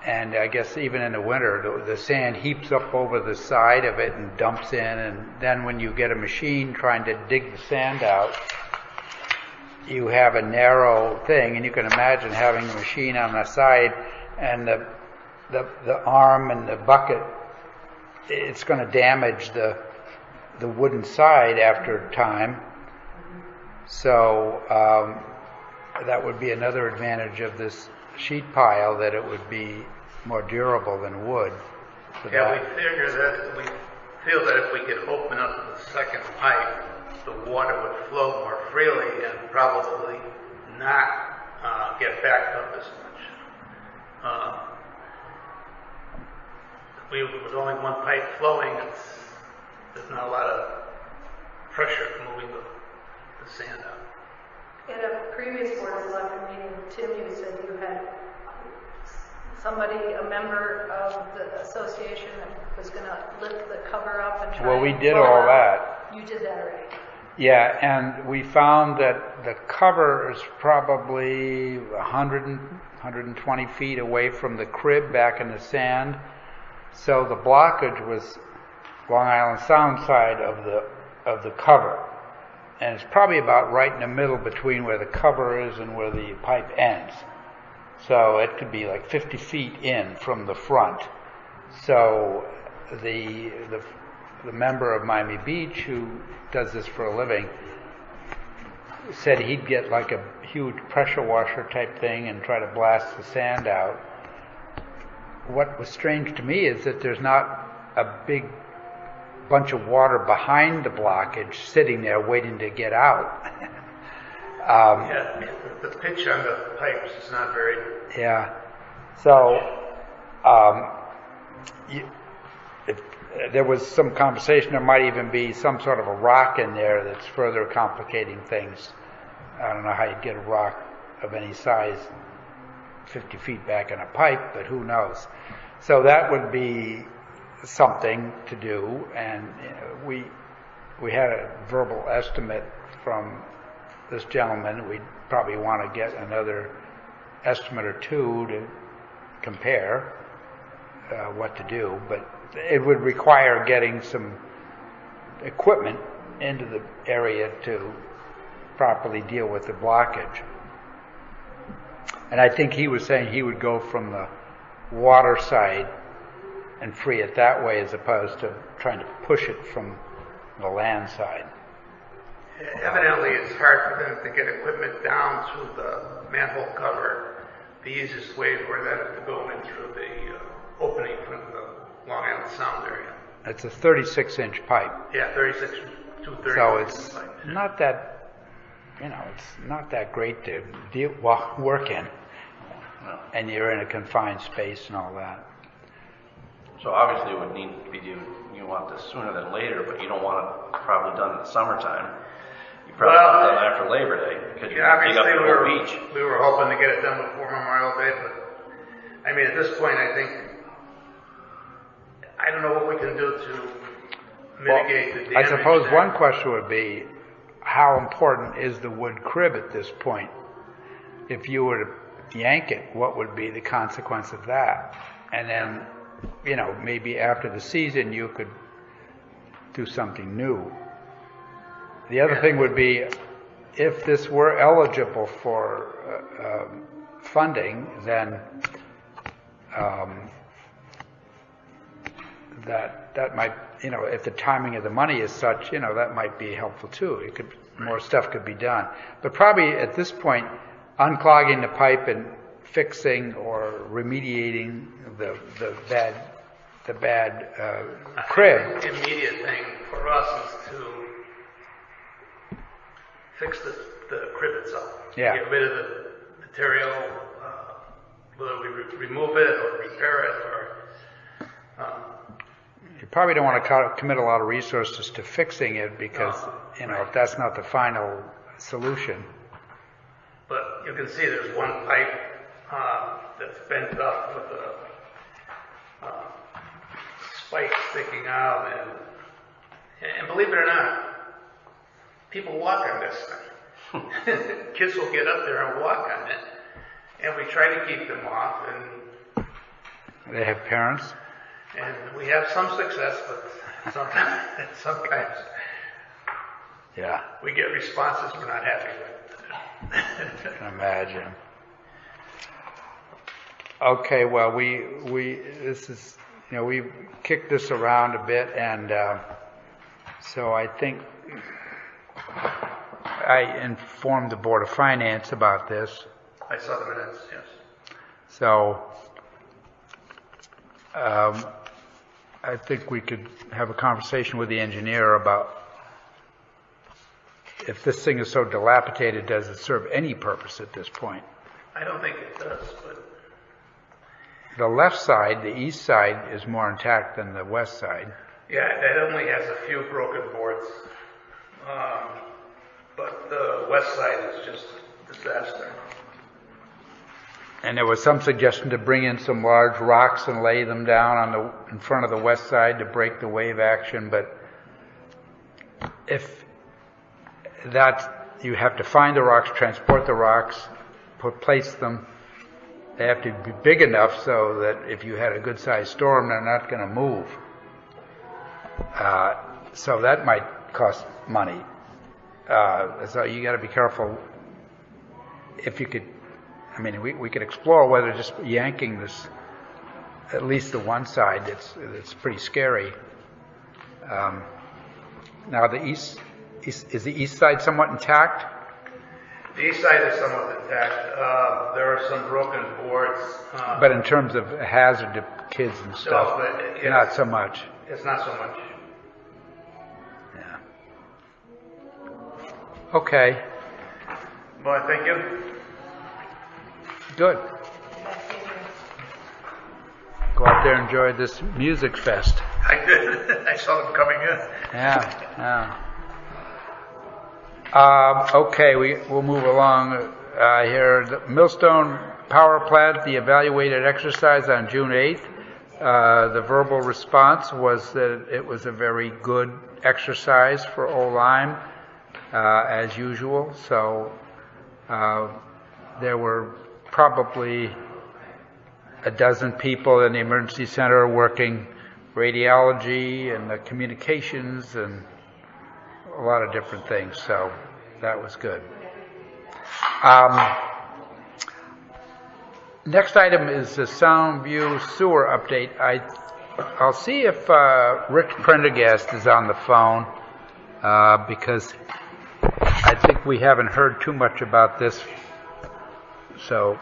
Speaker 1: And I guess even in the winter, the sand heaps up over the side of it and dumps in, and then when you get a machine trying to dig the sand out, you have a narrow thing, and you can imagine having a machine on the side and the arm and the bucket, it's going to damage the wooden side after time. So that would be another advantage of this sheet pile, that it would be more durable than wood.
Speaker 8: We feel that if we could open up the second pipe, the water would flow more freely and probably not get backed up as much. With only one pipe flowing, there's not a lot of pressure moving the sand out.
Speaker 7: At a previous Board of Selectmen meeting, Tim, you said you had somebody, a member of the association, that was going to lift the cover up and try.
Speaker 1: Well, we
Speaker 7: and
Speaker 1: did
Speaker 7: pull
Speaker 1: all
Speaker 7: out.
Speaker 1: that.
Speaker 7: You did that already.
Speaker 1: Yeah, and we found that the cover is probably 120 feet away from the crib back in the sand. So the blockage was Long Island Sound side of the cover. And it's probably about right in the middle between where the cover is and where the pipe ends. So it could be like 50 feet in from the front. So the member of Miami Beach who does this for a living said he'd get like a huge pressure washer type thing and try to blast the sand out. What was strange to me is that there's not a big bunch of water behind the blockage sitting there waiting to get out.
Speaker 8: The pitch on the pipes is not very...
Speaker 1: Yeah. So, if there was some conversation, there might even be some sort of a rock in there that's further complicating things. I don't know how you'd get a rock of any size 50 feet back in a pipe, but who knows. So that would be something to do, and we had a verbal estimate from this gentleman. We'd probably want to get another estimate or two to compare what to do, but it would require getting some equipment into the area to properly deal with the blockage. And I think he was saying he would go from the water side and free it that way as opposed to trying to push it from the land side.
Speaker 8: Evidently, it's hard for them to get equipment down through the manhole cover. The easiest way for that is to go in through the opening from the Long Island Sound area.
Speaker 1: It's a 36-inch pipe.
Speaker 8: Yeah, 36 to 30.
Speaker 1: So it's not that, it's not that great to work in.
Speaker 4: No.
Speaker 1: And you're in a confined space and all that.
Speaker 4: So obviously it would need to be done, you want this sooner than later, but you don't want it probably done in the summertime. You probably want it done after Labor Day, because you can dig up the whole beach.
Speaker 8: We were hoping to get it done before Memorial Day, but I mean, at this point, I think, I don't know what we can do to mitigate the damage.
Speaker 1: I suppose
Speaker 8: there.
Speaker 1: one question would be, how important is the wood crib at this point? If you were to yank it, what would be the consequence of that? And then, maybe after the season you could do something new. The other thing would be, if this were eligible for funding, then that might, if the timing of the money is such, that might be helpful too. More stuff could be done. But probably at this point, unclogging the pipe and fixing or remediating the bad crib.
Speaker 8: The immediate thing for us is to fix the crib itself.
Speaker 1: Yeah.
Speaker 8: Get rid of the material, whether we remove it or repair it or...
Speaker 1: You probably don't want to commit a lot of resources to fixing it because, if that's not the final solution.
Speaker 8: But you can see there's one pipe that's bent up with a spike sticking out, and believe it or not, people walk on this thing. Kids will get up there and walk on it, and we try to keep them off. And
Speaker 1: they have parents?
Speaker 8: And we have some success, but sometimes
Speaker 1: yeah,
Speaker 8: we get responses we're not happy with.
Speaker 1: I can imagine. Okay, well, this is, we've kicked this around a bit, and so I think I informed the Board of Finance about this.
Speaker 8: I saw the minutes, yes.
Speaker 1: So I think we could have a conversation with the engineer about if this thing is so dilapidated, does it serve any purpose at this point?
Speaker 8: I don't think it does, but
Speaker 1: The left side, the east side, is more intact than the west side.
Speaker 8: yeah, that only has a few broken boards. But the west side is just a disaster.
Speaker 1: And there was some suggestion to bring in some large rocks and lay them down in front of the west side to break the wave action, but if that, you have to find the rocks, transport the rocks, place them. They have to be big enough so that if you had a good sized storm, they're not going to move. So that might cost money. So you got to be careful. If you could, I mean, we could explore whether just yanking this, at least the one side, it's pretty scary. Now the east, is the east side somewhat intact?
Speaker 8: The east side is somewhat intact. There are some broken boards.
Speaker 1: But in terms of hazard to kids and stuff, not so much.
Speaker 8: It's not so much.
Speaker 1: Yeah. Okay.
Speaker 8: Well, thank you.
Speaker 1: Good. Go out there and enjoy this music fest.
Speaker 8: I did. I saw them coming in.
Speaker 1: Yeah. Okay, we'll move along here. The Millstone Power Plant, the evaluated exercise on June 8th. The verbal response was that it was a very good exercise for Old Lyme, as usual. So there were probably a dozen people in the emergency center working radiology and the communications and a lot of different things, so that was good. Next item is the Soundview sewer update. I'll see if Rich Prendergast is on the phone, because I think we haven't heard too much about this. So,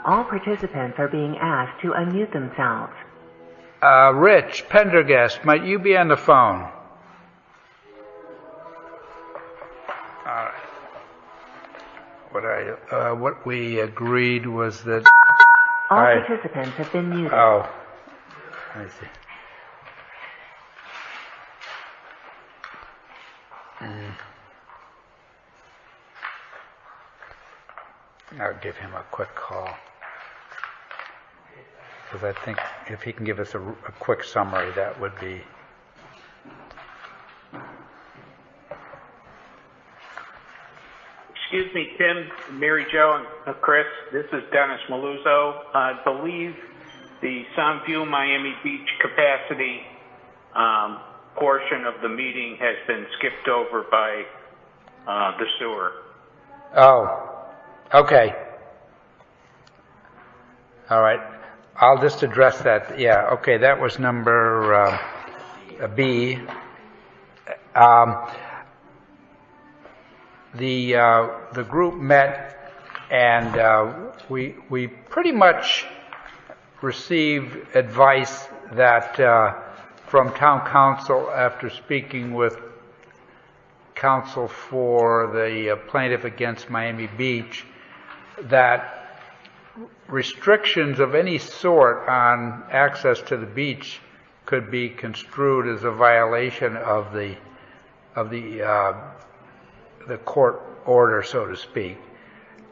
Speaker 2: all participants are being asked to unmute themselves.
Speaker 1: Rich Prendergast, might you be on the phone? What we agreed was that
Speaker 2: all participants have been muted.
Speaker 1: Oh, I see. I'll give him a quick call, because I think if he can give us a quick summary, that would be.
Speaker 11: Excuse me, Tim, Mary Jo, and Chris. This is Dennis Maluzzo. I believe the Soundview Miami Beach capacity portion of the meeting has been skipped over by the sewer.
Speaker 1: Oh, okay. All right. I'll just address that. Yeah, okay, that was number B. The group met, and we pretty much received advice that from town council after speaking with counsel for the plaintiff against Miami Beach, that restrictions of any sort on access to the beach could be construed as a violation of the court order, so to speak.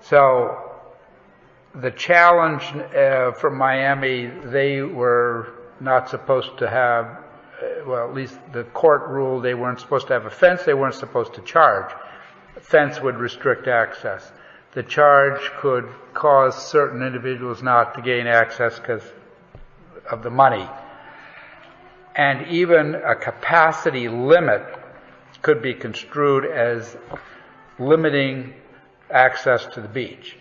Speaker 1: So the challenge from Miami, they were not supposed to have, well, at least the court ruled they weren't supposed to have a fence, they weren't supposed to charge. A fence would restrict access. The charge could cause certain individuals not to gain access because of the money. And even a capacity limit could be construed as limiting access to the beach.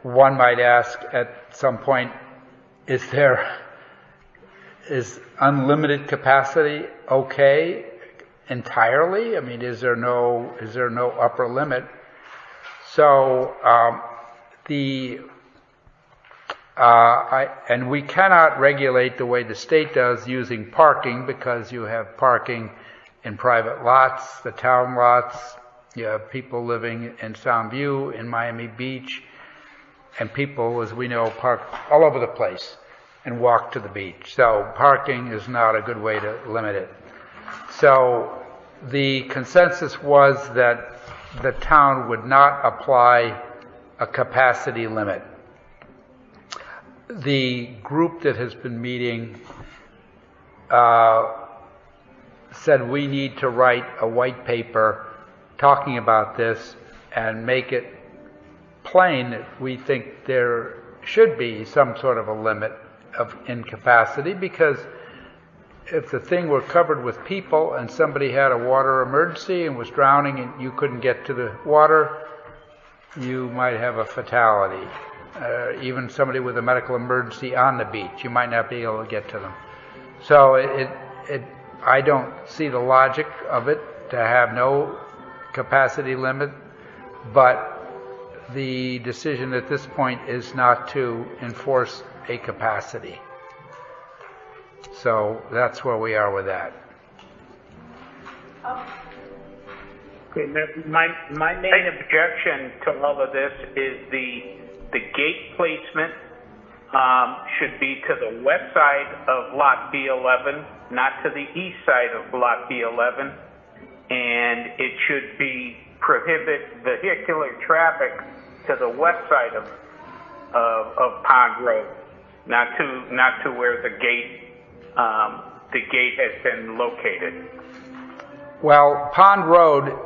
Speaker 1: One might ask at some point, is unlimited capacity okay entirely? I mean, is there no upper limit? So and we cannot regulate the way the state does using parking, because you have parking in private lots, the town lots. You have people living in Soundview, in Miami Beach, and people, as we know, park all over the place and walk to the beach. So parking is not a good way to limit it. So the consensus was that the town would not apply a capacity limit. The group that has been meeting said we need to write a white paper talking about this and make it plain that we think there should be some sort of a limit of incapacity, because if the thing were covered with people and somebody had a water emergency and was drowning and you couldn't get to the water, you might have a fatality. Even somebody with a medical emergency on the beach, you might not be able to get to them. So I don't see the logic of it to have no capacity limit, but the decision at this point is not to enforce a capacity. So that's where we are with that.
Speaker 11: Okay, my main objection to all of this is the gate placement should be to the west side of Lot B11, not to the east side of Lot B11, and it should be prohibit vehicular traffic to the west side of Pond Road, not to where the gate has been located.
Speaker 1: Well, Pond Road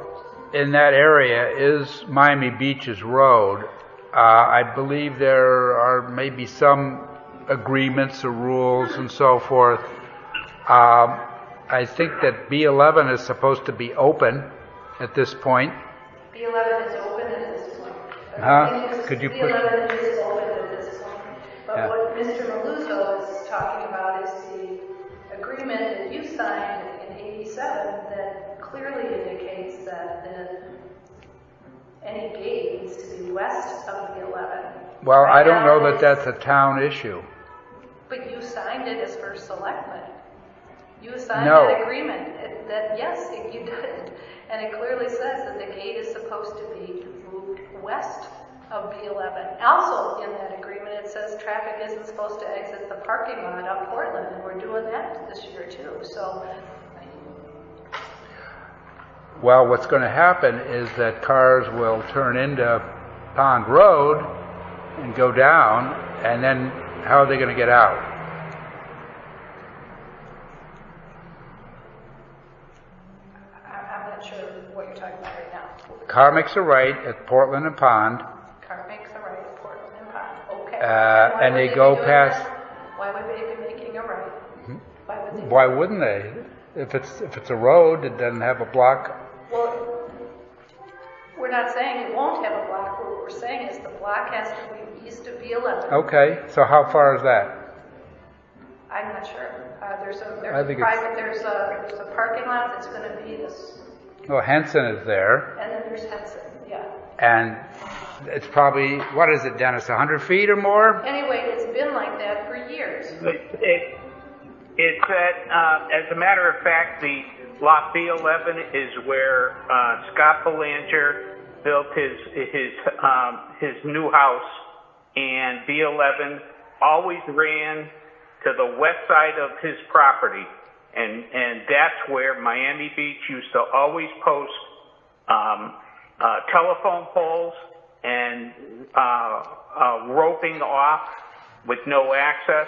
Speaker 1: in that area is Miami Beach's road. I believe there are maybe some agreements or rules and so forth. I think that B11 is supposed to be open at this point.
Speaker 7: B11 is open at this point.
Speaker 1: Could you push?
Speaker 7: B11 is open at this point. But
Speaker 1: Yeah.
Speaker 7: what Mr. Maluzzo is talking about is the agreement that you signed in '87 that clearly indicates that any gate needs to be west of B11.
Speaker 1: Well,
Speaker 7: Right
Speaker 1: I don't
Speaker 7: now
Speaker 1: know
Speaker 7: it
Speaker 1: that
Speaker 7: is-
Speaker 1: that's a town issue.
Speaker 7: But you signed it as first selectman. You signed
Speaker 1: No.
Speaker 7: that agreement that yes, you did. And it clearly says that the gate is supposed to be moved west of B11. Also in that agreement it says traffic isn't supposed to exit the parking lot up Portland, and we're doing that this year too. So
Speaker 1: Well, what's going to happen is that cars will turn into Pond Road and go down, and then how are they going to get out?
Speaker 7: I'm not sure what you're talking about right now.
Speaker 1: Car makes a right at Portland and Pond,
Speaker 7: Car makes a right at Portland and Pond. Okay.
Speaker 1: and
Speaker 7: Why
Speaker 1: they
Speaker 7: would
Speaker 1: go
Speaker 7: be doing
Speaker 1: past.
Speaker 7: that? Why would they be making a right? Why would they?
Speaker 1: Why wouldn't they? If it's a road, it doesn't have a block.
Speaker 7: Well, we're not saying it won't have a block. What we're saying is the block has to be east of B11.
Speaker 1: Okay, so how far is that?
Speaker 7: I'm not sure. There's
Speaker 1: I
Speaker 7: a
Speaker 1: think
Speaker 7: private, there's a parking lot that's going to be this,
Speaker 1: Well, Henson is there,
Speaker 7: and then there's Henson, yeah.
Speaker 1: and it's probably, what is it, Dennis, 100 feet or more?
Speaker 7: Anyway, it's been like that for years.
Speaker 11: It's that, as a matter of fact, the Lot B11 is where Scott Belanger built his new house, and B11 always ran to the west side of his property, and that's where Miami Beach used to always post telephone poles and roping off with no access.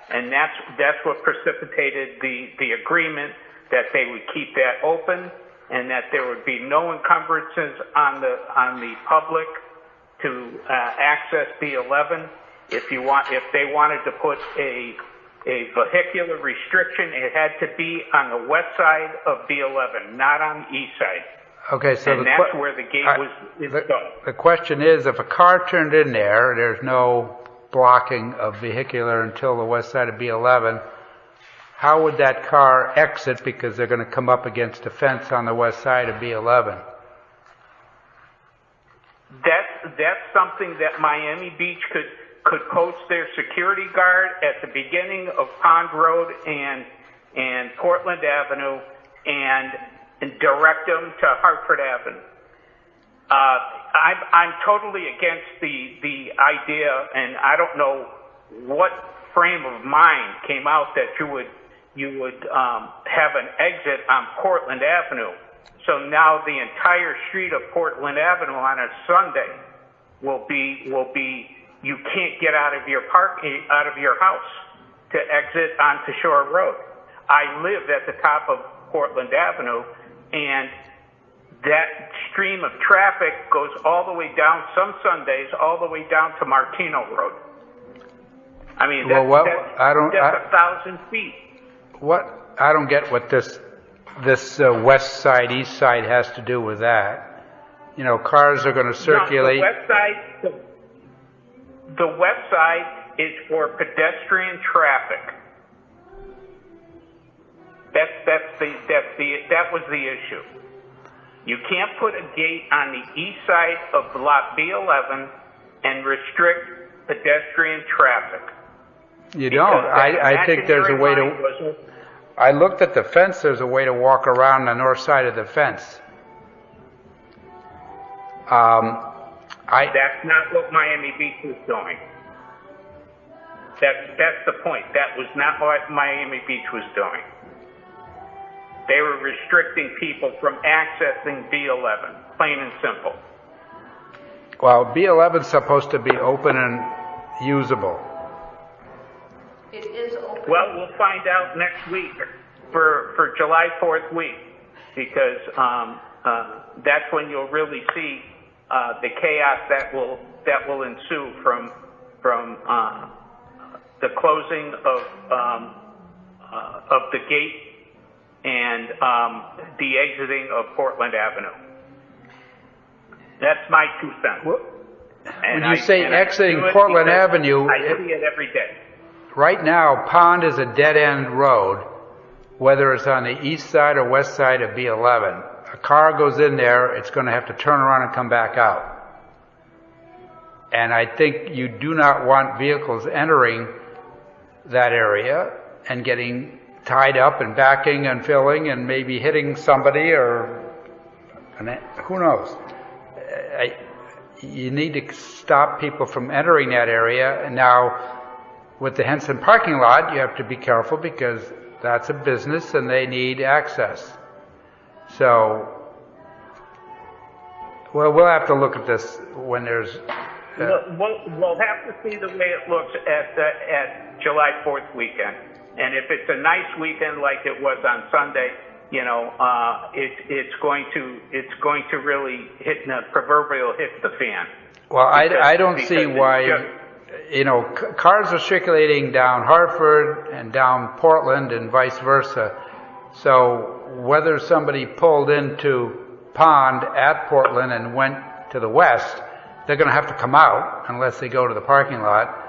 Speaker 11: And that's what precipitated the agreement that they would keep that open, and that there would be no encumbrances on the public to access B11. If they wanted to put a vehicular restriction, it had to be on the west side of B11, not on the east side.
Speaker 1: Okay, so
Speaker 11: And that's where the gate was installed.
Speaker 1: The question is, if a car turned in there, there's no blocking of vehicular until the west side of B11, how would that car exit, because they're going to come up against a fence on the west side of B11?
Speaker 11: That's something that Miami Beach could post their security guard at the beginning of Pond Road and Portland Avenue, and and direct them to Hartford Avenue. I'm totally against the idea, and I don't know what frame of mind came out that you would have an exit on Portland Avenue. So now the entire street of Portland Avenue on a Sunday will be you can't get out of your house to exit onto Shore Road. I live at the top of Portland Avenue, and that stream of traffic goes all the way down, some Sundays, all the way down to Martino Road. I mean, that's 1,000 feet.
Speaker 1: What? I don't get what this west side, east side has to do with that. You know, cars are going to circulate.
Speaker 11: No, the west side is for pedestrian traffic. That was the issue. You can't put a gate on the east side of lot B11 and restrict pedestrian traffic.
Speaker 1: You don't. I think there's a way to. I looked at the fence. There's a way to walk around the north side of the fence.
Speaker 11: That's not what Miami Beach was doing. That's the point. That was not what Miami Beach was doing. They were restricting people from accessing B11, plain and simple.
Speaker 1: Well, B11 is supposed to be open and usable.
Speaker 7: It is open.
Speaker 11: Well, we'll find out next week for July 4th week, because that's when you'll really see the chaos that will ensue from the closing of the gate and the exiting of Portland Avenue. That's my 2 cents.
Speaker 1: Well, when you say exiting Portland Avenue,
Speaker 11: I see it every day.
Speaker 1: Right now, Pond is a dead-end road, whether it's on the east side or west side of B11. A car goes in there, it's going to have to turn around and come back out. And I think you do not want vehicles entering that area and getting tied up and backing and filling and maybe hitting somebody or who knows. You need to stop people from entering that area. And now with the Henson parking lot, you have to be careful because that's a business and they need access. So, well, we'll have to look at this when there's...
Speaker 11: We'll have to see the way it looks at July 4th weekend. And if it's a nice weekend like it was on Sunday, you know, it's going to really hit the proverbial hit the fan.
Speaker 1: Well, I don't see why, you know, cars are circulating down Hartford and down Portland and vice versa. So whether somebody pulled into Pond at Portland and went to the west, they're going to have to come out unless they go to the parking lot.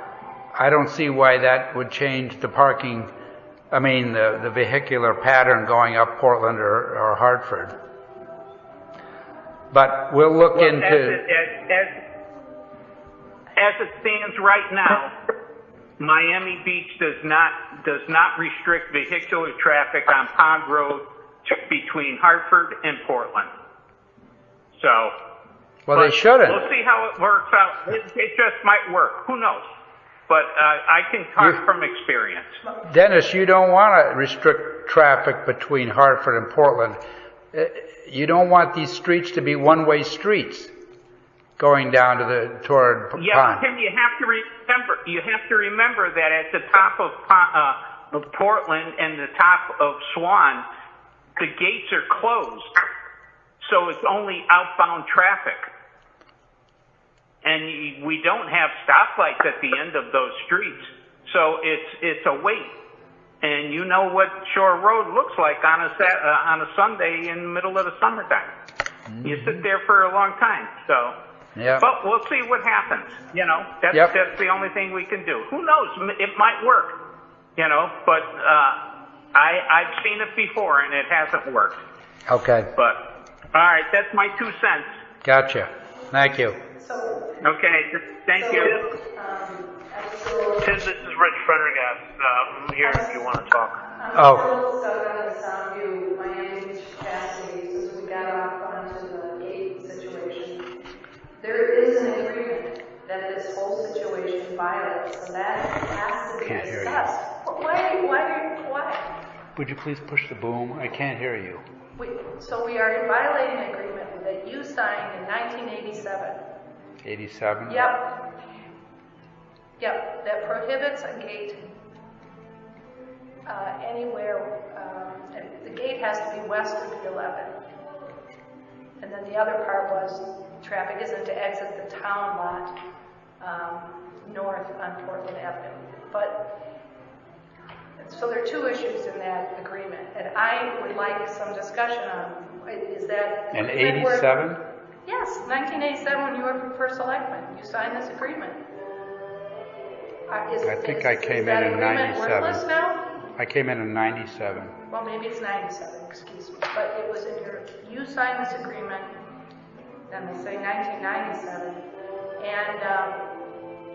Speaker 1: I don't see why that would change the parking, the vehicular pattern going up Portland or Hartford. But we'll look into...
Speaker 11: As it stands right now, Miami Beach does not restrict vehicular traffic on Pond Road between Hartford and Portland. So...
Speaker 1: Well, they shouldn't.
Speaker 11: We'll see how it works out. It just might work. Who knows? But I can talk from experience.
Speaker 1: Dennis, you don't want to restrict traffic between Hartford and Portland. You don't want these streets to be one-way streets going down to toward Pond.
Speaker 11: Yeah, Tim, you have to remember that at the top of Portland and the top of Swan, the gates are closed, so it's only outbound traffic. And we don't have stoplights at the end of those streets, so it's a wait. And you know what Shore Road looks like on a Sunday in the middle of the summertime. Mm-hmm. You sit there for a long time. So,
Speaker 1: yeah.
Speaker 11: But we'll see what happens. You know, that's the only thing we can do. Who knows? It might work. You know, but I've seen it before and it hasn't worked.
Speaker 1: Okay.
Speaker 11: But all right, that's my 2 cents.
Speaker 1: Gotcha. Thank you.
Speaker 11: Okay, thank you.
Speaker 6: Tim, this is Rich Frederick. I'm here if you want to talk.
Speaker 1: Oh.
Speaker 3: So on the Soundview, Miami Beach capacity
Speaker 7: usually violate, so that has to be
Speaker 1: Can't hear you.
Speaker 7: discussed. Why?
Speaker 1: Would you please push the boom? I can't hear you.
Speaker 7: So we are violating an agreement that you signed in 1987.
Speaker 1: 87?
Speaker 7: Yep, that prohibits a gate anywhere, and the gate has to be west of the 11. And then the other part was traffic isn't to exit the town lot north on Portland Avenue. But so there are two issues in that agreement, and I would like some discussion on is that
Speaker 1: In 87?
Speaker 7: Yes, 1987 when you were first selectman, you signed this agreement.
Speaker 1: I think I came in 97.
Speaker 7: Worthless now?
Speaker 1: I came in 97.
Speaker 7: Well, maybe it's 97, excuse me. But it was in you signed this agreement, and they say 1997, and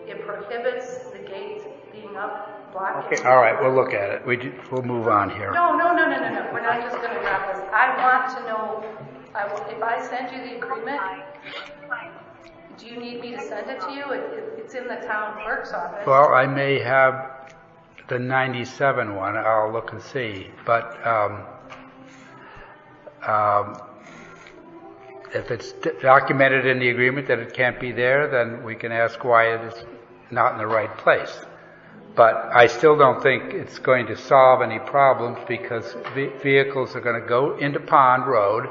Speaker 7: it prohibits the gate being up, blocking.
Speaker 1: Okay. All right, we'll look at it. We'll move on here.
Speaker 7: No. We're not just going to drop this. I want to know, if I send you the agreement, do you need me to send it to you? It's in the town clerk's office.
Speaker 1: Well, I may have the 97 one. I'll look and see. But if it's documented in the agreement that it can't be there, then we can ask why it is not in the right place. But I still don't think it's going to solve any problems because vehicles are going to go into Pond Road.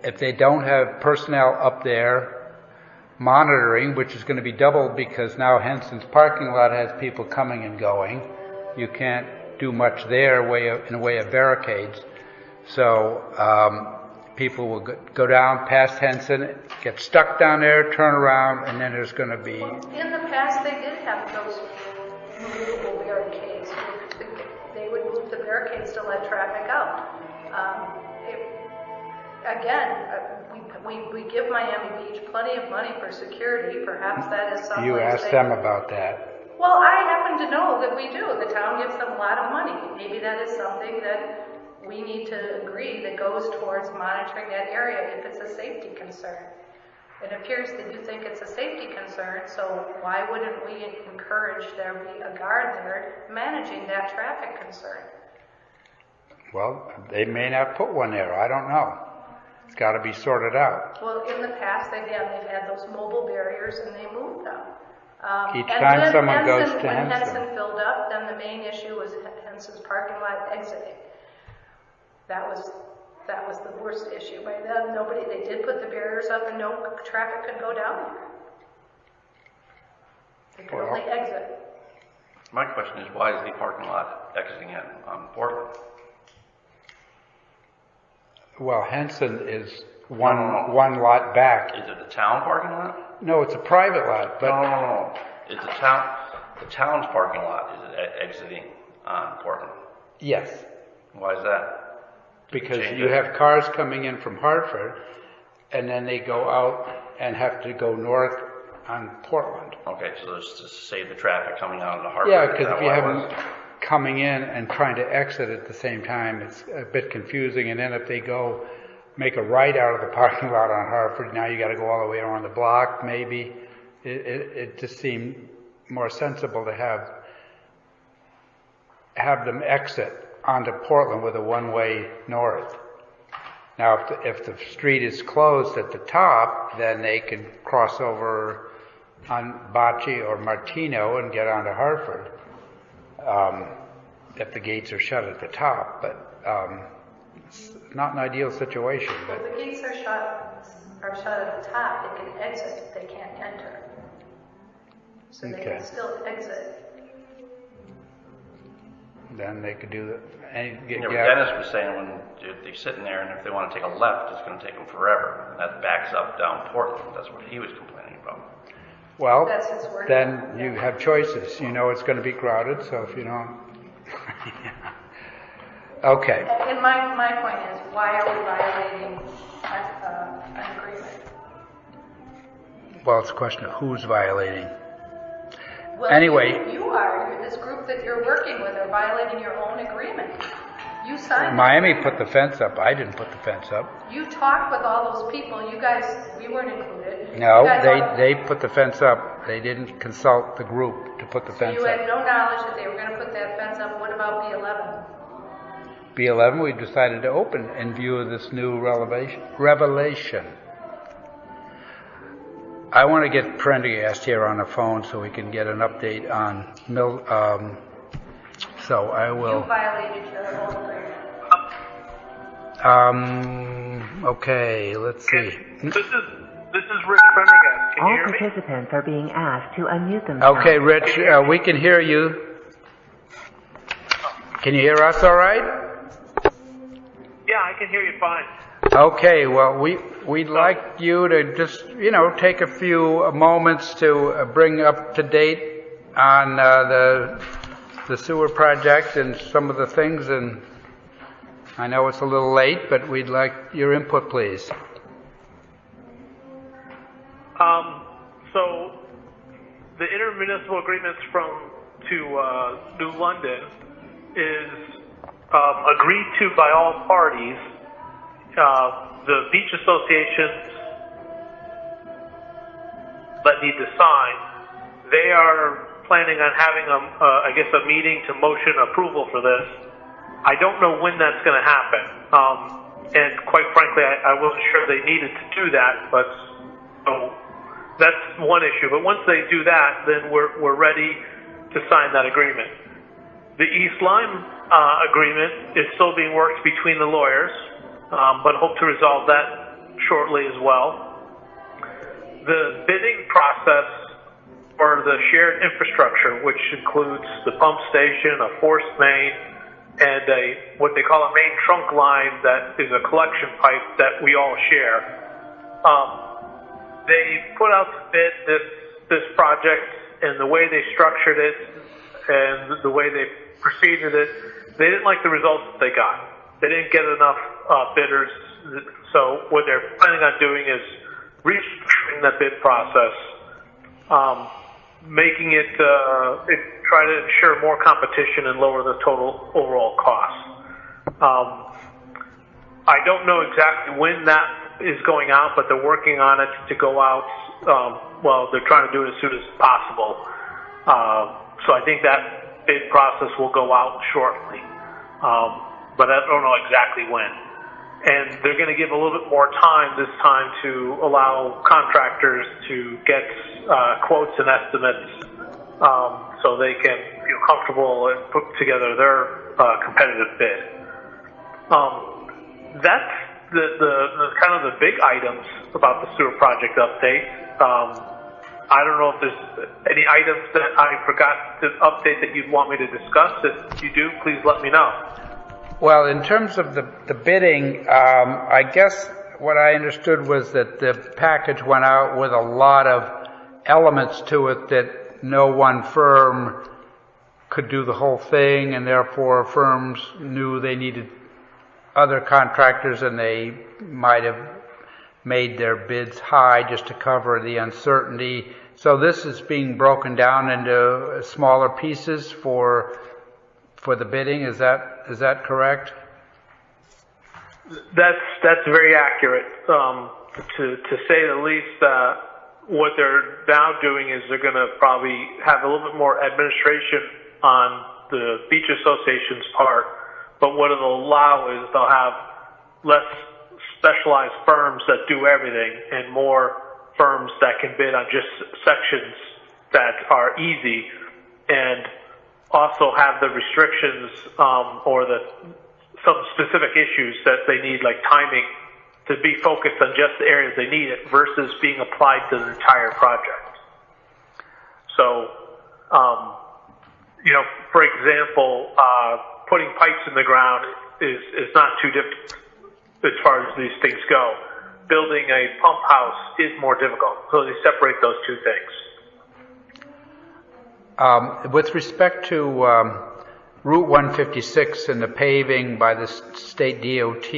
Speaker 1: If they don't have personnel up there monitoring, which is going to be doubled because now Henson's parking lot has people coming and going, you can't do much there in the way of barricades. So people will go down past Henson, get stuck down there, turn around, and then there's going to be...
Speaker 7: In the past, they did have those movable barricades. They would move the barricades to let traffic out. We give Miami Beach plenty of money for security. Perhaps that is something.
Speaker 1: You asked them about that.
Speaker 7: Well, I happen to know that we do. The town gives them a lot of money. Maybe that is something that we need to agree that goes towards monitoring that area if it's a safety concern. It appears that you think it's a safety concern, so why wouldn't we encourage there be a guard there managing that traffic concern?
Speaker 1: Well, they may not put one there. I don't know. It's got to be sorted out.
Speaker 7: Well, in the past, they've had those mobile barriers and they moved them.
Speaker 1: Each time someone goes to
Speaker 7: when
Speaker 1: Henson.
Speaker 7: Henson filled up, then the main issue was Henson's parking lot exiting. That was the worst issue. By then, they did put the barriers up and no traffic could go down there. They could only exit.
Speaker 4: My question is, why is the parking lot exiting in on Portland?
Speaker 1: Well, Henson is one lot back.
Speaker 4: Is it a town parking lot?
Speaker 1: No, it's a private lot. But
Speaker 4: No. It's the town's parking lot is exiting on Portland.
Speaker 1: Yes,
Speaker 4: Why is that?
Speaker 1: because you have cars coming in from Hartford, and then they go out and have to go north on Portland.
Speaker 4: Okay, so it's to save the traffic coming out of the Hartford.
Speaker 1: Yeah, because if you have them coming in and trying to exit at the same time, it's a bit confusing. And then if they go make a right out of the parking lot on Hartford, now you got to go all the way around the block. Maybe it just seemed more sensible to have them exit onto Portland with a one-way north. Now, if the street is closed at the top, then they can cross over on Bocce or Martino and get onto Hartford. If the gates are shut at the top, but it's not an ideal situation.
Speaker 7: But if the gates are shut at the top, they can exit, they can't enter. So they can still exit.
Speaker 1: Then they could do that.
Speaker 4: Dennis was saying when they're sitting there, and if they want to take a left, it's going to take them forever, and that backs up down Portland. That's what he was complaining about.
Speaker 1: Well,
Speaker 7: That's his word.
Speaker 1: then you have choices. You know it's going to be crowded, so if you don't... Okay.
Speaker 7: And my point is, why are we violating an agreement?
Speaker 1: Well, it's a question of who's violating.
Speaker 7: Well,
Speaker 1: Anyway.
Speaker 7: you are. This group that you're working with are violating your own agreement. You signed
Speaker 1: Miami put the fence up. I didn't put the fence up.
Speaker 7: You talked with all those people. You guys, we weren't included.
Speaker 1: No,
Speaker 9: You guys
Speaker 1: they put the fence up. They didn't consult the group to put the
Speaker 9: So
Speaker 1: fence
Speaker 9: you
Speaker 1: up.
Speaker 9: had no knowledge that they were going to put that fence up. What about B11?
Speaker 1: B11 we decided to open in view of this new revelation. I want to get Prendergast here on the phone so we can get an update on so I will.
Speaker 9: You violated your own agreement.
Speaker 1: Okay, let's see.
Speaker 8: This is Rich Prendergast. Can you
Speaker 2: All
Speaker 8: hear me?
Speaker 2: participants are being asked to unmute themselves.
Speaker 1: Okay, Rich, we can hear you. Can you hear us all right?
Speaker 8: Yeah, I can hear you fine.
Speaker 1: Okay, well, we'd like you to just, take a few moments to bring up to date on the sewer project and some of the things, and I know it's a little late, but we'd like your input, please.
Speaker 8: So the intermunicipal agreements to New London is agreed to by all parties. The beach associations that need to sign, they are planning on having a meeting to motion approval for this. I don't know when that's going to happen, and quite frankly, I wasn't sure they needed to do that. But so that's one issue. But once they do that, then we're ready to sign that agreement. The East Lyme agreement is still being worked between the lawyers, but hope to resolve that shortly as well. The bidding process for the shared infrastructure, which includes the pump station, a forced main, and what they call a main trunk line that is a collection pipe that we all share. They put out to bid this project, and the way they structured it and the way they proceeded it, they didn't like the results that they got. They didn't get enough bidders, so what they're planning on doing is restructuring that bid process, making it try to ensure more competition and lower the total overall cost. I don't know exactly when that is going out, but they're working on it to go out. They're trying to do it as soon as possible. So I think that bid process will go out shortly, but I don't know exactly when. And they're going to give a little bit more time this time to allow contractors to get quotes and estimates so they can feel comfortable and put together their competitive bid. That's the kind of the big items about the sewer project update. I don't know if there's any items that I forgot to update that you'd want me to discuss. If you do, please let me know.
Speaker 1: Well, in terms of the bidding, I guess what I understood was that the package went out with a lot of elements to it that no one firm could do the whole thing, and therefore firms knew they needed other contractors, and they might have made their bids high just to cover the uncertainty. So this is being broken down into smaller pieces for the bidding. Is that correct?
Speaker 8: That's very accurate. To say the least, what they're now doing is they're going to probably have a little bit more administration on the beach association's part, but what it'll allow is they'll have less specialized firms that do everything and more firms that can bid on just sections that are easy, and also have the restrictions or some specific issues that they need, like timing, to be focused on just the areas they need it versus being applied to the entire project. So, for example, putting pipes in the ground is not too difficult as far as these things go. Building a pump house is more difficult, so they separate those two things.
Speaker 1: With respect to Route 156 and the paving by the state DOT,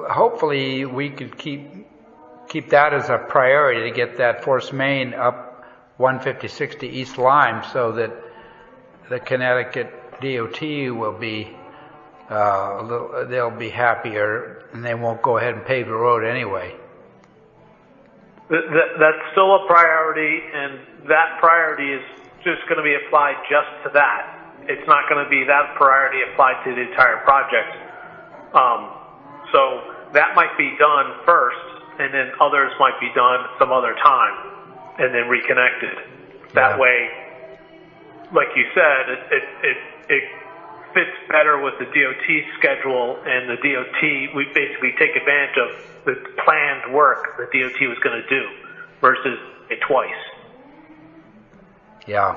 Speaker 1: hopefully we could keep that as a priority to get that force main up 156 to East Lyme, so that the Connecticut DOT will be they'll be happier, and they won't go ahead and pave the road anyway.
Speaker 11: That's still a priority, and that priority is just going to be applied just to that. It's not going to be that priority applied to the entire project. So that might be done first, and then others might be done some other time, and then reconnected. That way, like you said, it fits better with the DOT schedule, and the DOT, we basically take advantage of the planned work the DOT was going to do versus it twice.
Speaker 1: Yeah.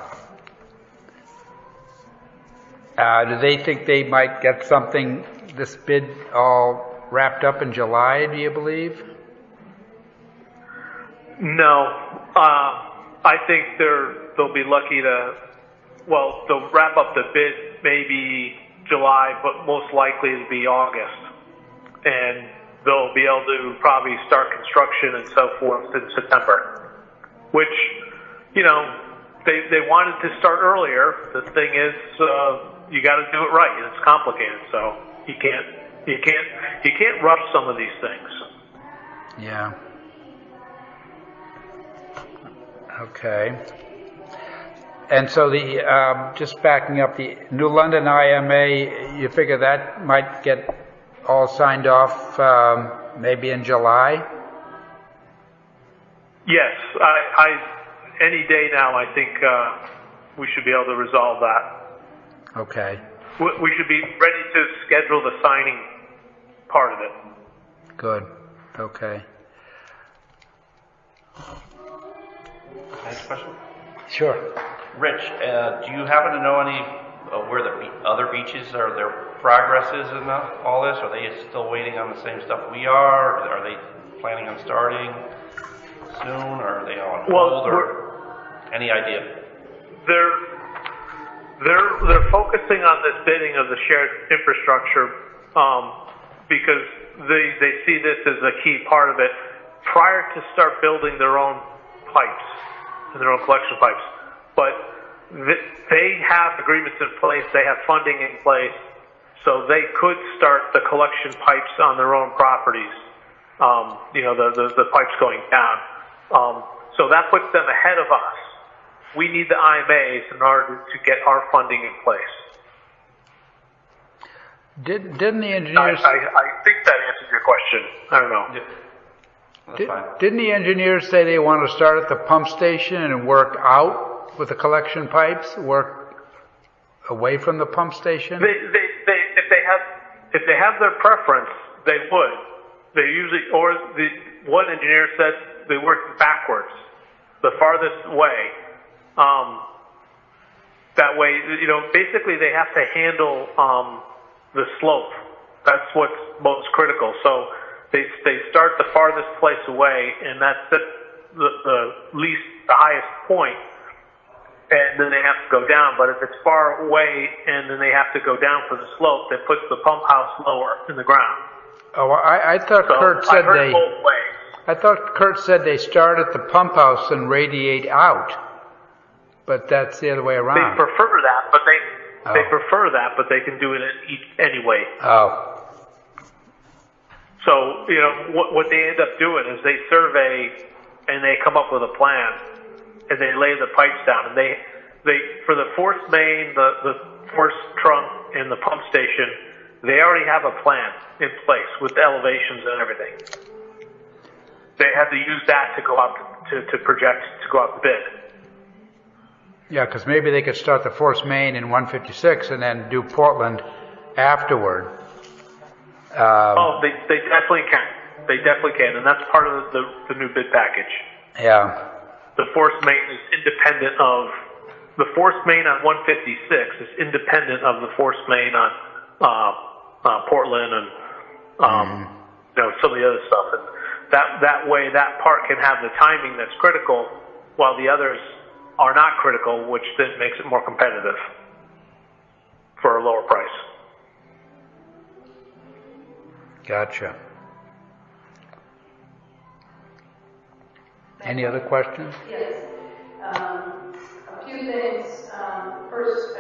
Speaker 1: Do they think they might get something, this bid all wrapped up in July, do you believe?
Speaker 11: No. I think they'll be lucky to, well, they'll wrap up the bid maybe July, but most likely it'll be August. And they'll be able to probably start construction and so forth in September. Which, you know, they wanted to start earlier. The thing is, you got to do it right, and it's complicated. So you can't rush some of these things.
Speaker 1: Yeah. Okay. And so the just backing up, the New London IMA, you figure that might get all signed off maybe in July?
Speaker 11: Yes, any day now, I think we should be able to resolve that.
Speaker 1: Okay.
Speaker 11: We should be ready to schedule the signing part of it.
Speaker 1: Good. Okay.
Speaker 4: Next question?
Speaker 1: Sure.
Speaker 4: Rich, do you happen to know any where the other beaches are, their progress is in all this? Are they still waiting on the same stuff we are? Are they planning on starting soon? Or are they on hold? Or any idea?
Speaker 11: They're focusing on this bidding of the shared infrastructure because they see this as a key part of it prior to start building their own pipes and their own collection pipes. But they have agreements in place, they have funding in place, so they could start the collection pipes on their own properties, the pipes going down. So that puts them ahead of us. We need the IMAs in order to get our funding in place.
Speaker 1: Didn't the engineers...
Speaker 11: I think that answers your question. I don't know.
Speaker 4: Yeah. That's fine.
Speaker 1: Didn't the engineers say they want to start at the pump station and work out with the collection pipes, work away from the pump station?
Speaker 11: If they have their preference, they would. They usually, or one engineer said they work backwards, the farthest way. That way, basically they have to handle the slope. That's what's most critical. So they start the farthest place away, and that's the highest point, and then they have to go down. But if it's far away and then they have to go down for the slope, that puts the pump house lower in the ground.
Speaker 1: Oh, I thought Kurt said
Speaker 11: both ways.
Speaker 1: I thought Kurt said they start at the pump house and radiate out, but that's the other way around.
Speaker 11: They prefer that, but they can do it anyway.
Speaker 1: Oh.
Speaker 11: So what they end up doing is they survey and they come up with a plan, and they lay the pipes down, and they for the force main, the force trunk, and the pump station, they already have a plan in place with elevations and everything. They have to use that to go out to project to go out the bid.
Speaker 1: Yeah, because maybe they could start the force main in 156 and then do Portland afterward.
Speaker 11: They definitely can. They definitely can, and that's part of the new bid package.
Speaker 1: Yeah.
Speaker 11: The force main is independent of the force main on 156 is independent of the force main on Portland and some of the other stuff. And that way, that part can have the timing that's critical, while the others are not critical, which then makes it more competitive for a lower price.
Speaker 1: Gotcha. Any other questions?
Speaker 10: Yes. A few things. First, I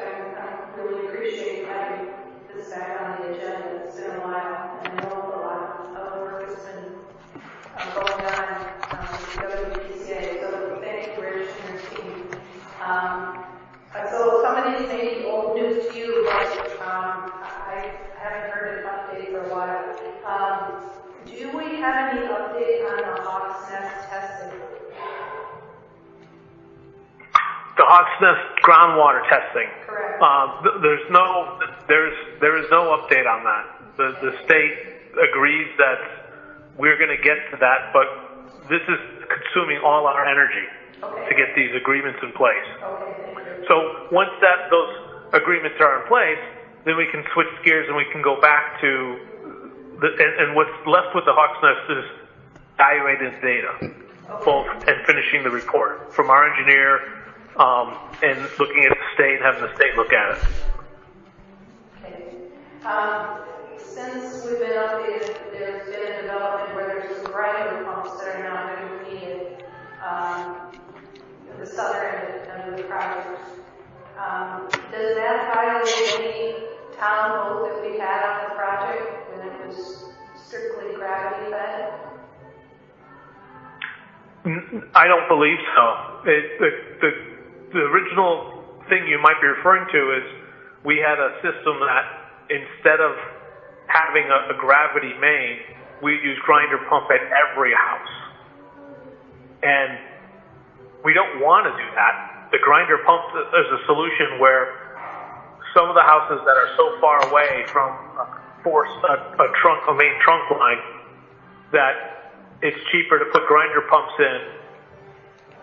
Speaker 10: really appreciate having this back on the agenda. It's been a while, and I know a lot of other work has been going on with the
Speaker 7: So some of these may be old news to you, but I haven't heard an update for a while. Do we have any update on the Hawk's Nest testing?
Speaker 12: The Hawk's Nest groundwater testing.
Speaker 7: Correct.
Speaker 12: There is no update on that. The state agrees that we're going to get to that, but this is consuming all our energy to get these agreements in place. So once those agreements are in place, then we can switch gears and we can go back to and what's left with the Hawk's Nest is evaluating the data, both and finishing the report from our engineer. And looking at the state, having the state look at it.
Speaker 7: Okay. Since we've been updated, there's been a development where there's some grinder pumps that are now going to be needed at the southern end of the project. Does that violate any town vote that we had on the project when it was strictly gravity fed?
Speaker 12: I don't believe so. The original thing you might be referring to is we had a system that instead of having a gravity main, we use grinder pump at every house. And we don't want to do that. The grinder pump is a solution where some of the houses that are so far away from a main trunk line that it's cheaper to put grinder pumps in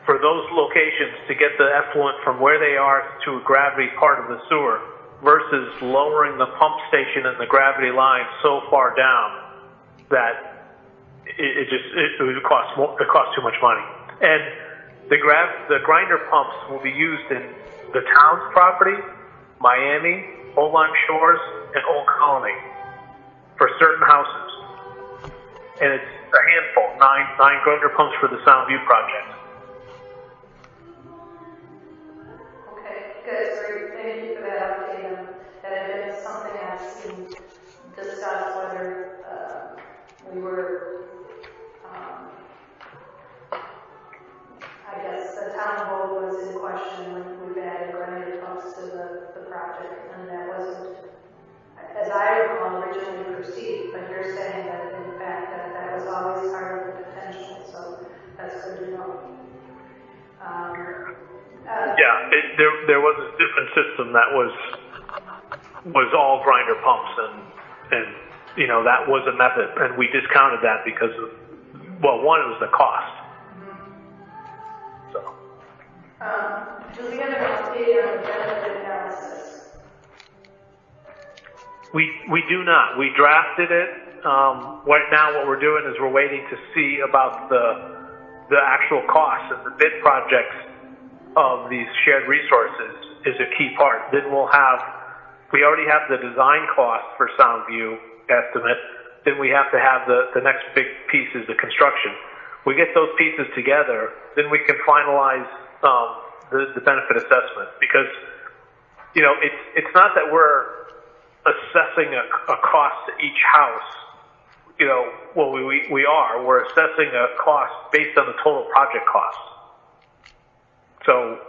Speaker 12: for those locations to get the effluent from where they are to a gravity part of the sewer versus lowering the pump station and the gravity line so far down that it would cost more, it costs too much money. And the grinder pumps will be used in the town's property, Miami, Old Lyme Shores, and Old Colony for certain houses. And it's a handful, nine grinder pumps for the Soundview project.
Speaker 7: Good. Thank you for that update. That had been something I've seen discussed whether we were, I guess, the town vote was in question when we've added grinder pumps to the project, and that wasn't, as I recall, originally perceived. But you're saying that in fact that was always part of the potential, so that's good to know.
Speaker 12: There was a different system that was all grinder pumps, and you know that was a method, and we discounted that because of, well, one, it was the cost. So.
Speaker 7: Do we have an update on the benefit analysis?
Speaker 12: We do not. We drafted it. Right now, what we're doing is we're waiting to see about the actual costs, and the bid projects of these shared resources is a key part. Then we already have the design cost for Soundview estimate. Then we have to have the next big piece is the construction. We get those pieces together, then we can finalize the benefit assessment, because you know it's not that we're assessing a cost to each house. You know, well, we're assessing a cost based on the total project cost. So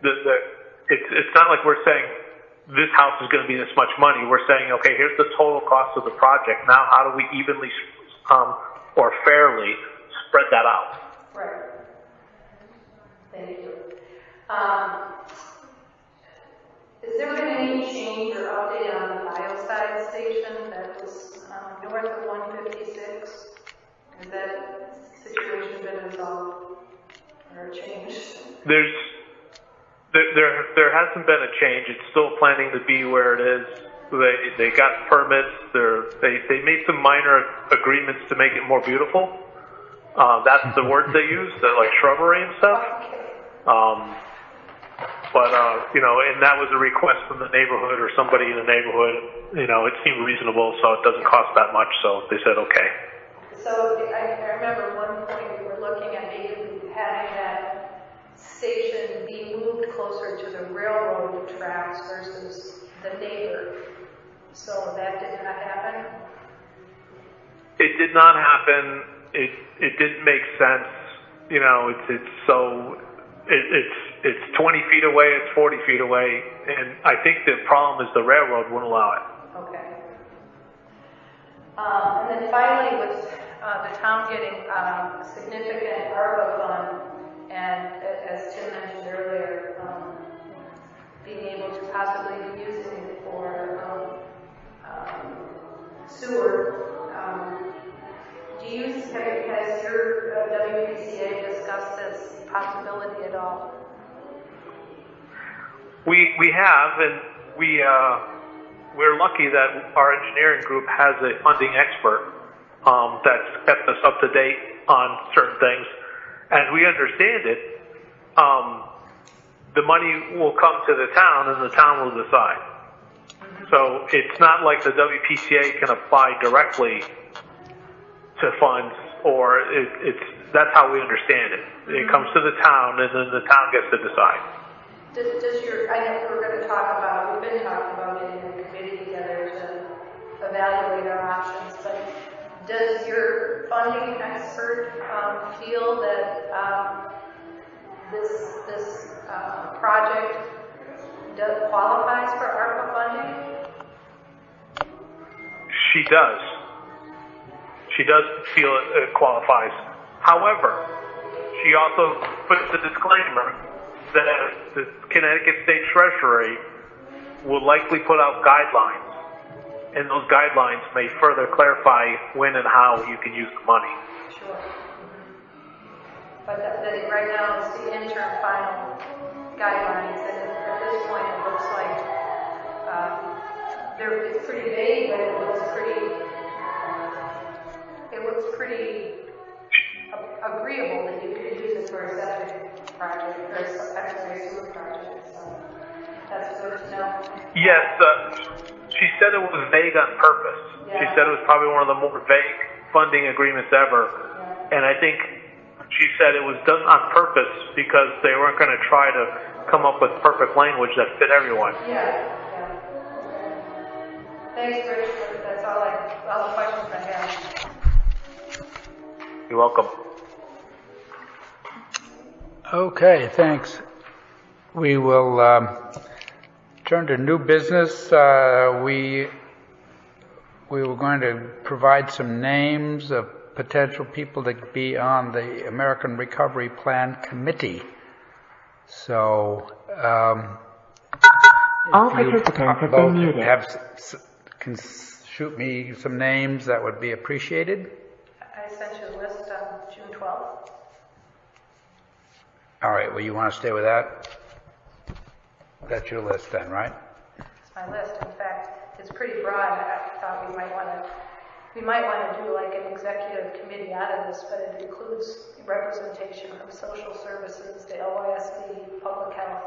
Speaker 12: it's not like we're saying this house is going to be this much money. We're saying, okay, here's the total cost of the project. Now, how do we evenly or fairly spread that out?
Speaker 7: Right. Thank you. Is there been any change or update on the biocide station that was north of 156? Has that situation been resolved or changed?
Speaker 12: There hasn't been a change. It's still planning to be where it is. They got permits. They made some minor agreements to make it more beautiful. That's the word they use, like shrubbery and stuff. But you know, and that was a request from the neighborhood or somebody in the neighborhood. You know, it seemed reasonable, so it doesn't cost that much. So they said okay.
Speaker 7: So I remember one point we were looking at maybe having that station be moved closer to the railroad tracks versus the neighbor. So that did not happen?
Speaker 12: It did not happen. It didn't make sense. You know, it's it's 20 feet away, it's 40 feet away, and I think the problem is the railroad wouldn't allow it.
Speaker 7: Okay. And then finally, with the town getting significant ARPA fund, and as Tim mentioned earlier, being able to possibly be using it for sewer, has your WPCA discussed this possibility at all?
Speaker 12: We have, and we're lucky that our engineering group has a funding expert that's kept us up to date on certain things. As we understand it, the money will come to the town and the town will decide. So it's not like the WPCA can apply directly to funds, or that's how we understand it. It comes to the town and then the town gets to decide.
Speaker 7: I know we've been talking about getting a committee together to evaluate our options, but does your funding expert feel that this project qualifies for ARPA funding?
Speaker 12: She does. She does feel it qualifies. However, she also puts a disclaimer that the Connecticut State Treasury will likely put out guidelines, and those guidelines may further clarify when and how you can use the money.
Speaker 7: Sure. But right now it's the interim final guidelines, and at this point it looks like it's pretty vague, but it looks pretty agreeable that you could use it for a septic project or a sewer project. So that's good to know.
Speaker 12: Yes, she said it was vague on purpose.
Speaker 7: Yeah.
Speaker 12: She said it was probably one of the more vague funding agreements ever. Yeah. And I think she said it was done on purpose because they weren't going to try to come up with perfect language that fit everyone.
Speaker 7: Yeah. Thanks, Rich. That's all the questions I have.
Speaker 12: You're welcome.
Speaker 1: Okay, thanks. We will turn to new business. We were going to provide some names of potential people to be on the American Recovery Plan Committee. So,
Speaker 2: all participants have been muted.
Speaker 1: Can shoot me some names, that would be appreciated.
Speaker 7: I sent you a list on June 12th.
Speaker 1: All right, well, you want to stay with that? That's your list then, right?
Speaker 7: It's my list. In fact, it's pretty broad. I thought we might want to do like an executive committee out of this, but it includes representation from social services, the OISD, public health.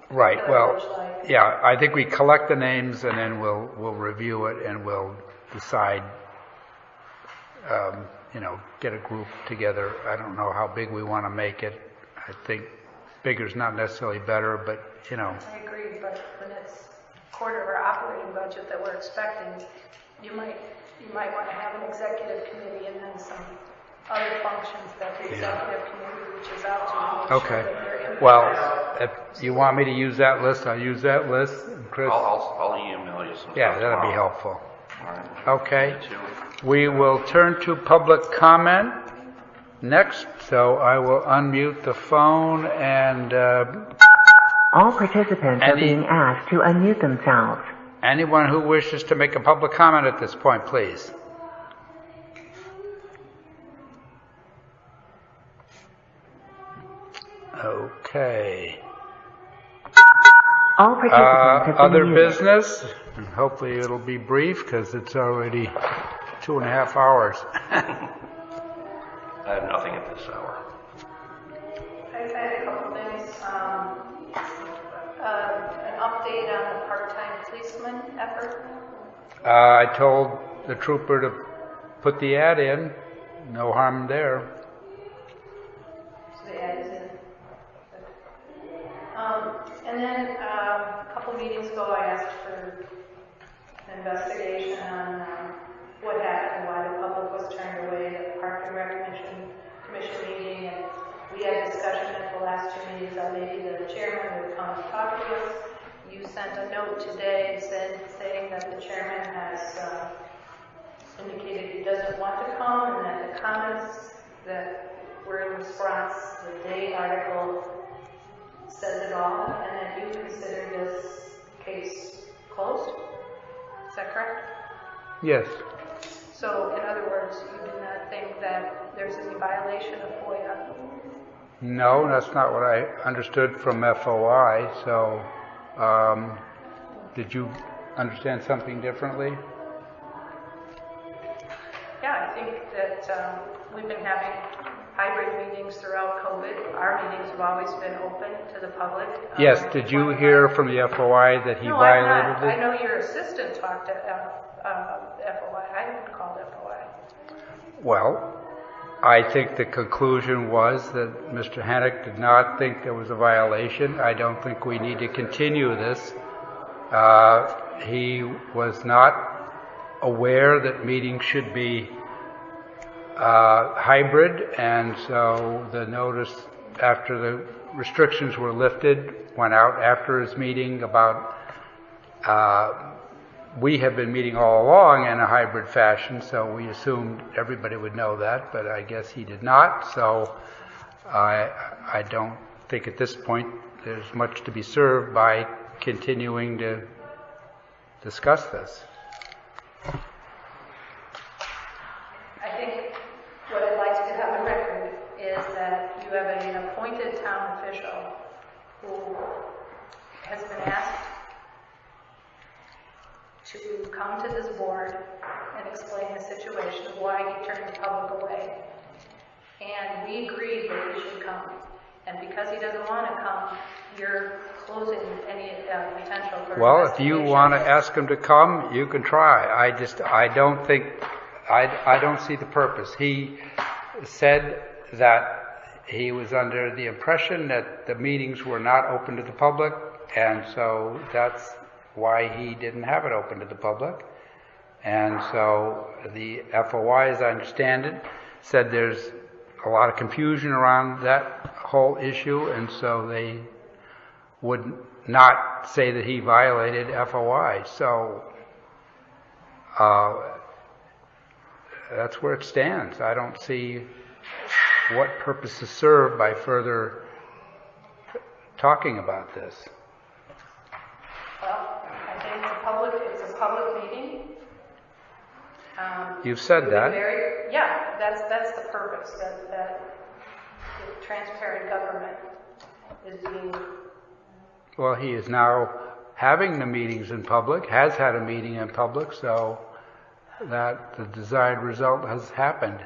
Speaker 1: Right. Well, yeah, I think we collect the names and then we'll review it and we'll decide, get a group together. I don't know how big we want to make it. I think bigger's not necessarily better, but,
Speaker 7: I agree, but when it's a quarter of our operating budget that we're expecting, you might want to have an executive committee and then some other functions that the executive committee reaches out to.
Speaker 1: Okay. Well, if you want me to use that list, I'll use that list. Chris?
Speaker 4: I'll email you some
Speaker 1: Yeah,
Speaker 4: stuff
Speaker 1: that'd be
Speaker 4: tomorrow.
Speaker 1: helpful.
Speaker 4: All right.
Speaker 1: Okay. We will turn to public comment next, so I will unmute the phone and
Speaker 2: all participants are being asked to unmute themselves.
Speaker 1: Anyone who wishes to make a public comment at this point, please. Okay.
Speaker 2: All participants have been
Speaker 1: other
Speaker 2: muted.
Speaker 1: business, and hopefully it'll be brief because it's already 2.5 hours.
Speaker 4: I have nothing at this hour.
Speaker 7: I had a couple things. An update on the part-time policeman effort.
Speaker 1: I told the trooper to put the ad in. No harm there.
Speaker 7: So the ad is in. And then a couple meetings ago, I asked for an investigation on what happened, why the public was turned away at the Park and Recreation Commission meeting, and we had discussion at the the last two meetings that maybe the chairman would come and talk to us. You sent a note today saying that the chairman has indicated he doesn't want to come, and that the comments that were in response, the day article says it all, and that you consider this case closed. Is that correct?
Speaker 1: Yes.
Speaker 7: So, in other words, you do not think that there's any violation of FOIA?
Speaker 1: No, that's not what I understood from FOI. So, did you understand something differently?
Speaker 7: Yeah, I think that we've been having hybrid meetings throughout COVID. Our meetings have always been open to the public.
Speaker 1: Yes, did you hear from the FOI that he violated it?
Speaker 7: I know your assistant talked to FOI. I haven't called FOI.
Speaker 1: Well, I think the conclusion was that Mr. Hannock did not think there was a violation. I don't think we need to continue this. He was not aware that meetings should be hybrid, and so the notice after the restrictions were lifted went out after his meeting about we have been meeting all along in a hybrid fashion, so we assumed everybody would know that, but I guess he did not. So I don't think at this point there's much to be served by continuing to discuss this.
Speaker 7: I think what I'd like to have on record is that you have an appointed town official who has been asked to come to this board and explain the situation, why he turned the public away. And we agreed that he should come. And because he doesn't want to come, you're closing any potential for
Speaker 1: Well, if you want to ask him to come, you can try. I don't see the purpose. He said that he was under the impression that the meetings were not open to the public, and so that's why he didn't have it open to the public. And so the FOI, as I understand it, said there's a lot of confusion around that whole issue, and so they would not say that he violated FOI. So that's where it stands. I don't see what purpose is served by further talking about this.
Speaker 7: Well, I think it's a public meeting.
Speaker 1: You've said that.
Speaker 7: That's the purpose, that the transparent government is being...
Speaker 1: Well, he is now having the meetings in public, has had a meeting in public, so that the desired result has happened.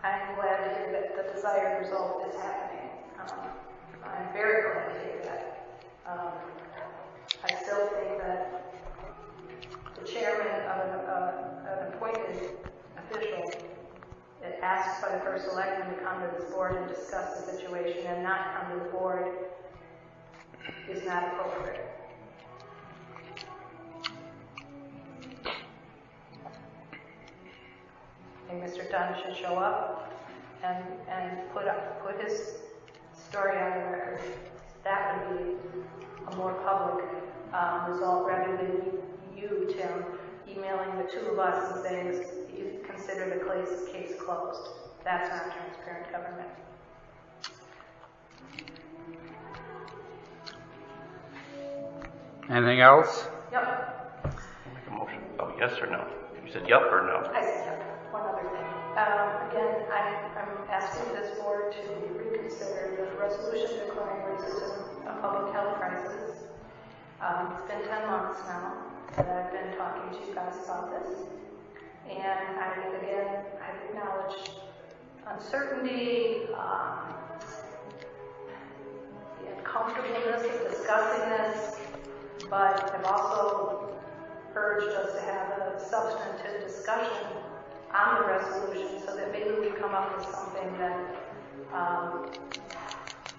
Speaker 7: I'm glad to hear that the desired result is happening. I'm very glad to hear that. I still think that the chairman of an appointed official that asked by the first selectman to come to this board and discuss the situation and not come to the board is not appropriate. I think Mr. Dunn should show up and put his story on the record. That would be a more public result rather than you, Tim, emailing the two of us and saying you consider the case closed. That's not transparent government.
Speaker 1: Anything else?
Speaker 7: Yep.
Speaker 4: Make a motion. Oh, yes or no? You said yep or no?
Speaker 7: I said yep. One other thing. Again, I'm asking this board to reconsider the resolution declaring racism a public health crisis. It's been 10 months now that I've been talking to you guys about this. And I acknowledge uncertainty, the uncomfortableness of discussing this, but I've also urged us to have a substantive discussion on the resolution so that maybe we come up with something that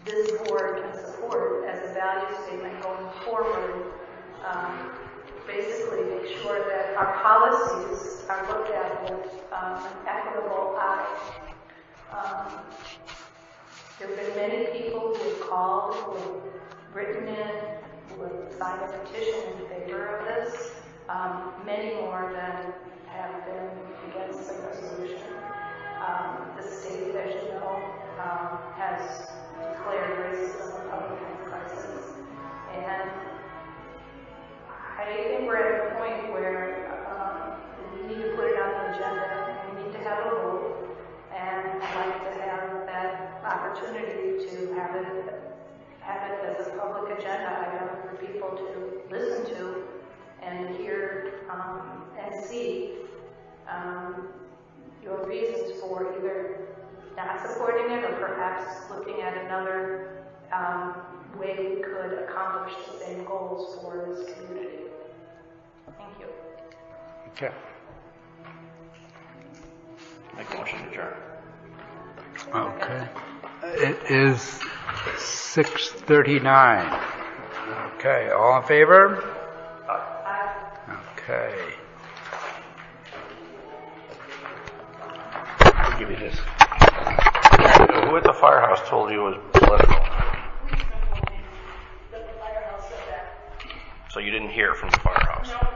Speaker 7: this board can support as a value statement going forward. Basically make sure that our policies are looked at with an equitable eye. There have been many people who have called, who have written in, who have signed a petition in favor of this, many more than have been against the resolution. The state, as you know, has declared racism a public health crisis. And I think we're at a point where we need to put it on the agenda, and we need to have a vote, and I'd like to have that opportunity to have it as a public agenda item for people to listen to and hear and see your reasons for either not supporting it or perhaps looking at another way we could accomplish the same goals for this community. Thank you.
Speaker 1: Okay.
Speaker 4: Make a motion to adjourn.
Speaker 1: Okay. It is 6:39. Okay, all in favor? Okay.
Speaker 4: I'll give you this. Who at the firehouse told you it was political? So you didn't hear from the firehouse?
Speaker 5: No.